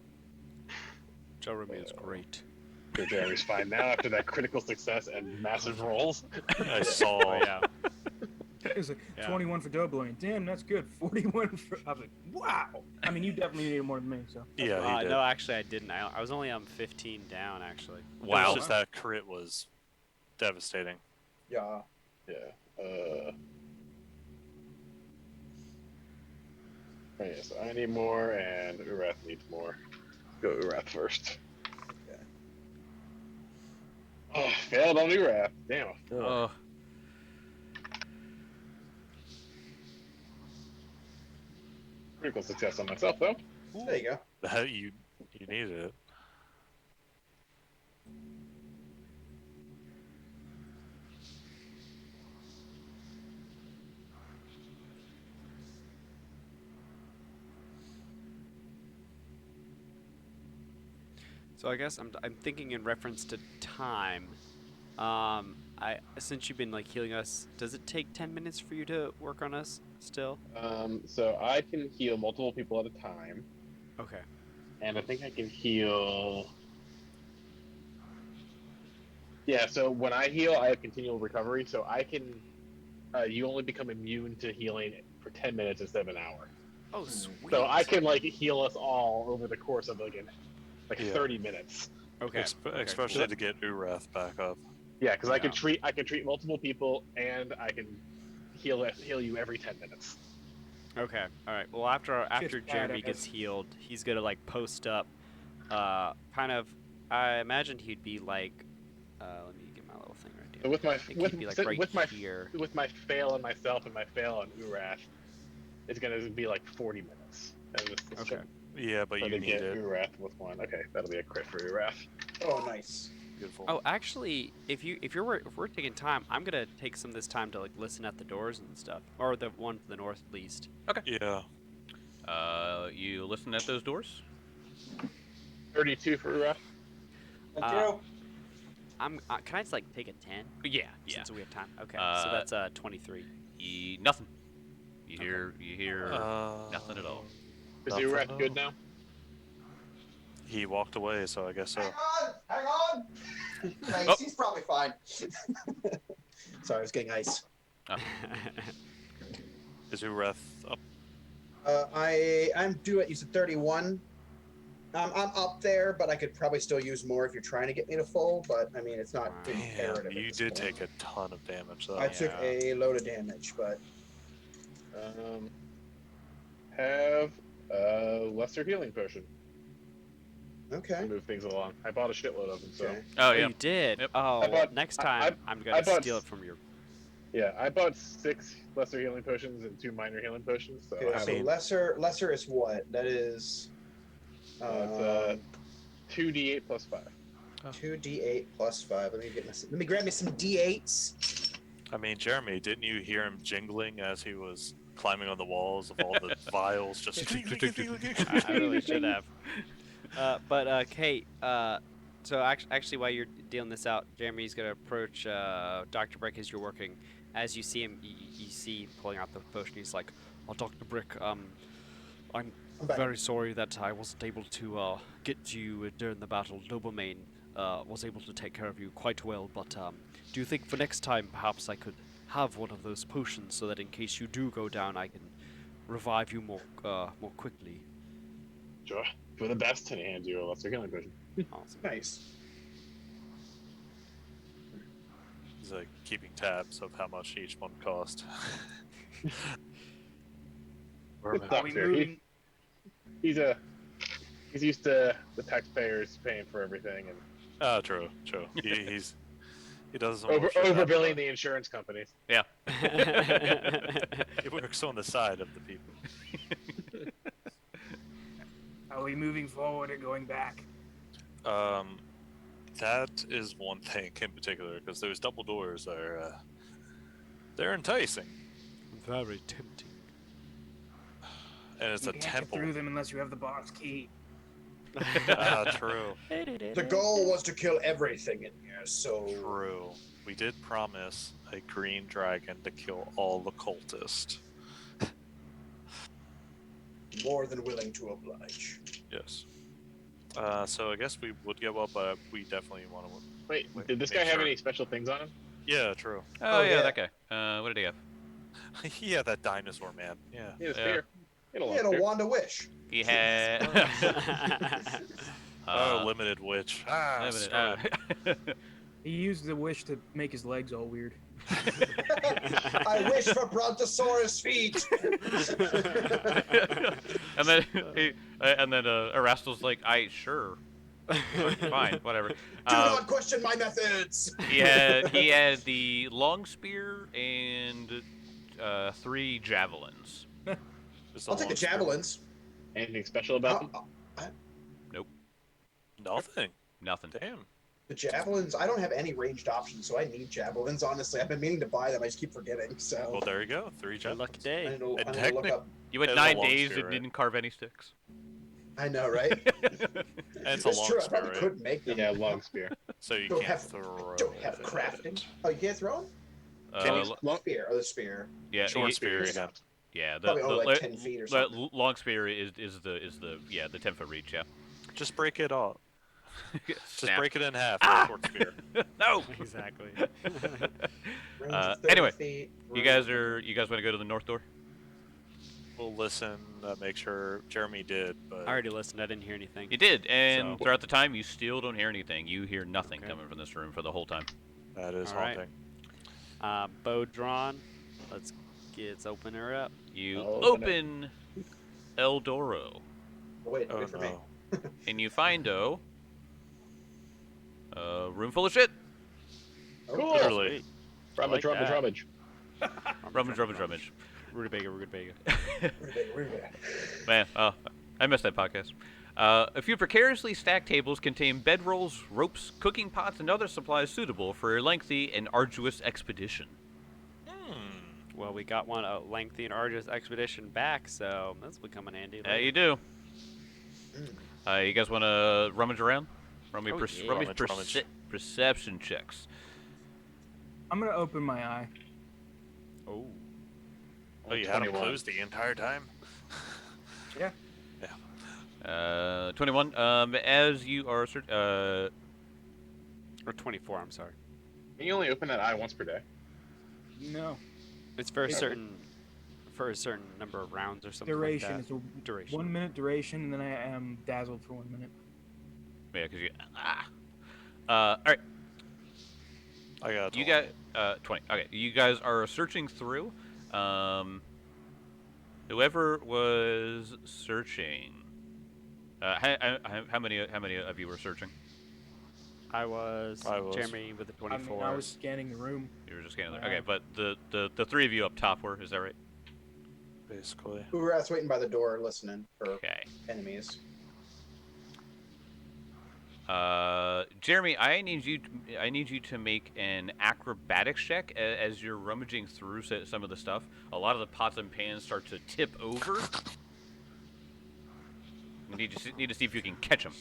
[SPEAKER 7] Jeremy is great.
[SPEAKER 6] Good, Jeremy's fine now after that critical success and massive rolls.
[SPEAKER 1] I saw.
[SPEAKER 4] Oh yeah.
[SPEAKER 3] It was like
[SPEAKER 4] Yeah.
[SPEAKER 3] 21 for doubling. Damn, that's good. 41 for. I was like, wow. I mean, you definitely needed more than me, so.
[SPEAKER 1] Yeah, he did.
[SPEAKER 4] No, actually, I didn't. I was only 15 down, actually.
[SPEAKER 2] Wow.
[SPEAKER 1] It's just that crit was devastating.
[SPEAKER 5] Yeah.
[SPEAKER 6] Yeah. Okay, so I need more, and Urath needs more. Go Urath first.
[SPEAKER 5] Okay.
[SPEAKER 6] Oh, failed on Urath. Damn.
[SPEAKER 2] Oh.
[SPEAKER 6] Critical success on myself, though.
[SPEAKER 5] There you go.
[SPEAKER 1] That you needed it.
[SPEAKER 4] So I guess I'm thinking in reference to time. Since you've been like healing us, does it take 10 minutes for you to work on us still?
[SPEAKER 6] So I can heal multiple people at a time,
[SPEAKER 4] Okay.
[SPEAKER 6] and I think I can heal. Yeah, so when I heal, I have continual recovery, so I can. You only become immune to healing for 10 minutes instead of an hour.
[SPEAKER 4] Oh, sweet.
[SPEAKER 6] So I can like heal us all over the course of like
[SPEAKER 1] Yeah.
[SPEAKER 6] 30 minutes.
[SPEAKER 4] Okay.
[SPEAKER 1] Especially to get Urath back up.
[SPEAKER 6] Yeah, because I can
[SPEAKER 4] Yeah.
[SPEAKER 6] treat multiple people, and I can heal you every 10 minutes.
[SPEAKER 4] Okay. All right. Well, after
[SPEAKER 3] Just
[SPEAKER 4] Jeremy
[SPEAKER 3] badass.
[SPEAKER 4] gets healed, he's gonna like post up. Kind of. I imagine he'd be like. Let me get my little thing right
[SPEAKER 6] So
[SPEAKER 4] here.
[SPEAKER 6] with my
[SPEAKER 4] I think he'd be like right here.
[SPEAKER 6] with my fail on myself and my fail on Urath, it's gonna be like 40 minutes. And this
[SPEAKER 4] Okay.
[SPEAKER 1] Yeah, but
[SPEAKER 6] Try
[SPEAKER 1] you
[SPEAKER 6] to
[SPEAKER 1] need
[SPEAKER 6] get
[SPEAKER 1] it.
[SPEAKER 6] Urath with one. Okay, that'll be a crit for Urath.
[SPEAKER 5] Oh, nice.
[SPEAKER 1] Beautiful.
[SPEAKER 4] Oh, actually, if we're taking time, I'm gonna take some of this time to like listen at the doors and stuff, or the one to the north at least.
[SPEAKER 1] Yeah.
[SPEAKER 2] You listen at those doors?
[SPEAKER 6] 32 for Urath.
[SPEAKER 5] Thank
[SPEAKER 4] Uh,
[SPEAKER 5] you.
[SPEAKER 4] Can I just like take a 10?
[SPEAKER 2] Yeah.
[SPEAKER 4] Since we have time. Okay.
[SPEAKER 2] Uh,
[SPEAKER 4] so that's 23.
[SPEAKER 2] Nothing. You hear nothing at all.
[SPEAKER 6] Is
[SPEAKER 1] Nothing
[SPEAKER 6] Urath
[SPEAKER 1] at
[SPEAKER 6] good
[SPEAKER 1] all.
[SPEAKER 6] now?
[SPEAKER 1] He walked away, so I guess so.
[SPEAKER 5] Hang on. Thanks.
[SPEAKER 2] Oh.
[SPEAKER 5] He's probably fine. Sorry, I was getting ice.
[SPEAKER 1] Is Urath up?
[SPEAKER 5] I'm due at, you said 31. I'm up there, but I could probably still use more if you're trying to get me to full. But I mean, it's not imperative.
[SPEAKER 1] Damn, you did take a ton of damage though.
[SPEAKER 5] I took a load of damage, but
[SPEAKER 6] Have a lesser healing potion.
[SPEAKER 5] okay.
[SPEAKER 6] To move things along. I bought a shitload of them, so.
[SPEAKER 5] Okay.
[SPEAKER 2] Oh
[SPEAKER 4] Oh,
[SPEAKER 2] yeah.
[SPEAKER 4] you did?
[SPEAKER 2] Yep.
[SPEAKER 4] Oh,
[SPEAKER 6] I bought-
[SPEAKER 4] next time I'm going to steal it from your...
[SPEAKER 6] Yeah, I bought 6 lesser healing potions and 2 minor healing potions. So, I
[SPEAKER 5] Okay,
[SPEAKER 6] have
[SPEAKER 5] so lesser is what? That is.
[SPEAKER 6] it's 2d8 plus 5.
[SPEAKER 5] 2d8 plus 5. Let me grab me some d8s.
[SPEAKER 1] I mean, Jeremy, didn't you hear him jingling as he was climbing on the walls of all the vials? Just
[SPEAKER 4] I really should have. But Kate, so actually while you're dealing this out, Jeremy's going to approach Dr. Brick as you're working. As you see him, you see pulling out the potion. He's like,
[SPEAKER 7] Oh, Dr. Brick, I'm
[SPEAKER 5] I'm back.
[SPEAKER 7] very sorry that I wasn't able to get to you during the battle. Noblemane was able to take care of you quite well, but do you think for next time perhaps I could have one of those potions so that in case you do go down, I can revive you more quickly?
[SPEAKER 6] Sure. For the best, and he hands you a lesser healing potion.
[SPEAKER 4] awesome.
[SPEAKER 5] Nice.
[SPEAKER 1] He's like keeping tabs of how much each one cost.
[SPEAKER 3] Are we
[SPEAKER 6] Doctor,
[SPEAKER 3] moving?
[SPEAKER 6] He's used to the taxpayers paying for everything and
[SPEAKER 1] Oh, true. He doesn't want shit
[SPEAKER 6] overbilling
[SPEAKER 1] happen.
[SPEAKER 6] the insurance companies.
[SPEAKER 2] Yeah.
[SPEAKER 1] He works on the side of the people.
[SPEAKER 3] Are we moving forward or going back?
[SPEAKER 1] That is one thing in particular because those double doors are they're enticing,
[SPEAKER 7] Very tempting.
[SPEAKER 1] and it's
[SPEAKER 3] You
[SPEAKER 1] a
[SPEAKER 3] can't get
[SPEAKER 1] temple.
[SPEAKER 3] through them unless you have the box key.
[SPEAKER 1] True.
[SPEAKER 5] The goal was to kill everything in here, so.
[SPEAKER 1] True. We did promise a green dragon to kill all the cultists.
[SPEAKER 5] More than willing to oblige.
[SPEAKER 1] Yes. So I guess we would go up, but we definitely want to.
[SPEAKER 6] Wait,
[SPEAKER 1] Wait,
[SPEAKER 6] did this
[SPEAKER 1] make
[SPEAKER 6] guy have
[SPEAKER 1] sure.
[SPEAKER 6] any special things on him?
[SPEAKER 1] Yeah, true.
[SPEAKER 2] Oh,
[SPEAKER 5] yeah.
[SPEAKER 2] yeah, that guy. What did he have?
[SPEAKER 1] Yeah, that dinosaur man. Yeah.
[SPEAKER 6] He had a
[SPEAKER 2] Yeah.
[SPEAKER 6] spear. He had a long
[SPEAKER 5] He had a
[SPEAKER 6] spear.
[SPEAKER 5] wand of wish.
[SPEAKER 2] He had.
[SPEAKER 1] Limited witch. Ah,
[SPEAKER 2] limited-
[SPEAKER 1] screw it.
[SPEAKER 3] He used the wish to make his legs all weird.
[SPEAKER 5] I wish for Brontosaurus feet.
[SPEAKER 2] and then Erastel's like, sure, fine, whatever.
[SPEAKER 5] Do not question my methods.
[SPEAKER 2] he had the long spear and 3 javelins.
[SPEAKER 1] Just
[SPEAKER 5] I'll take the
[SPEAKER 1] long spear.
[SPEAKER 5] javelins.
[SPEAKER 6] Anything special about them?
[SPEAKER 1] Nothing.
[SPEAKER 2] Nothing.
[SPEAKER 1] Damn.
[SPEAKER 5] The javelins, I don't have any ranged options, so I need javelins, honestly. I've been meaning to buy them, I just keep forgetting,
[SPEAKER 1] Well,
[SPEAKER 5] so.
[SPEAKER 1] there you go. 3
[SPEAKER 4] Good lucky
[SPEAKER 1] javelins.
[SPEAKER 5] I
[SPEAKER 4] day.
[SPEAKER 5] need to, I need to look
[SPEAKER 1] technic-
[SPEAKER 5] up.
[SPEAKER 2] You went
[SPEAKER 1] It was a
[SPEAKER 2] 9
[SPEAKER 1] long
[SPEAKER 2] days
[SPEAKER 1] spear,
[SPEAKER 2] and
[SPEAKER 1] right?
[SPEAKER 2] didn't carve any sticks.
[SPEAKER 5] I know, right?
[SPEAKER 1] And it's a
[SPEAKER 5] It's
[SPEAKER 1] long
[SPEAKER 5] true, I
[SPEAKER 1] spear,
[SPEAKER 5] probably
[SPEAKER 1] right?
[SPEAKER 5] could make them.
[SPEAKER 6] Yeah, long spear.
[SPEAKER 1] So you
[SPEAKER 5] Don't
[SPEAKER 1] can't
[SPEAKER 5] have-
[SPEAKER 1] throw.
[SPEAKER 5] Don't have
[SPEAKER 1] it.
[SPEAKER 5] crafting. Oh, you can't throw them?
[SPEAKER 6] Long-
[SPEAKER 5] Spear, or the spear.
[SPEAKER 2] Yeah,
[SPEAKER 1] Short spear, yeah.
[SPEAKER 2] Yeah,
[SPEAKER 5] Probably only like 10 feet or something.
[SPEAKER 2] long spear is the 10-foot reach. Yeah.
[SPEAKER 1] Just break it off. Just
[SPEAKER 2] Snap.
[SPEAKER 1] break it in half. with a short spear.
[SPEAKER 2] No.
[SPEAKER 4] Exactly.
[SPEAKER 5] Range of 30
[SPEAKER 2] anyway,
[SPEAKER 5] feet,
[SPEAKER 2] You guys want to go to the north door?
[SPEAKER 1] We'll listen. Make sure Jeremy did, but
[SPEAKER 4] I already listened. I didn't hear anything.
[SPEAKER 2] You did, and
[SPEAKER 4] So-
[SPEAKER 2] throughout the time, you still don't hear anything. You hear nothing
[SPEAKER 4] Okay.
[SPEAKER 2] coming from this room for the whole time.
[SPEAKER 1] that is
[SPEAKER 4] All right.
[SPEAKER 1] haunting.
[SPEAKER 4] Bow drawn. Let's open her up.
[SPEAKER 2] You
[SPEAKER 6] I'll
[SPEAKER 2] open El Doro,
[SPEAKER 5] Oh, wait,
[SPEAKER 1] Oh
[SPEAKER 5] wait for me.
[SPEAKER 1] no.
[SPEAKER 2] and you find a room full of shit.
[SPEAKER 6] Cool.
[SPEAKER 1] Literally.
[SPEAKER 6] Rummage,
[SPEAKER 4] like
[SPEAKER 6] rummage,
[SPEAKER 4] that.
[SPEAKER 6] rummage.
[SPEAKER 2] Rummage.
[SPEAKER 4] Rutabaga, rutabaga.
[SPEAKER 2] Man, I missed that podcast. A few precariously stacked tables contain bedrolls, ropes, cooking pots, and other supplies suitable for a lengthy and arduous expedition.
[SPEAKER 4] Well, we got a lengthy and arduous expedition back, so that's becoming handy.
[SPEAKER 2] Yeah, you do. You guys want to rummage around?
[SPEAKER 4] Oh, yeah.
[SPEAKER 1] Rummage.
[SPEAKER 2] Perception checks.
[SPEAKER 3] I'm gonna open my eye.
[SPEAKER 4] Oh.
[SPEAKER 1] Oh, you had him
[SPEAKER 6] 21.
[SPEAKER 1] closed the entire time?
[SPEAKER 3] Yeah.
[SPEAKER 2] 21. As you are
[SPEAKER 4] Or 24, I'm sorry.
[SPEAKER 6] Can you only open that eye once per day?
[SPEAKER 3] No.
[SPEAKER 4] It's for a certain for a certain number of rounds or something
[SPEAKER 3] Duration
[SPEAKER 4] like
[SPEAKER 3] is a
[SPEAKER 4] Duration.
[SPEAKER 3] 1 minute duration, and then I am dazzled for 1 minute.
[SPEAKER 2] Yeah, because you. All right.
[SPEAKER 1] I got
[SPEAKER 2] You got 20. Okay, you guys are searching through. Whoever was searching. How many of you were searching?
[SPEAKER 4] I was.
[SPEAKER 1] I was.
[SPEAKER 4] Jeremy with the 24.
[SPEAKER 3] I was scanning the room.
[SPEAKER 2] You were just scanning. Okay, but the three of you up top were. Is that right?
[SPEAKER 1] basically.
[SPEAKER 5] Urath's waiting by the door listening for
[SPEAKER 2] Okay.
[SPEAKER 5] enemies.
[SPEAKER 2] Jeremy, I need you to make an acrobatics check as you're rummaging through some of the stuff. A lot of the pots and pans start to tip over. You need to see if you can catch them.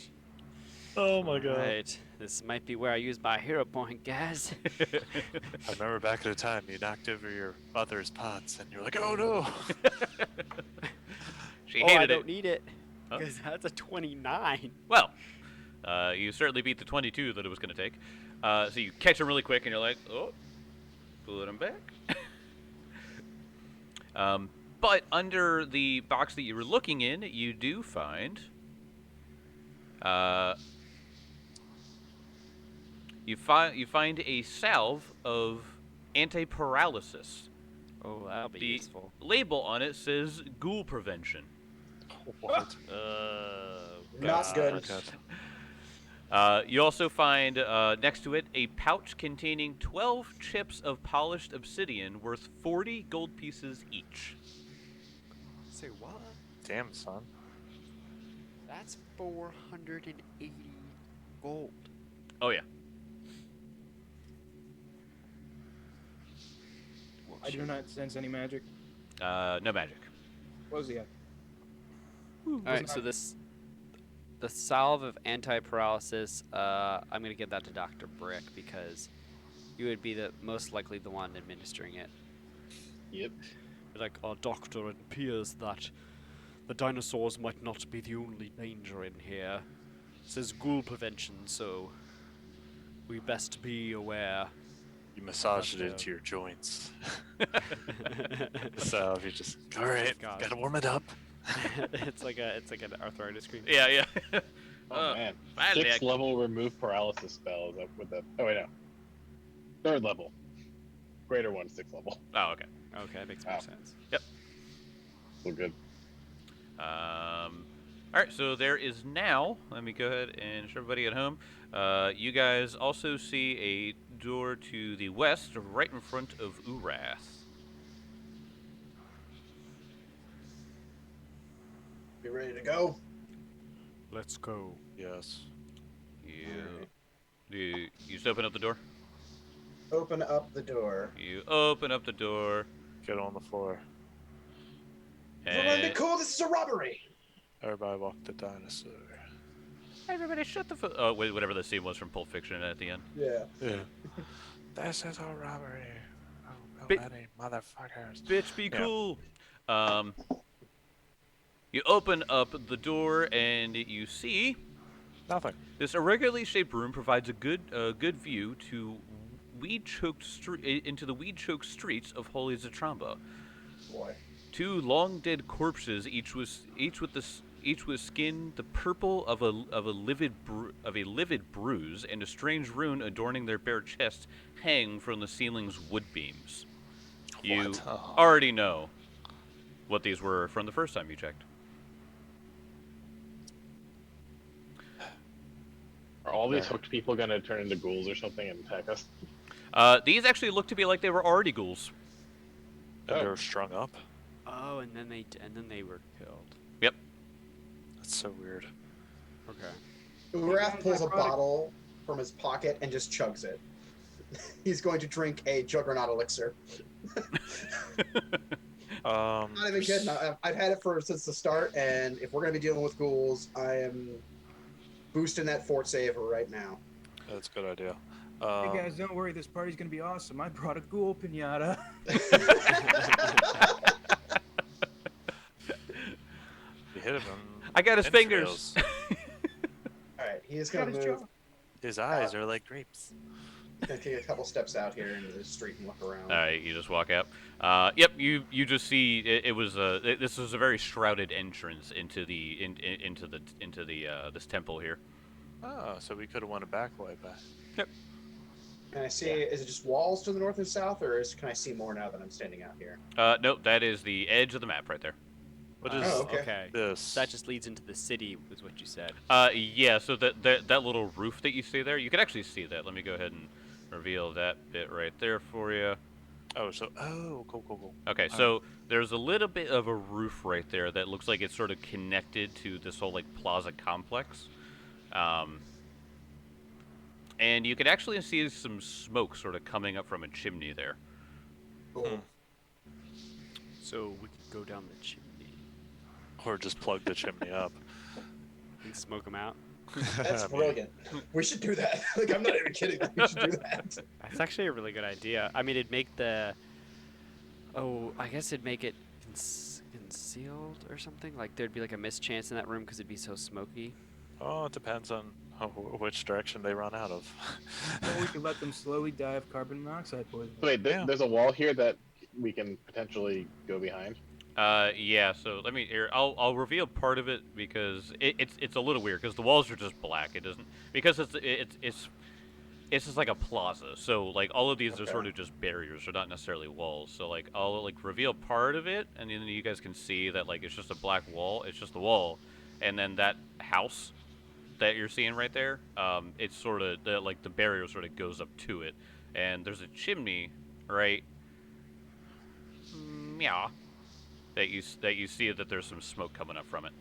[SPEAKER 1] Oh my god.
[SPEAKER 4] Right. This might be where I use my hero point, guys.
[SPEAKER 1] I remember back at the time you knocked over your mother's pots and you're like, oh no!
[SPEAKER 2] She
[SPEAKER 4] oh,
[SPEAKER 2] hated
[SPEAKER 4] I
[SPEAKER 2] it.
[SPEAKER 4] don't need it.
[SPEAKER 2] Huh?
[SPEAKER 4] Because that's a 29.
[SPEAKER 2] Well, you certainly beat the 22 that it was going to take. So you catch them really quick and you're like, oh, put them back. But under the box that you were looking in, you do find... You find a salve of anti-paralysis.
[SPEAKER 4] Oh, that'll be
[SPEAKER 2] The
[SPEAKER 4] useful.
[SPEAKER 2] label on it says ghoul prevention.
[SPEAKER 1] What?
[SPEAKER 5] Not good.
[SPEAKER 2] You also find next to it a pouch containing 12 chips of polished obsidian worth 40 gold pieces each.
[SPEAKER 4] Say what?
[SPEAKER 1] Damn, son.
[SPEAKER 4] That's 480 gold.
[SPEAKER 2] Oh yeah.
[SPEAKER 3] I do not sense any magic.
[SPEAKER 2] No magic.
[SPEAKER 3] What was he at?
[SPEAKER 4] Alright, so the salve of anti-paralysis, I'm gonna give that to Dr. Brick because you would be the most likely the one administering it.
[SPEAKER 6] Yep.
[SPEAKER 7] Like our doctor, it appears that the dinosaurs might not be the only danger in here. It says ghoul prevention, so we best be aware.
[SPEAKER 1] You massaged it into your joints. So if you just, all right,
[SPEAKER 4] God.
[SPEAKER 1] gotta warm it up.
[SPEAKER 4] it's like an arthritis cream.
[SPEAKER 2] Yeah, yeah.
[SPEAKER 6] Oh man.
[SPEAKER 2] Finally,
[SPEAKER 6] 6th level remove paralysis spell is up with the. Oh wait, no. 3rd level. Greater one, 6th level.
[SPEAKER 2] Oh, okay.
[SPEAKER 4] Okay, that makes more
[SPEAKER 6] Wow.
[SPEAKER 4] sense.
[SPEAKER 6] Still good.
[SPEAKER 2] All right, so there is now. Let me go ahead and show everybody at home. You guys also see a door to the west, right in front of Urath.
[SPEAKER 5] Be ready to go.
[SPEAKER 7] Let's go.
[SPEAKER 1] Yes.
[SPEAKER 2] You just open up the door.
[SPEAKER 5] Open up the door.
[SPEAKER 2] You open up the door.
[SPEAKER 1] Get on the floor.
[SPEAKER 5] Remember,
[SPEAKER 2] And
[SPEAKER 5] cool. This is a robbery.
[SPEAKER 1] Everybody walk the dinosaur.
[SPEAKER 2] everybody shut the oh, wait, whatever the scene was from Pulp Fiction at the end.
[SPEAKER 5] Yeah.
[SPEAKER 1] Yeah. This is a robbery. Oh,
[SPEAKER 2] Bi-
[SPEAKER 1] many motherfuckers.
[SPEAKER 2] Bitch, be
[SPEAKER 1] Yeah.
[SPEAKER 2] cool. You open up the door and you see
[SPEAKER 1] Nothing.
[SPEAKER 2] this irregularly shaped room provides a good view to into the weed-choked streets of Holy Zatramba.
[SPEAKER 5] Boy.
[SPEAKER 2] 2 long dead corpses, each with skin the purple of a livid bruise, and a strange rune adorning their bare chests, hang from the ceiling's wood beams. You
[SPEAKER 1] What? Oh.
[SPEAKER 2] already know what these were from the first time you checked.
[SPEAKER 6] Are all these hooked people gonna turn into ghouls or something and attack us?
[SPEAKER 2] These actually look to be like they were already ghouls.
[SPEAKER 1] And
[SPEAKER 6] Oh.
[SPEAKER 1] they're strung up.
[SPEAKER 4] Oh, and then they were killed.
[SPEAKER 2] Yep.
[SPEAKER 1] That's so weird.
[SPEAKER 4] Okay.
[SPEAKER 5] Urath pulls a bottle from his pocket and just chugs it. He's going to drink a juggernaut elixir. Not even kidding. I've had it since the start, and if we're going to be dealing with ghouls, I am boosting that fort save right now.
[SPEAKER 1] That's a good idea.
[SPEAKER 3] Hey guys, don't worry. This party's gonna be awesome. I brought a ghoul pinata.
[SPEAKER 1] You hit him.
[SPEAKER 2] I got his fingers.
[SPEAKER 5] All right, he is
[SPEAKER 3] Got
[SPEAKER 5] going
[SPEAKER 3] his
[SPEAKER 5] to move.
[SPEAKER 3] jaw.
[SPEAKER 1] His eyes are like grapes.
[SPEAKER 5] Gonna take a couple steps out here into the street and look around.
[SPEAKER 2] All right, you just walk out. Yep, you just see this was a very shrouded entrance into this temple here.
[SPEAKER 1] Oh, so we could have went a back way back.
[SPEAKER 2] Yep.
[SPEAKER 5] Can I see? Is it just walls to the north and south, or can I see more now that I'm standing out here?
[SPEAKER 2] No, that is the edge of the map right there.
[SPEAKER 1] What is
[SPEAKER 5] okay.
[SPEAKER 1] this?
[SPEAKER 4] That just leads into the city, was what you said.
[SPEAKER 2] Yeah. So that little roof that you see there, you can actually see that. Let me go ahead and reveal that bit right there for you.
[SPEAKER 1] Oh, cool.
[SPEAKER 2] Okay, so there's a little bit of a roof right there that looks like it's sort of connected to this whole like plaza complex. And you can actually see some smoke sort of coming up from a chimney there.
[SPEAKER 5] Cool.
[SPEAKER 4] So we could go down the chimney
[SPEAKER 1] Or just plug the chimney up.
[SPEAKER 4] and smoke them out.
[SPEAKER 5] That's brilliant. We should do that. Like, I'm not even kidding. We should do that.
[SPEAKER 4] That's actually a really good idea. I mean, it'd make the... Oh, I guess it'd make it concealed or something? Like, there'd be like a mischance in that room because it'd be so smoky.
[SPEAKER 1] Oh, it depends on which direction they run out of.
[SPEAKER 3] Or we could let them slowly die of carbon monoxide poisoning.
[SPEAKER 6] Wait,
[SPEAKER 1] Yeah.
[SPEAKER 6] there's a wall here that we can potentially go behind.
[SPEAKER 2] Yeah. So let me here. I'll reveal part of it because it's a little weird because the walls are just black. It doesn't because it's just like a plaza. So like all of these are sort of just barriers. They're not necessarily walls. So like I'll like reveal part of it, and then you guys can see that like it's just a black wall. It's just the wall, and then that house that you're seeing right there, it's sort of like the barrier sort of goes up to it, and there's a chimney, right? Yeah. That you see that there's some smoke coming up from it.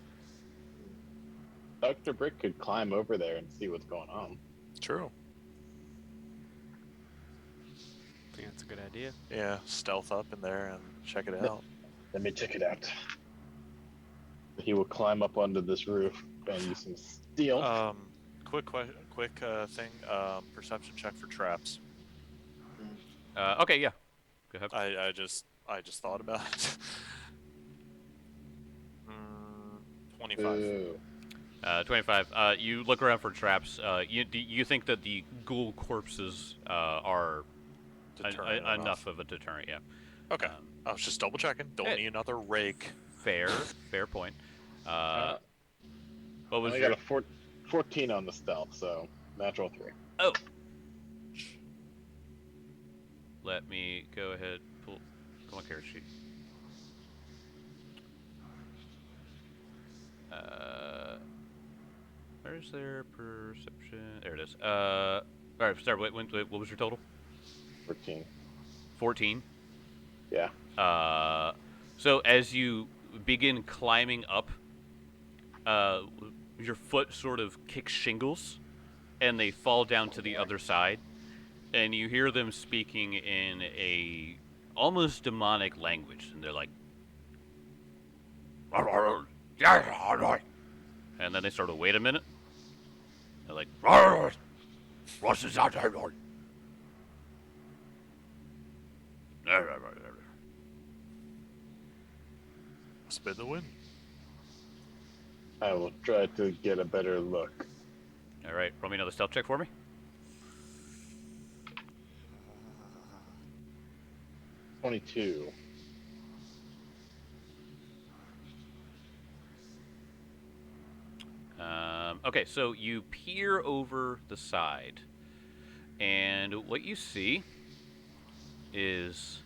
[SPEAKER 6] Dr. Brick could climb over there and see what's going on.
[SPEAKER 1] True.
[SPEAKER 4] I think that's a good idea.
[SPEAKER 1] Yeah, stealth up in there and check it out.
[SPEAKER 6] Let me check it out. He will climb up onto this roof and use some steel.
[SPEAKER 1] Quick thing. Perception check for traps.
[SPEAKER 2] Okay, yeah. Go ahead.
[SPEAKER 1] I just thought about it. 25.
[SPEAKER 6] Ooh.
[SPEAKER 2] 25. You look around for traps. You think that the ghoul corpses are
[SPEAKER 1] Deterrent
[SPEAKER 2] enough of a deterrent? Yeah.
[SPEAKER 1] Okay. I was just double checking. Don't
[SPEAKER 2] Hey.
[SPEAKER 1] need another rake.
[SPEAKER 2] Fair point. What was
[SPEAKER 6] I
[SPEAKER 2] your?
[SPEAKER 6] got a 14 on the stealth, so natural 3.
[SPEAKER 2] Oh. Let me go ahead. Pull my character sheet. Where's their perception? There it is. All right. Sorry. Wait, what was your total?
[SPEAKER 6] 14.
[SPEAKER 2] 14.
[SPEAKER 6] Yeah.
[SPEAKER 2] So as you begin climbing up, your foot sort of kicks shingles, and they fall down to the other side, and you hear them speaking in a almost demonic language, and they're like, and then they sort of wait a minute. They're like,
[SPEAKER 1] Spin the wind.
[SPEAKER 6] I will try to get a better look.
[SPEAKER 2] all right, roll me another stealth check for me.
[SPEAKER 6] 22.
[SPEAKER 2] Okay, so you peer over the side, and what you see is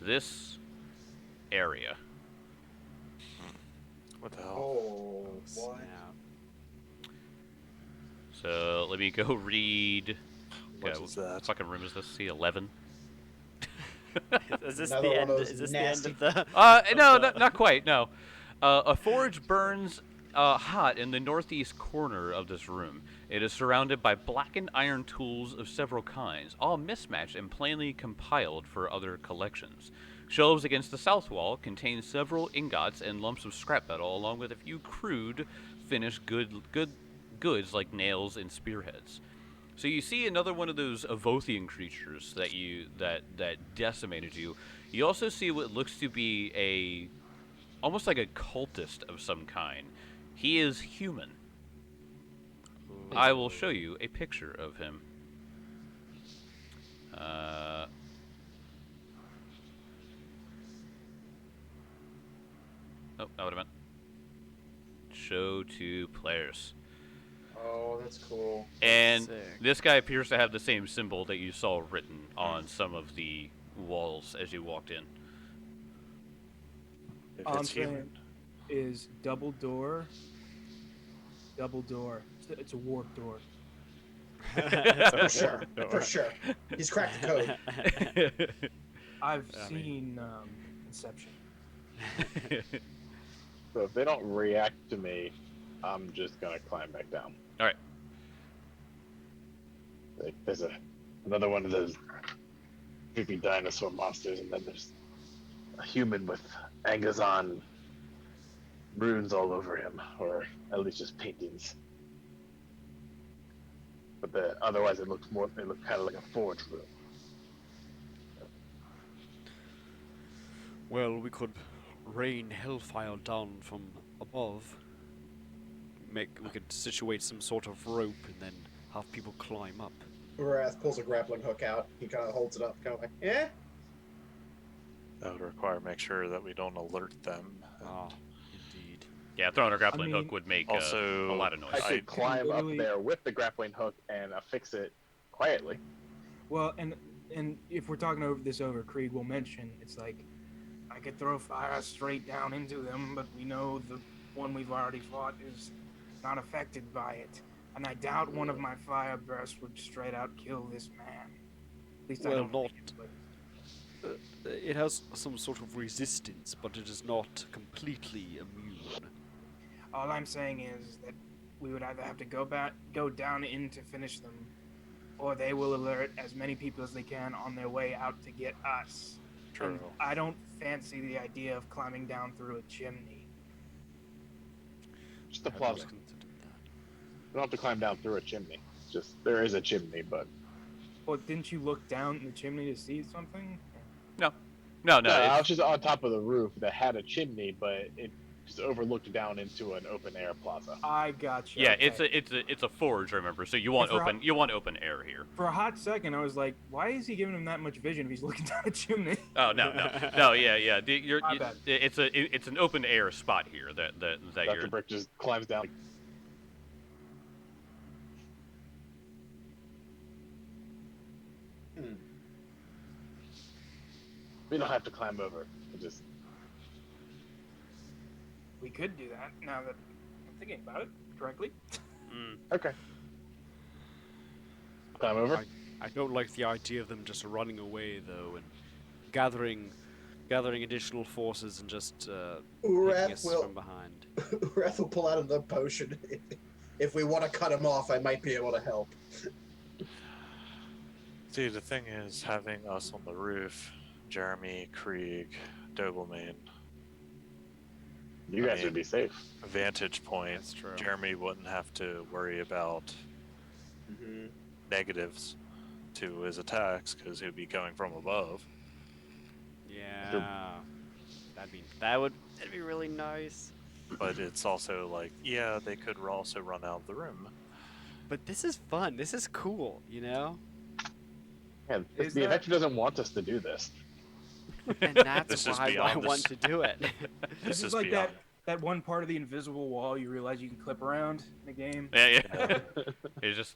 [SPEAKER 2] this area.
[SPEAKER 1] What the hell?
[SPEAKER 5] Oh, what?
[SPEAKER 4] Snap.
[SPEAKER 2] So let me go read.
[SPEAKER 1] What is that?
[SPEAKER 2] What fucking room is this? C11.
[SPEAKER 4] Is this
[SPEAKER 5] Another
[SPEAKER 4] the
[SPEAKER 5] one
[SPEAKER 4] end?
[SPEAKER 5] of those
[SPEAKER 4] Is this the end
[SPEAKER 5] nasty-
[SPEAKER 4] of the?
[SPEAKER 2] No, not quite. No. A forge burns hot in the northeast corner of this room. It is surrounded by blackened iron tools of several kinds, all mismatched and plainly compiled for other collections. Shelves against the south wall contain several ingots and lumps of scrap metal, along with a few crude, finished goods like nails and spearheads. So you see another one of those Avothian creatures that decimated you. You also see what looks to be almost like a cultist of some kind. He is human. I will show you a picture of him. Oh, that would have meant show to players.
[SPEAKER 5] Oh, that's cool.
[SPEAKER 2] And
[SPEAKER 4] Sick.
[SPEAKER 2] this guy appears to have the same symbol that you saw written on some of the walls as you walked in.
[SPEAKER 1] If
[SPEAKER 3] All I'm
[SPEAKER 1] it's human.
[SPEAKER 3] saying is double door. Double door. It's a warp door.
[SPEAKER 5] For sure. For sure. He's cracked the code.
[SPEAKER 3] I've
[SPEAKER 4] I mean-
[SPEAKER 3] seen Inception.
[SPEAKER 6] So if they don't react to me, I'm just gonna climb back down.
[SPEAKER 2] All right.
[SPEAKER 6] Like, there's another one of those creepy dinosaur monsters, and then there's a human with Angazon runes all over him, or at least just paintings. But otherwise, it looks kind of like a forge room.
[SPEAKER 7] Well, we could rain hellfire down from above. We could situate some sort of rope and then have people climb up.
[SPEAKER 5] Urath pulls a grappling hook out. He kind of holds it up, kind of like, eh?
[SPEAKER 1] That would require make sure that we don't alert them.
[SPEAKER 7] Ah, indeed.
[SPEAKER 2] Yeah, throwing a grappling
[SPEAKER 3] mean,
[SPEAKER 2] hook would make
[SPEAKER 1] also,
[SPEAKER 2] a lot of noise.
[SPEAKER 6] I could climb up
[SPEAKER 3] literally-
[SPEAKER 6] there with the grappling hook and affix it quietly.
[SPEAKER 3] Well, and if we're talking over Krieg will mention, it's like, I could throw fire straight down into them, but we know the one we've already fought is not affected by it. And I doubt one of my fire bursts would straight out kill this man. At least I
[SPEAKER 7] Well,
[SPEAKER 3] don't
[SPEAKER 7] not-
[SPEAKER 3] think it would.
[SPEAKER 7] It has some sort of resistance, but it is not completely immune.
[SPEAKER 3] All I'm saying is that we would either have to go down in to finish them, or they will alert as many people as they can on their way out to get us.
[SPEAKER 1] True.
[SPEAKER 3] And I don't fancy the idea of climbing down through a chimney.
[SPEAKER 6] Just a
[SPEAKER 7] I had
[SPEAKER 6] plaza.
[SPEAKER 7] not considered that.
[SPEAKER 6] You don't have to climb down through a chimney. It's just there is a chimney, but
[SPEAKER 3] Well, didn't you look down the chimney to see something?
[SPEAKER 2] No,
[SPEAKER 6] no, I
[SPEAKER 2] it's-
[SPEAKER 6] was just on top of the roof that had a chimney, but it just overlooked down into an open air plaza.
[SPEAKER 3] I gotcha.
[SPEAKER 2] yeah,
[SPEAKER 3] okay.
[SPEAKER 2] it's a forge. Remember, so you want
[SPEAKER 3] If we're
[SPEAKER 2] open air here.
[SPEAKER 3] For a hot second, I was like, why is he giving him that much vision if he's looking down a chimney?
[SPEAKER 2] Oh no, yeah.
[SPEAKER 3] My bad.
[SPEAKER 2] It's an open air spot here that
[SPEAKER 6] Dr.
[SPEAKER 2] you're.
[SPEAKER 6] Brick just climbs down. We don't have to climb over. We just
[SPEAKER 3] We could do that now that I'm thinking about it correctly.
[SPEAKER 6] okay. Climb over.
[SPEAKER 7] I don't like the idea of them just running away, though, and gathering additional forces and just taking
[SPEAKER 5] Urath
[SPEAKER 7] us
[SPEAKER 5] will
[SPEAKER 7] from behind.
[SPEAKER 5] Urath will pull out another potion. If we want to cut him off, I might be able to help.
[SPEAKER 1] See, the thing is, having us on the roof, Jeremy, Krieg, Dogelman,
[SPEAKER 6] You guys would be safe.
[SPEAKER 1] vantage point.
[SPEAKER 4] That's true.
[SPEAKER 1] Jeremy wouldn't have to worry about negatives to his attacks because he would be going from above.
[SPEAKER 4] Yeah. That'd be really nice.
[SPEAKER 1] But it's also like, yeah, they could also run out of the room.
[SPEAKER 4] But this is fun. This is cool, you know?
[SPEAKER 6] Man,
[SPEAKER 3] Is
[SPEAKER 6] the
[SPEAKER 3] that-
[SPEAKER 6] adventure doesn't want us to do this.
[SPEAKER 4] And that's
[SPEAKER 1] This is
[SPEAKER 4] why I
[SPEAKER 1] beyond
[SPEAKER 4] want
[SPEAKER 1] this.
[SPEAKER 4] to do it.
[SPEAKER 3] This is like that one part of the invisible wall you realize you can clip around in the game.
[SPEAKER 2] Yeah. It's just.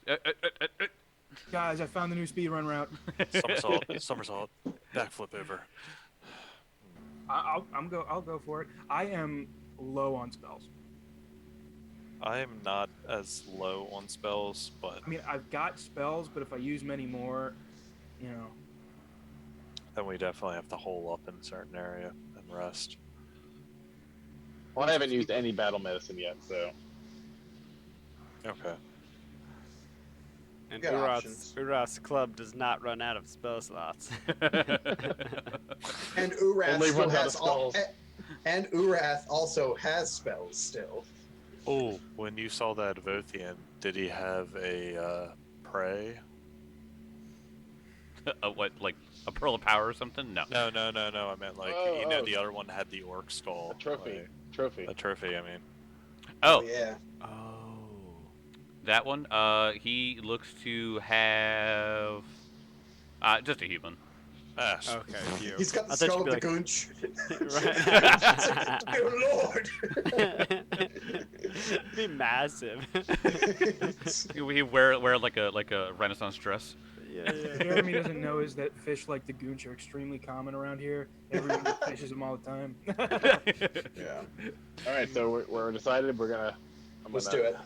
[SPEAKER 3] Guys, I found the new speedrun route.
[SPEAKER 1] Somersault, backflip over.
[SPEAKER 3] I'll go for it. I am low on spells.
[SPEAKER 1] I am not as low on spells, but
[SPEAKER 3] I mean, I've got spells, but if I use many more, you know.
[SPEAKER 1] then we definitely have to hole up in a certain area and rest.
[SPEAKER 6] Well, I haven't used any battle medicine yet, so
[SPEAKER 1] Okay.
[SPEAKER 4] And
[SPEAKER 5] Good options.
[SPEAKER 4] Urath's club does not run out of spell slots.
[SPEAKER 5] And Urath
[SPEAKER 6] Only
[SPEAKER 5] still
[SPEAKER 6] runs out
[SPEAKER 5] has
[SPEAKER 6] of
[SPEAKER 5] all.
[SPEAKER 6] spells.
[SPEAKER 5] And Urath also has spells still.
[SPEAKER 1] Oh, when you saw that Vothian, did he have a prey?
[SPEAKER 2] What, like a pearl of power or something? No.
[SPEAKER 1] No. I meant like the other one had the orc skull.
[SPEAKER 6] a trophy.
[SPEAKER 1] like,
[SPEAKER 6] Trophy.
[SPEAKER 1] a trophy. I mean,
[SPEAKER 2] Oh,
[SPEAKER 5] Yeah.
[SPEAKER 4] Oh.
[SPEAKER 2] that one. He looks to have Just a human.
[SPEAKER 4] Okay, phew.
[SPEAKER 5] He's got the
[SPEAKER 4] I thought
[SPEAKER 5] skull of
[SPEAKER 4] you'd
[SPEAKER 5] the
[SPEAKER 4] be
[SPEAKER 5] goonch.
[SPEAKER 4] Right.
[SPEAKER 5] Dear Lord!
[SPEAKER 4] Be massive.
[SPEAKER 2] We wear like a Renaissance dress.
[SPEAKER 4] Yeah.
[SPEAKER 3] Jeremy doesn't know is that fish like the goonch are extremely common around here. Everyone fishes them all the time.
[SPEAKER 5] Yeah.
[SPEAKER 6] All right, so we're decided.
[SPEAKER 5] Let's do it.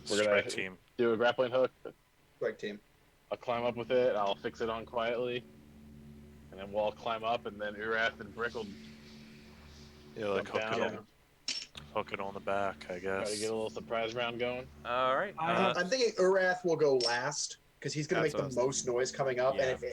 [SPEAKER 6] We're gonna
[SPEAKER 1] Strike team.
[SPEAKER 6] do a grappling hook.
[SPEAKER 5] Right, team.
[SPEAKER 6] I'll climb up with it. I'll fix it on quietly, and then we'll all climb up, and then Urath and Brick will
[SPEAKER 1] Yeah, like
[SPEAKER 6] jump down.
[SPEAKER 1] hook it on the back, I
[SPEAKER 6] Try
[SPEAKER 1] guess.
[SPEAKER 6] to get a little surprise round going.
[SPEAKER 2] All right.
[SPEAKER 5] I'm thinking Urath will go last because he's going to
[SPEAKER 4] That's
[SPEAKER 5] make
[SPEAKER 4] what
[SPEAKER 5] the
[SPEAKER 4] I was
[SPEAKER 5] most noise coming up,
[SPEAKER 4] Yeah.
[SPEAKER 5] and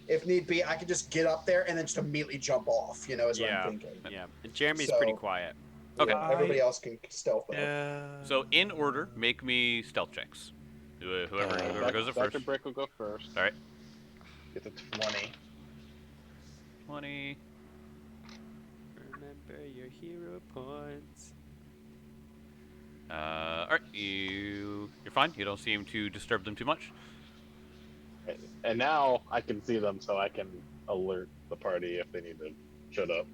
[SPEAKER 5] if need be, I can just get up there and then just immediately jump off. Is what
[SPEAKER 4] Yeah.
[SPEAKER 5] I'm thinking.
[SPEAKER 4] Yeah. And Jeremy's
[SPEAKER 5] So-
[SPEAKER 4] pretty quiet.
[SPEAKER 2] Okay.
[SPEAKER 5] Yeah, everybody else can stealth up.
[SPEAKER 1] Yeah.
[SPEAKER 2] So in order, make me stealth checks. Whoever goes up
[SPEAKER 6] Dr.
[SPEAKER 2] first.
[SPEAKER 6] Brick will go first.
[SPEAKER 2] All right.
[SPEAKER 6] Get to 20.
[SPEAKER 2] 20.
[SPEAKER 4] Remember your hero points.
[SPEAKER 2] All right. You're fine. You don't seem to disturb them too much.
[SPEAKER 6] And now I can see them, so I can alert the party if they need to shut up.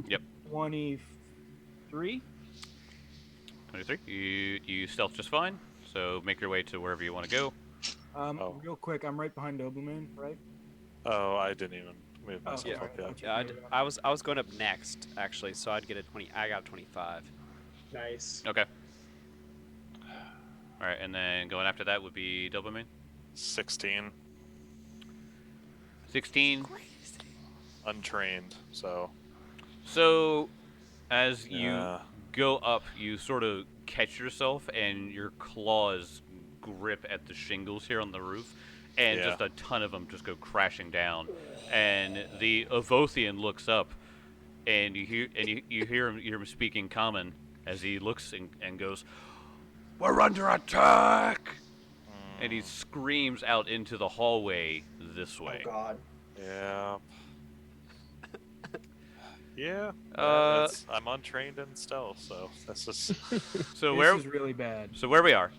[SPEAKER 3] 23.
[SPEAKER 2] 23. You stealth just fine. So make your way to wherever you want to go.
[SPEAKER 1] Oh.
[SPEAKER 3] Real quick, I'm right behind Doberman, right?
[SPEAKER 1] Oh, I didn't even move myself
[SPEAKER 3] yeah.
[SPEAKER 1] up yet.
[SPEAKER 4] Yeah, I was going up next actually, so I'd get a 20. I got a 25.
[SPEAKER 5] Nice.
[SPEAKER 2] Okay. All right, and then going after that would be Doberman.
[SPEAKER 1] 16.
[SPEAKER 2] 16.
[SPEAKER 1] Untrained, so.
[SPEAKER 2] So, as you
[SPEAKER 1] Yeah.
[SPEAKER 2] go up, you sort of catch yourself, and your claws grip at the shingles here on the roof, and
[SPEAKER 1] Yeah.
[SPEAKER 2] just a ton of them just go crashing down. And the Avothian looks up, and you hear him speaking common as he looks and goes, "We're under attack!" And he screams out into the hallway this
[SPEAKER 5] Oh
[SPEAKER 2] way.
[SPEAKER 5] God.
[SPEAKER 1] Yeah. Yeah. I'm untrained in stealth, so that's just.
[SPEAKER 2] So
[SPEAKER 3] This is really bad.
[SPEAKER 2] So where we are,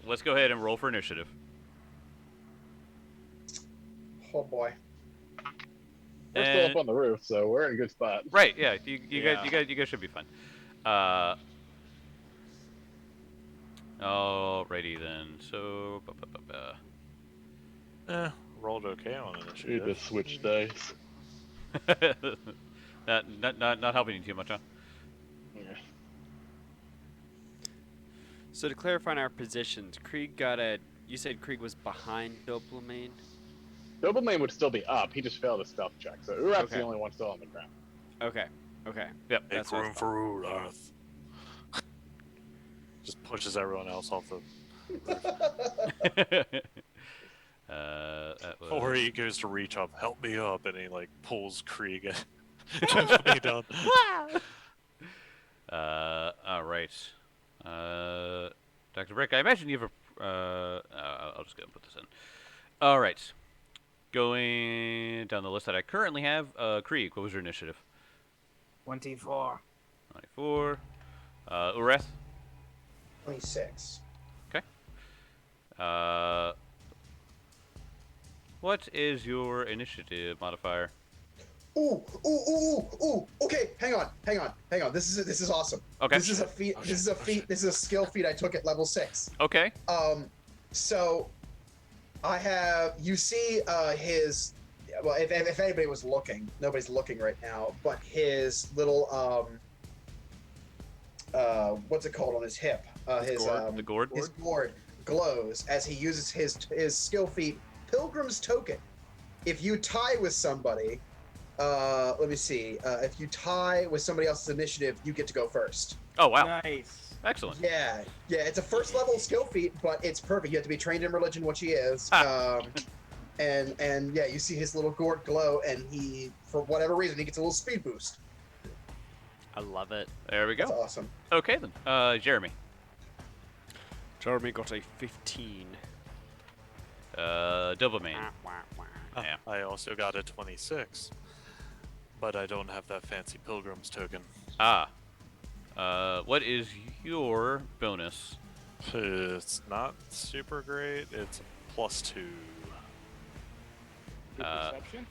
[SPEAKER 2] let's go ahead and roll for initiative.
[SPEAKER 5] Oh boy.
[SPEAKER 6] We're still up on the roof, so we're in a good spot.
[SPEAKER 2] Right? Yeah. You
[SPEAKER 4] Yeah.
[SPEAKER 2] guys should be fine. Alrighty then. So.
[SPEAKER 1] Rolled okay on
[SPEAKER 6] Need to
[SPEAKER 1] initiative.
[SPEAKER 6] switch dice.
[SPEAKER 2] not helping you too much, huh?
[SPEAKER 6] Yeah.
[SPEAKER 4] So to clarify on our positions, Krieg got a. You said Krieg was behind Doberman.
[SPEAKER 6] Doberman would still be up. He just failed a stealth check, so Urath's
[SPEAKER 4] Okay.
[SPEAKER 6] the only one still on the ground.
[SPEAKER 4] Okay.
[SPEAKER 2] Yep.
[SPEAKER 1] Make
[SPEAKER 4] That's what I
[SPEAKER 1] room for Urath. Just pushes everyone else off the.
[SPEAKER 2] That was...
[SPEAKER 1] Or he goes to reach up, help me up, and he like pulls Krieg and jumps me down.
[SPEAKER 2] All right. Dr. Brick, I imagine you have a. I'll just go and put this in. All right. Going down the list that I currently have, Krieg, what was your initiative?
[SPEAKER 3] 24.
[SPEAKER 2] 94. Ureth?
[SPEAKER 5] 26.
[SPEAKER 2] What is your initiative modifier?
[SPEAKER 5] Ooh. Okay, hang on. This is awesome.
[SPEAKER 2] Okay.
[SPEAKER 5] This is a feat. This is a feat. This is a skill feat I took at level 6.
[SPEAKER 2] Okay.
[SPEAKER 5] So I have. You see, his. Well, if anybody was looking, nobody's looking right now. But his little what's it called on his hip?
[SPEAKER 2] The gourd?
[SPEAKER 5] His gourd glows as he uses his skill feat, Pilgrim's Token. If you tie with somebody, let me see. If you tie with somebody else's initiative, you get to go first.
[SPEAKER 2] Oh, wow.
[SPEAKER 3] Nice.
[SPEAKER 2] Excellent.
[SPEAKER 5] Yeah. It's a first level skill feat, but it's perfect. You have to be trained in religion, which he is. And yeah, you see his little gourd glow, and he, for whatever reason, he gets a little speed boost.
[SPEAKER 4] I love it.
[SPEAKER 2] There we
[SPEAKER 5] That's
[SPEAKER 2] go.
[SPEAKER 5] awesome.
[SPEAKER 2] Okay, then. Jeremy.
[SPEAKER 7] Jeremy got a 15.
[SPEAKER 2] Doberman. Yeah.
[SPEAKER 1] I also got a 26, but I don't have that fancy Pilgrim's token.
[SPEAKER 2] What is your bonus?
[SPEAKER 1] It's not super great. It's a +2.
[SPEAKER 9] Perception?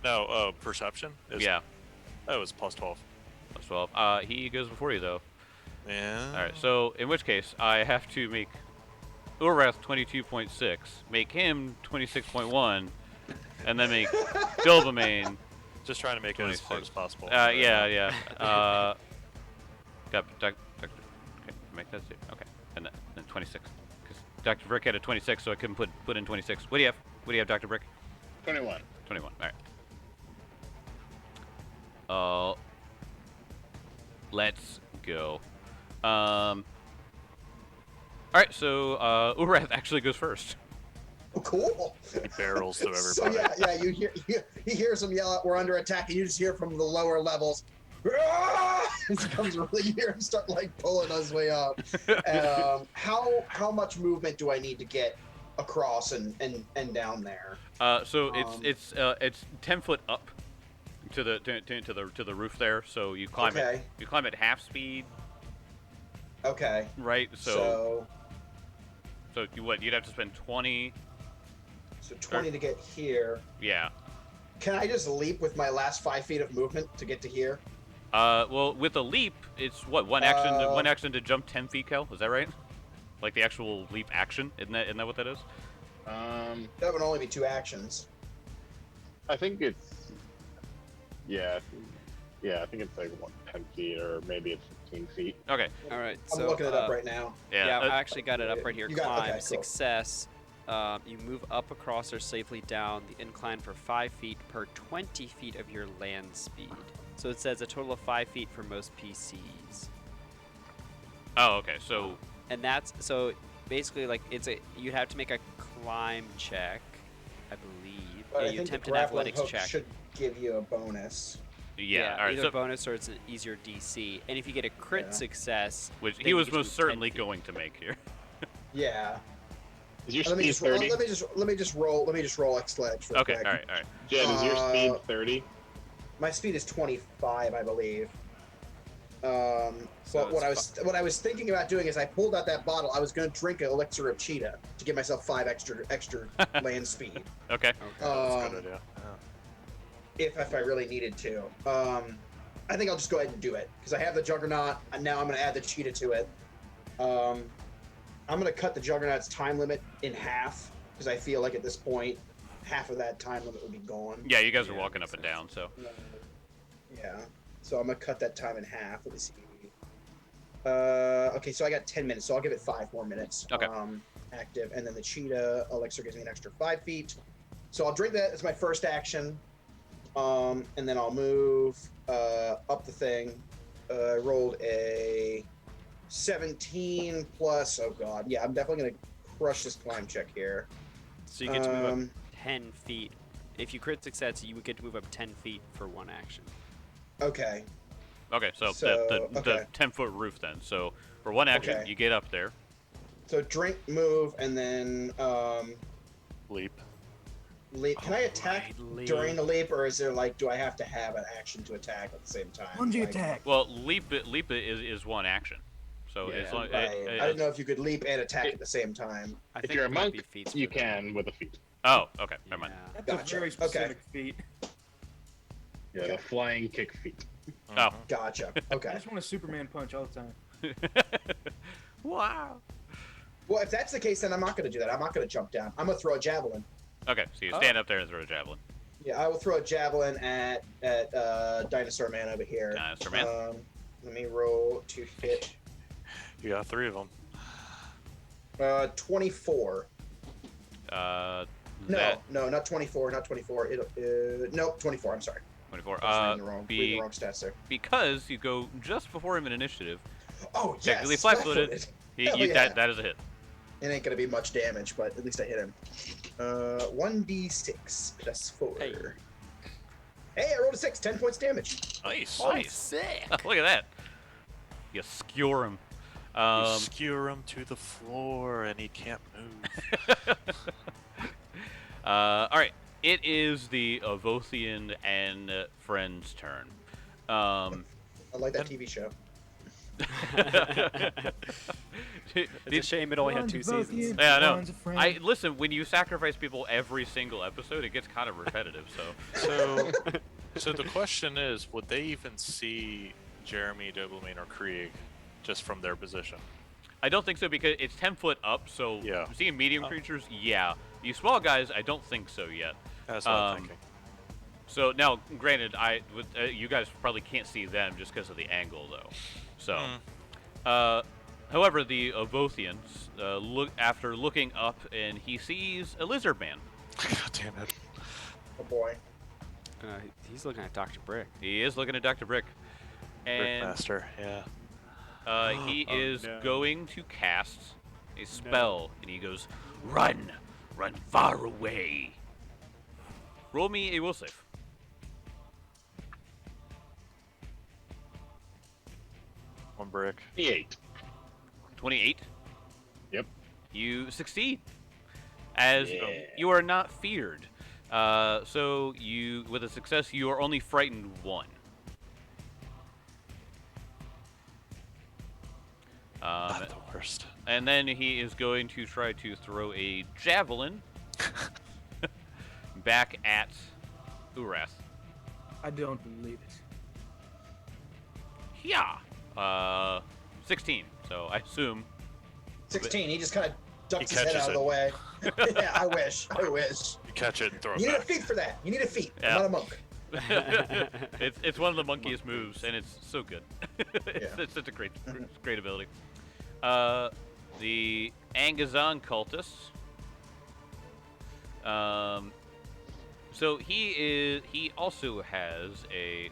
[SPEAKER 1] No, perception?
[SPEAKER 2] Yeah,
[SPEAKER 1] Oh, it's plus 12.
[SPEAKER 2] plus 12. He goes before you, though.
[SPEAKER 1] Yeah.
[SPEAKER 2] Alright, so in which case, I have to make Urath 22.6, make him 26.1, and then make Dilbamane.
[SPEAKER 1] Just trying to make it as
[SPEAKER 2] 26.
[SPEAKER 1] hard as possible.
[SPEAKER 2] Yeah. Got okay, make that zero. Okay, and then 26. Because Dr. Brick had a 26, so I couldn't put in 26. What do you have? What do you have, Dr. Brick?
[SPEAKER 6] 21.
[SPEAKER 2] 21. All right. Let's go. All right, so Urath actually goes first.
[SPEAKER 5] Oh, cool.
[SPEAKER 1] He barrels through
[SPEAKER 5] So
[SPEAKER 1] everybody.
[SPEAKER 5] yeah, he hears them yell out, "We're under attack," and you just hear from the lower levels. "Ah!" It comes really, you hear him start like pulling his way up. How much movement do I need to get across and down there?
[SPEAKER 2] So it's 10 foot up to the roof there. So you climb
[SPEAKER 5] Okay.
[SPEAKER 2] you climb at half speed,
[SPEAKER 5] Okay.
[SPEAKER 2] right? So you'd have to spend 20.
[SPEAKER 5] So 20 to get here.
[SPEAKER 2] Yeah.
[SPEAKER 5] Can I just leap with my last 5 feet of movement to get to here?
[SPEAKER 2] Well, with a leap, it's what one action to jump 10 feet, Kel. Is that right? Like the actual leap action? Isn't that what that is?
[SPEAKER 5] That would only be 2 actions.
[SPEAKER 6] I think it's. I think it's like 10 feet or maybe it's 15 feet.
[SPEAKER 2] Okay.
[SPEAKER 4] All right.
[SPEAKER 5] I'm
[SPEAKER 4] So
[SPEAKER 5] looking it up right now.
[SPEAKER 2] Yeah.
[SPEAKER 4] I actually got it up right here.
[SPEAKER 5] You got-
[SPEAKER 4] Climb,
[SPEAKER 5] okay, cool.
[SPEAKER 4] success. You move up across or safely down the incline for 5 feet per 20 feet of your land speed. So it says a total of 5 feet for most PCs.
[SPEAKER 2] Oh, okay. So
[SPEAKER 4] And that's so basically like you'd have to make a climb check, I believe.
[SPEAKER 5] But
[SPEAKER 4] Yeah,
[SPEAKER 5] I
[SPEAKER 4] you
[SPEAKER 5] think the
[SPEAKER 4] attempt an
[SPEAKER 5] grappling
[SPEAKER 4] athletics
[SPEAKER 5] hook
[SPEAKER 4] check.
[SPEAKER 5] should give you a bonus.
[SPEAKER 2] yeah. All right.
[SPEAKER 4] either
[SPEAKER 2] So
[SPEAKER 4] bonus or it's an easier DC. And if you get a crit
[SPEAKER 5] Yeah.
[SPEAKER 4] success,
[SPEAKER 2] which
[SPEAKER 4] then
[SPEAKER 2] he
[SPEAKER 4] you
[SPEAKER 2] was
[SPEAKER 4] get to
[SPEAKER 2] most
[SPEAKER 4] move 10
[SPEAKER 2] certainly
[SPEAKER 4] feet.
[SPEAKER 2] going to make here.
[SPEAKER 5] Yeah.
[SPEAKER 6] Is your
[SPEAKER 5] Let me
[SPEAKER 6] speed
[SPEAKER 5] just
[SPEAKER 6] 30?
[SPEAKER 5] let me just roll athletics real
[SPEAKER 2] Okay.
[SPEAKER 5] quick.
[SPEAKER 2] All right.
[SPEAKER 6] Jed, is your speed 30?
[SPEAKER 5] My speed is 25, I believe.
[SPEAKER 4] So
[SPEAKER 5] But what
[SPEAKER 4] it's
[SPEAKER 5] I was thinking about doing is I pulled out that bottle. I was going to drink an elixir of cheetah to give myself 5 extra land speed.
[SPEAKER 2] Okay.
[SPEAKER 1] That's a
[SPEAKER 5] Um,
[SPEAKER 1] good idea.
[SPEAKER 5] if I really needed to. I think I'll just go ahead and do it because I have the Juggernaut, and now I'm going to add the cheetah to it. I'm going to cut the Juggernaut's time limit in half because I feel like at this point, half of that time limit will be gone.
[SPEAKER 2] Yeah, you guys are
[SPEAKER 4] Yeah,
[SPEAKER 2] walking
[SPEAKER 4] makes
[SPEAKER 2] up and down, so.
[SPEAKER 5] Yeah. So I'm going to cut that time in half. Let me see. Okay, so I got 10 minutes, so I'll give it 5 more minutes.
[SPEAKER 2] Okay.
[SPEAKER 5] Active, and then the cheetah elixir gives me an extra 5 feet. So I'll drink that as my first action. And then I'll move up the thing. I rolled a 17 plus. Oh god, yeah, I'm definitely gonna crush this climb check here.
[SPEAKER 4] So you get to move up 10 feet. If you crit success, you would get to move up 10 feet for one action.
[SPEAKER 5] Okay.
[SPEAKER 2] Okay, so,
[SPEAKER 5] So,
[SPEAKER 2] the
[SPEAKER 5] okay.
[SPEAKER 2] 10-foot roof then. So for one action,
[SPEAKER 5] Okay.
[SPEAKER 2] you get up there.
[SPEAKER 5] So drink, move, and then
[SPEAKER 1] Leap.
[SPEAKER 5] leap. Can I attack
[SPEAKER 4] Alright,
[SPEAKER 5] during the leap, or is there like, do I have to have an action to attack at the same time?
[SPEAKER 3] Lunge
[SPEAKER 5] Like,
[SPEAKER 3] attack.
[SPEAKER 2] Well, leap is one action. So
[SPEAKER 4] Yeah.
[SPEAKER 2] it's long,
[SPEAKER 5] Right. I didn't know if you could leap and attack at the same time.
[SPEAKER 4] I
[SPEAKER 6] If
[SPEAKER 4] think
[SPEAKER 6] you're a
[SPEAKER 4] it might
[SPEAKER 6] monk,
[SPEAKER 4] be feats
[SPEAKER 6] you
[SPEAKER 4] for that.
[SPEAKER 6] can with a feat.
[SPEAKER 2] Oh, okay. Never mind.
[SPEAKER 4] Yeah.
[SPEAKER 3] That's
[SPEAKER 5] Gotcha.
[SPEAKER 3] a very specific feat.
[SPEAKER 6] Yeah,
[SPEAKER 5] Okay.
[SPEAKER 6] the flying kick feat.
[SPEAKER 2] Oh.
[SPEAKER 5] Gotcha.
[SPEAKER 3] I
[SPEAKER 5] Okay.
[SPEAKER 3] just want a Superman punch all the time.
[SPEAKER 2] Wow.
[SPEAKER 5] Well, if that's the case, then I'm not going to do that. I'm not going to jump down. I'm going to throw a javelin.
[SPEAKER 2] Okay, so you stand up there and throw a javelin.
[SPEAKER 5] Yeah, I will throw a javelin at Dinosaur Man over here.
[SPEAKER 2] Dinosaur Man.
[SPEAKER 5] Let me roll to hit.
[SPEAKER 1] You got 3 of them.
[SPEAKER 5] 24.
[SPEAKER 2] No,
[SPEAKER 5] No, not 24. Not 24. Nope, 24. I'm sorry.
[SPEAKER 2] 24.
[SPEAKER 5] I was reading the wrong stats there.
[SPEAKER 2] Because you go just before him in initiative.
[SPEAKER 5] Oh, yes.
[SPEAKER 2] Technically flat-footed.
[SPEAKER 5] Hell yeah.
[SPEAKER 2] That is a hit.
[SPEAKER 5] It ain't going to be much damage, but at least I hit him. 1d6 plus 4.
[SPEAKER 4] Hey.
[SPEAKER 5] Hey, I rolled a 6. 10 points damage.
[SPEAKER 1] Nice.
[SPEAKER 2] Nice.
[SPEAKER 4] Sick.
[SPEAKER 2] Look at that. You skewer him.
[SPEAKER 1] You skewer him to the floor and he can't move.
[SPEAKER 2] All right. It is the Avothian and friends' turn.
[SPEAKER 5] I like that TV show.
[SPEAKER 4] It's a shame it only had 2 seasons.
[SPEAKER 2] Yeah, I know. Listen. When you sacrifice people every single episode, it gets kind of repetitive.
[SPEAKER 1] So the question is, would they even see Jeremy, Doberman, or Krieg just from their position?
[SPEAKER 2] I don't think so because it's 10 foot up. So
[SPEAKER 1] Yeah.
[SPEAKER 2] seeing medium creatures, yeah. These small guys, I don't think so yet.
[SPEAKER 1] That's what I'm thinking.
[SPEAKER 2] So now, granted, you guys probably can't see them just because of the angle, though. So, however, the Avothians after looking up, and he sees a lizard man.
[SPEAKER 1] God damn it!
[SPEAKER 5] Oh boy.
[SPEAKER 4] He's looking at Dr. Brick.
[SPEAKER 2] He is looking at Dr. Brick, and
[SPEAKER 1] Brickmaster, yeah.
[SPEAKER 2] he is going to cast a spell, and he goes, "Run, run far away." Roll me a will save.
[SPEAKER 1] One brick.
[SPEAKER 2] 28.
[SPEAKER 6] Yep.
[SPEAKER 2] You succeed, as you are not feared. So with a success, you are only frightened 1.
[SPEAKER 1] Not the worst.
[SPEAKER 2] And then he is going to try to throw a javelin back at Urath.
[SPEAKER 3] I don't believe it.
[SPEAKER 2] Yeah. 16. So I assume.
[SPEAKER 5] 16. He just kind of ducks
[SPEAKER 1] He
[SPEAKER 5] his head
[SPEAKER 1] catches
[SPEAKER 5] out of the way. Yeah, I wish.
[SPEAKER 1] You catch it and throw it
[SPEAKER 5] You need a
[SPEAKER 1] back.
[SPEAKER 5] feat for that. You need a feat.
[SPEAKER 2] Yeah.
[SPEAKER 5] I'm not a monk.
[SPEAKER 2] it's one of the monkiest moves, and it's so good. It's such a great ability. The Angazon cultists. So he also has a.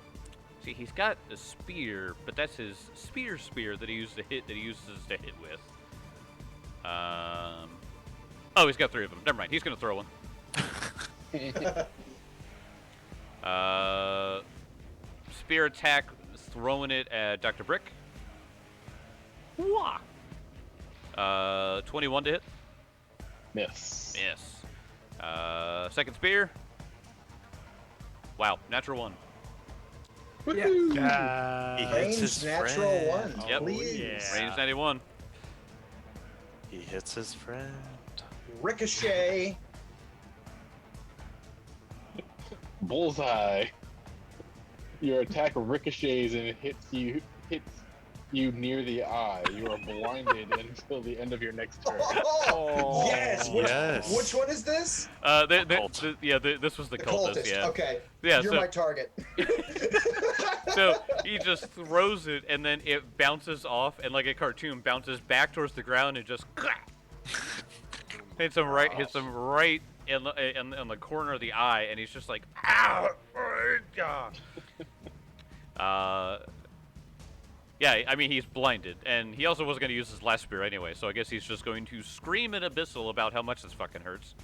[SPEAKER 2] See, he's got a spear, but that's his spear that he uses to hit with. Oh, he's got 3 of them. Never mind. He's gonna throw one. Spear attack, throwing it at Dr. Brick. Wah! 21 to hit.
[SPEAKER 6] Miss.
[SPEAKER 2] Miss. Second spear. Wow, natural 1.
[SPEAKER 3] Yeah.
[SPEAKER 1] He hits his
[SPEAKER 5] Range natural
[SPEAKER 1] friend.
[SPEAKER 5] 1.
[SPEAKER 2] Yep.
[SPEAKER 5] Please.
[SPEAKER 2] Range 91.
[SPEAKER 1] He hits his friend.
[SPEAKER 5] Ricochet.
[SPEAKER 6] Bullseye. Your attack ricochets and hits you near the eye. You are blinded until the end of your next turn.
[SPEAKER 5] Oh, yes.
[SPEAKER 1] Yes.
[SPEAKER 5] Which one is this?
[SPEAKER 2] This was the cultist. Yeah.
[SPEAKER 5] Okay.
[SPEAKER 2] Yeah.
[SPEAKER 5] You're my target.
[SPEAKER 2] So he just throws it, and then it bounces off, and like a cartoon, bounces back towards the ground, and just hits him right in the corner of the eye, and he's just like, ow! Yeah, I mean, he's blinded, and he also wasn't going to use his last spear anyway, so I guess he's just going to scream in Abyssal about how much this fucking hurts.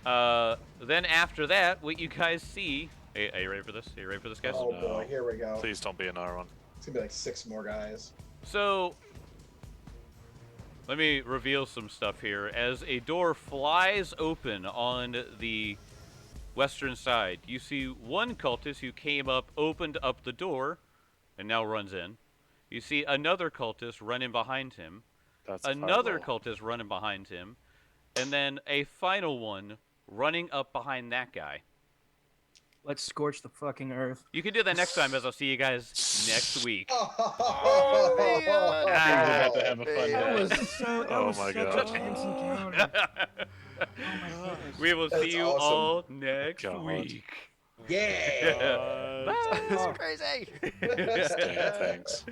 [SPEAKER 2] Then after that, what you guys see... Hey, are you ready for this? Are you ready for this, guys?
[SPEAKER 5] Oh boy, here we go.
[SPEAKER 1] Please don't be another one.
[SPEAKER 5] It's gonna be like 6 more guys.
[SPEAKER 2] So, let me reveal some stuff here. As a door flies open on the western side, you see one cultist who came up, opened up the door, and now runs in. You see another cultist running behind him.
[SPEAKER 1] That's
[SPEAKER 2] Another
[SPEAKER 1] fireball.
[SPEAKER 2] cultist running behind him. And then a final one running up behind that guy.
[SPEAKER 3] Let's scorch the fucking earth.
[SPEAKER 2] You can do that next time, as I'll see you guys next week.
[SPEAKER 5] Oh,
[SPEAKER 6] We're about to have a fun
[SPEAKER 3] That
[SPEAKER 6] day.
[SPEAKER 3] was so. That
[SPEAKER 1] Oh
[SPEAKER 3] was
[SPEAKER 1] my
[SPEAKER 3] such
[SPEAKER 1] God.
[SPEAKER 3] a tense encounter. Oh my goodness.
[SPEAKER 2] We will
[SPEAKER 5] That's
[SPEAKER 2] see you
[SPEAKER 5] awesome.
[SPEAKER 2] all next
[SPEAKER 1] God.
[SPEAKER 2] week.
[SPEAKER 5] yeah.
[SPEAKER 4] This is crazy.
[SPEAKER 1] Damn things.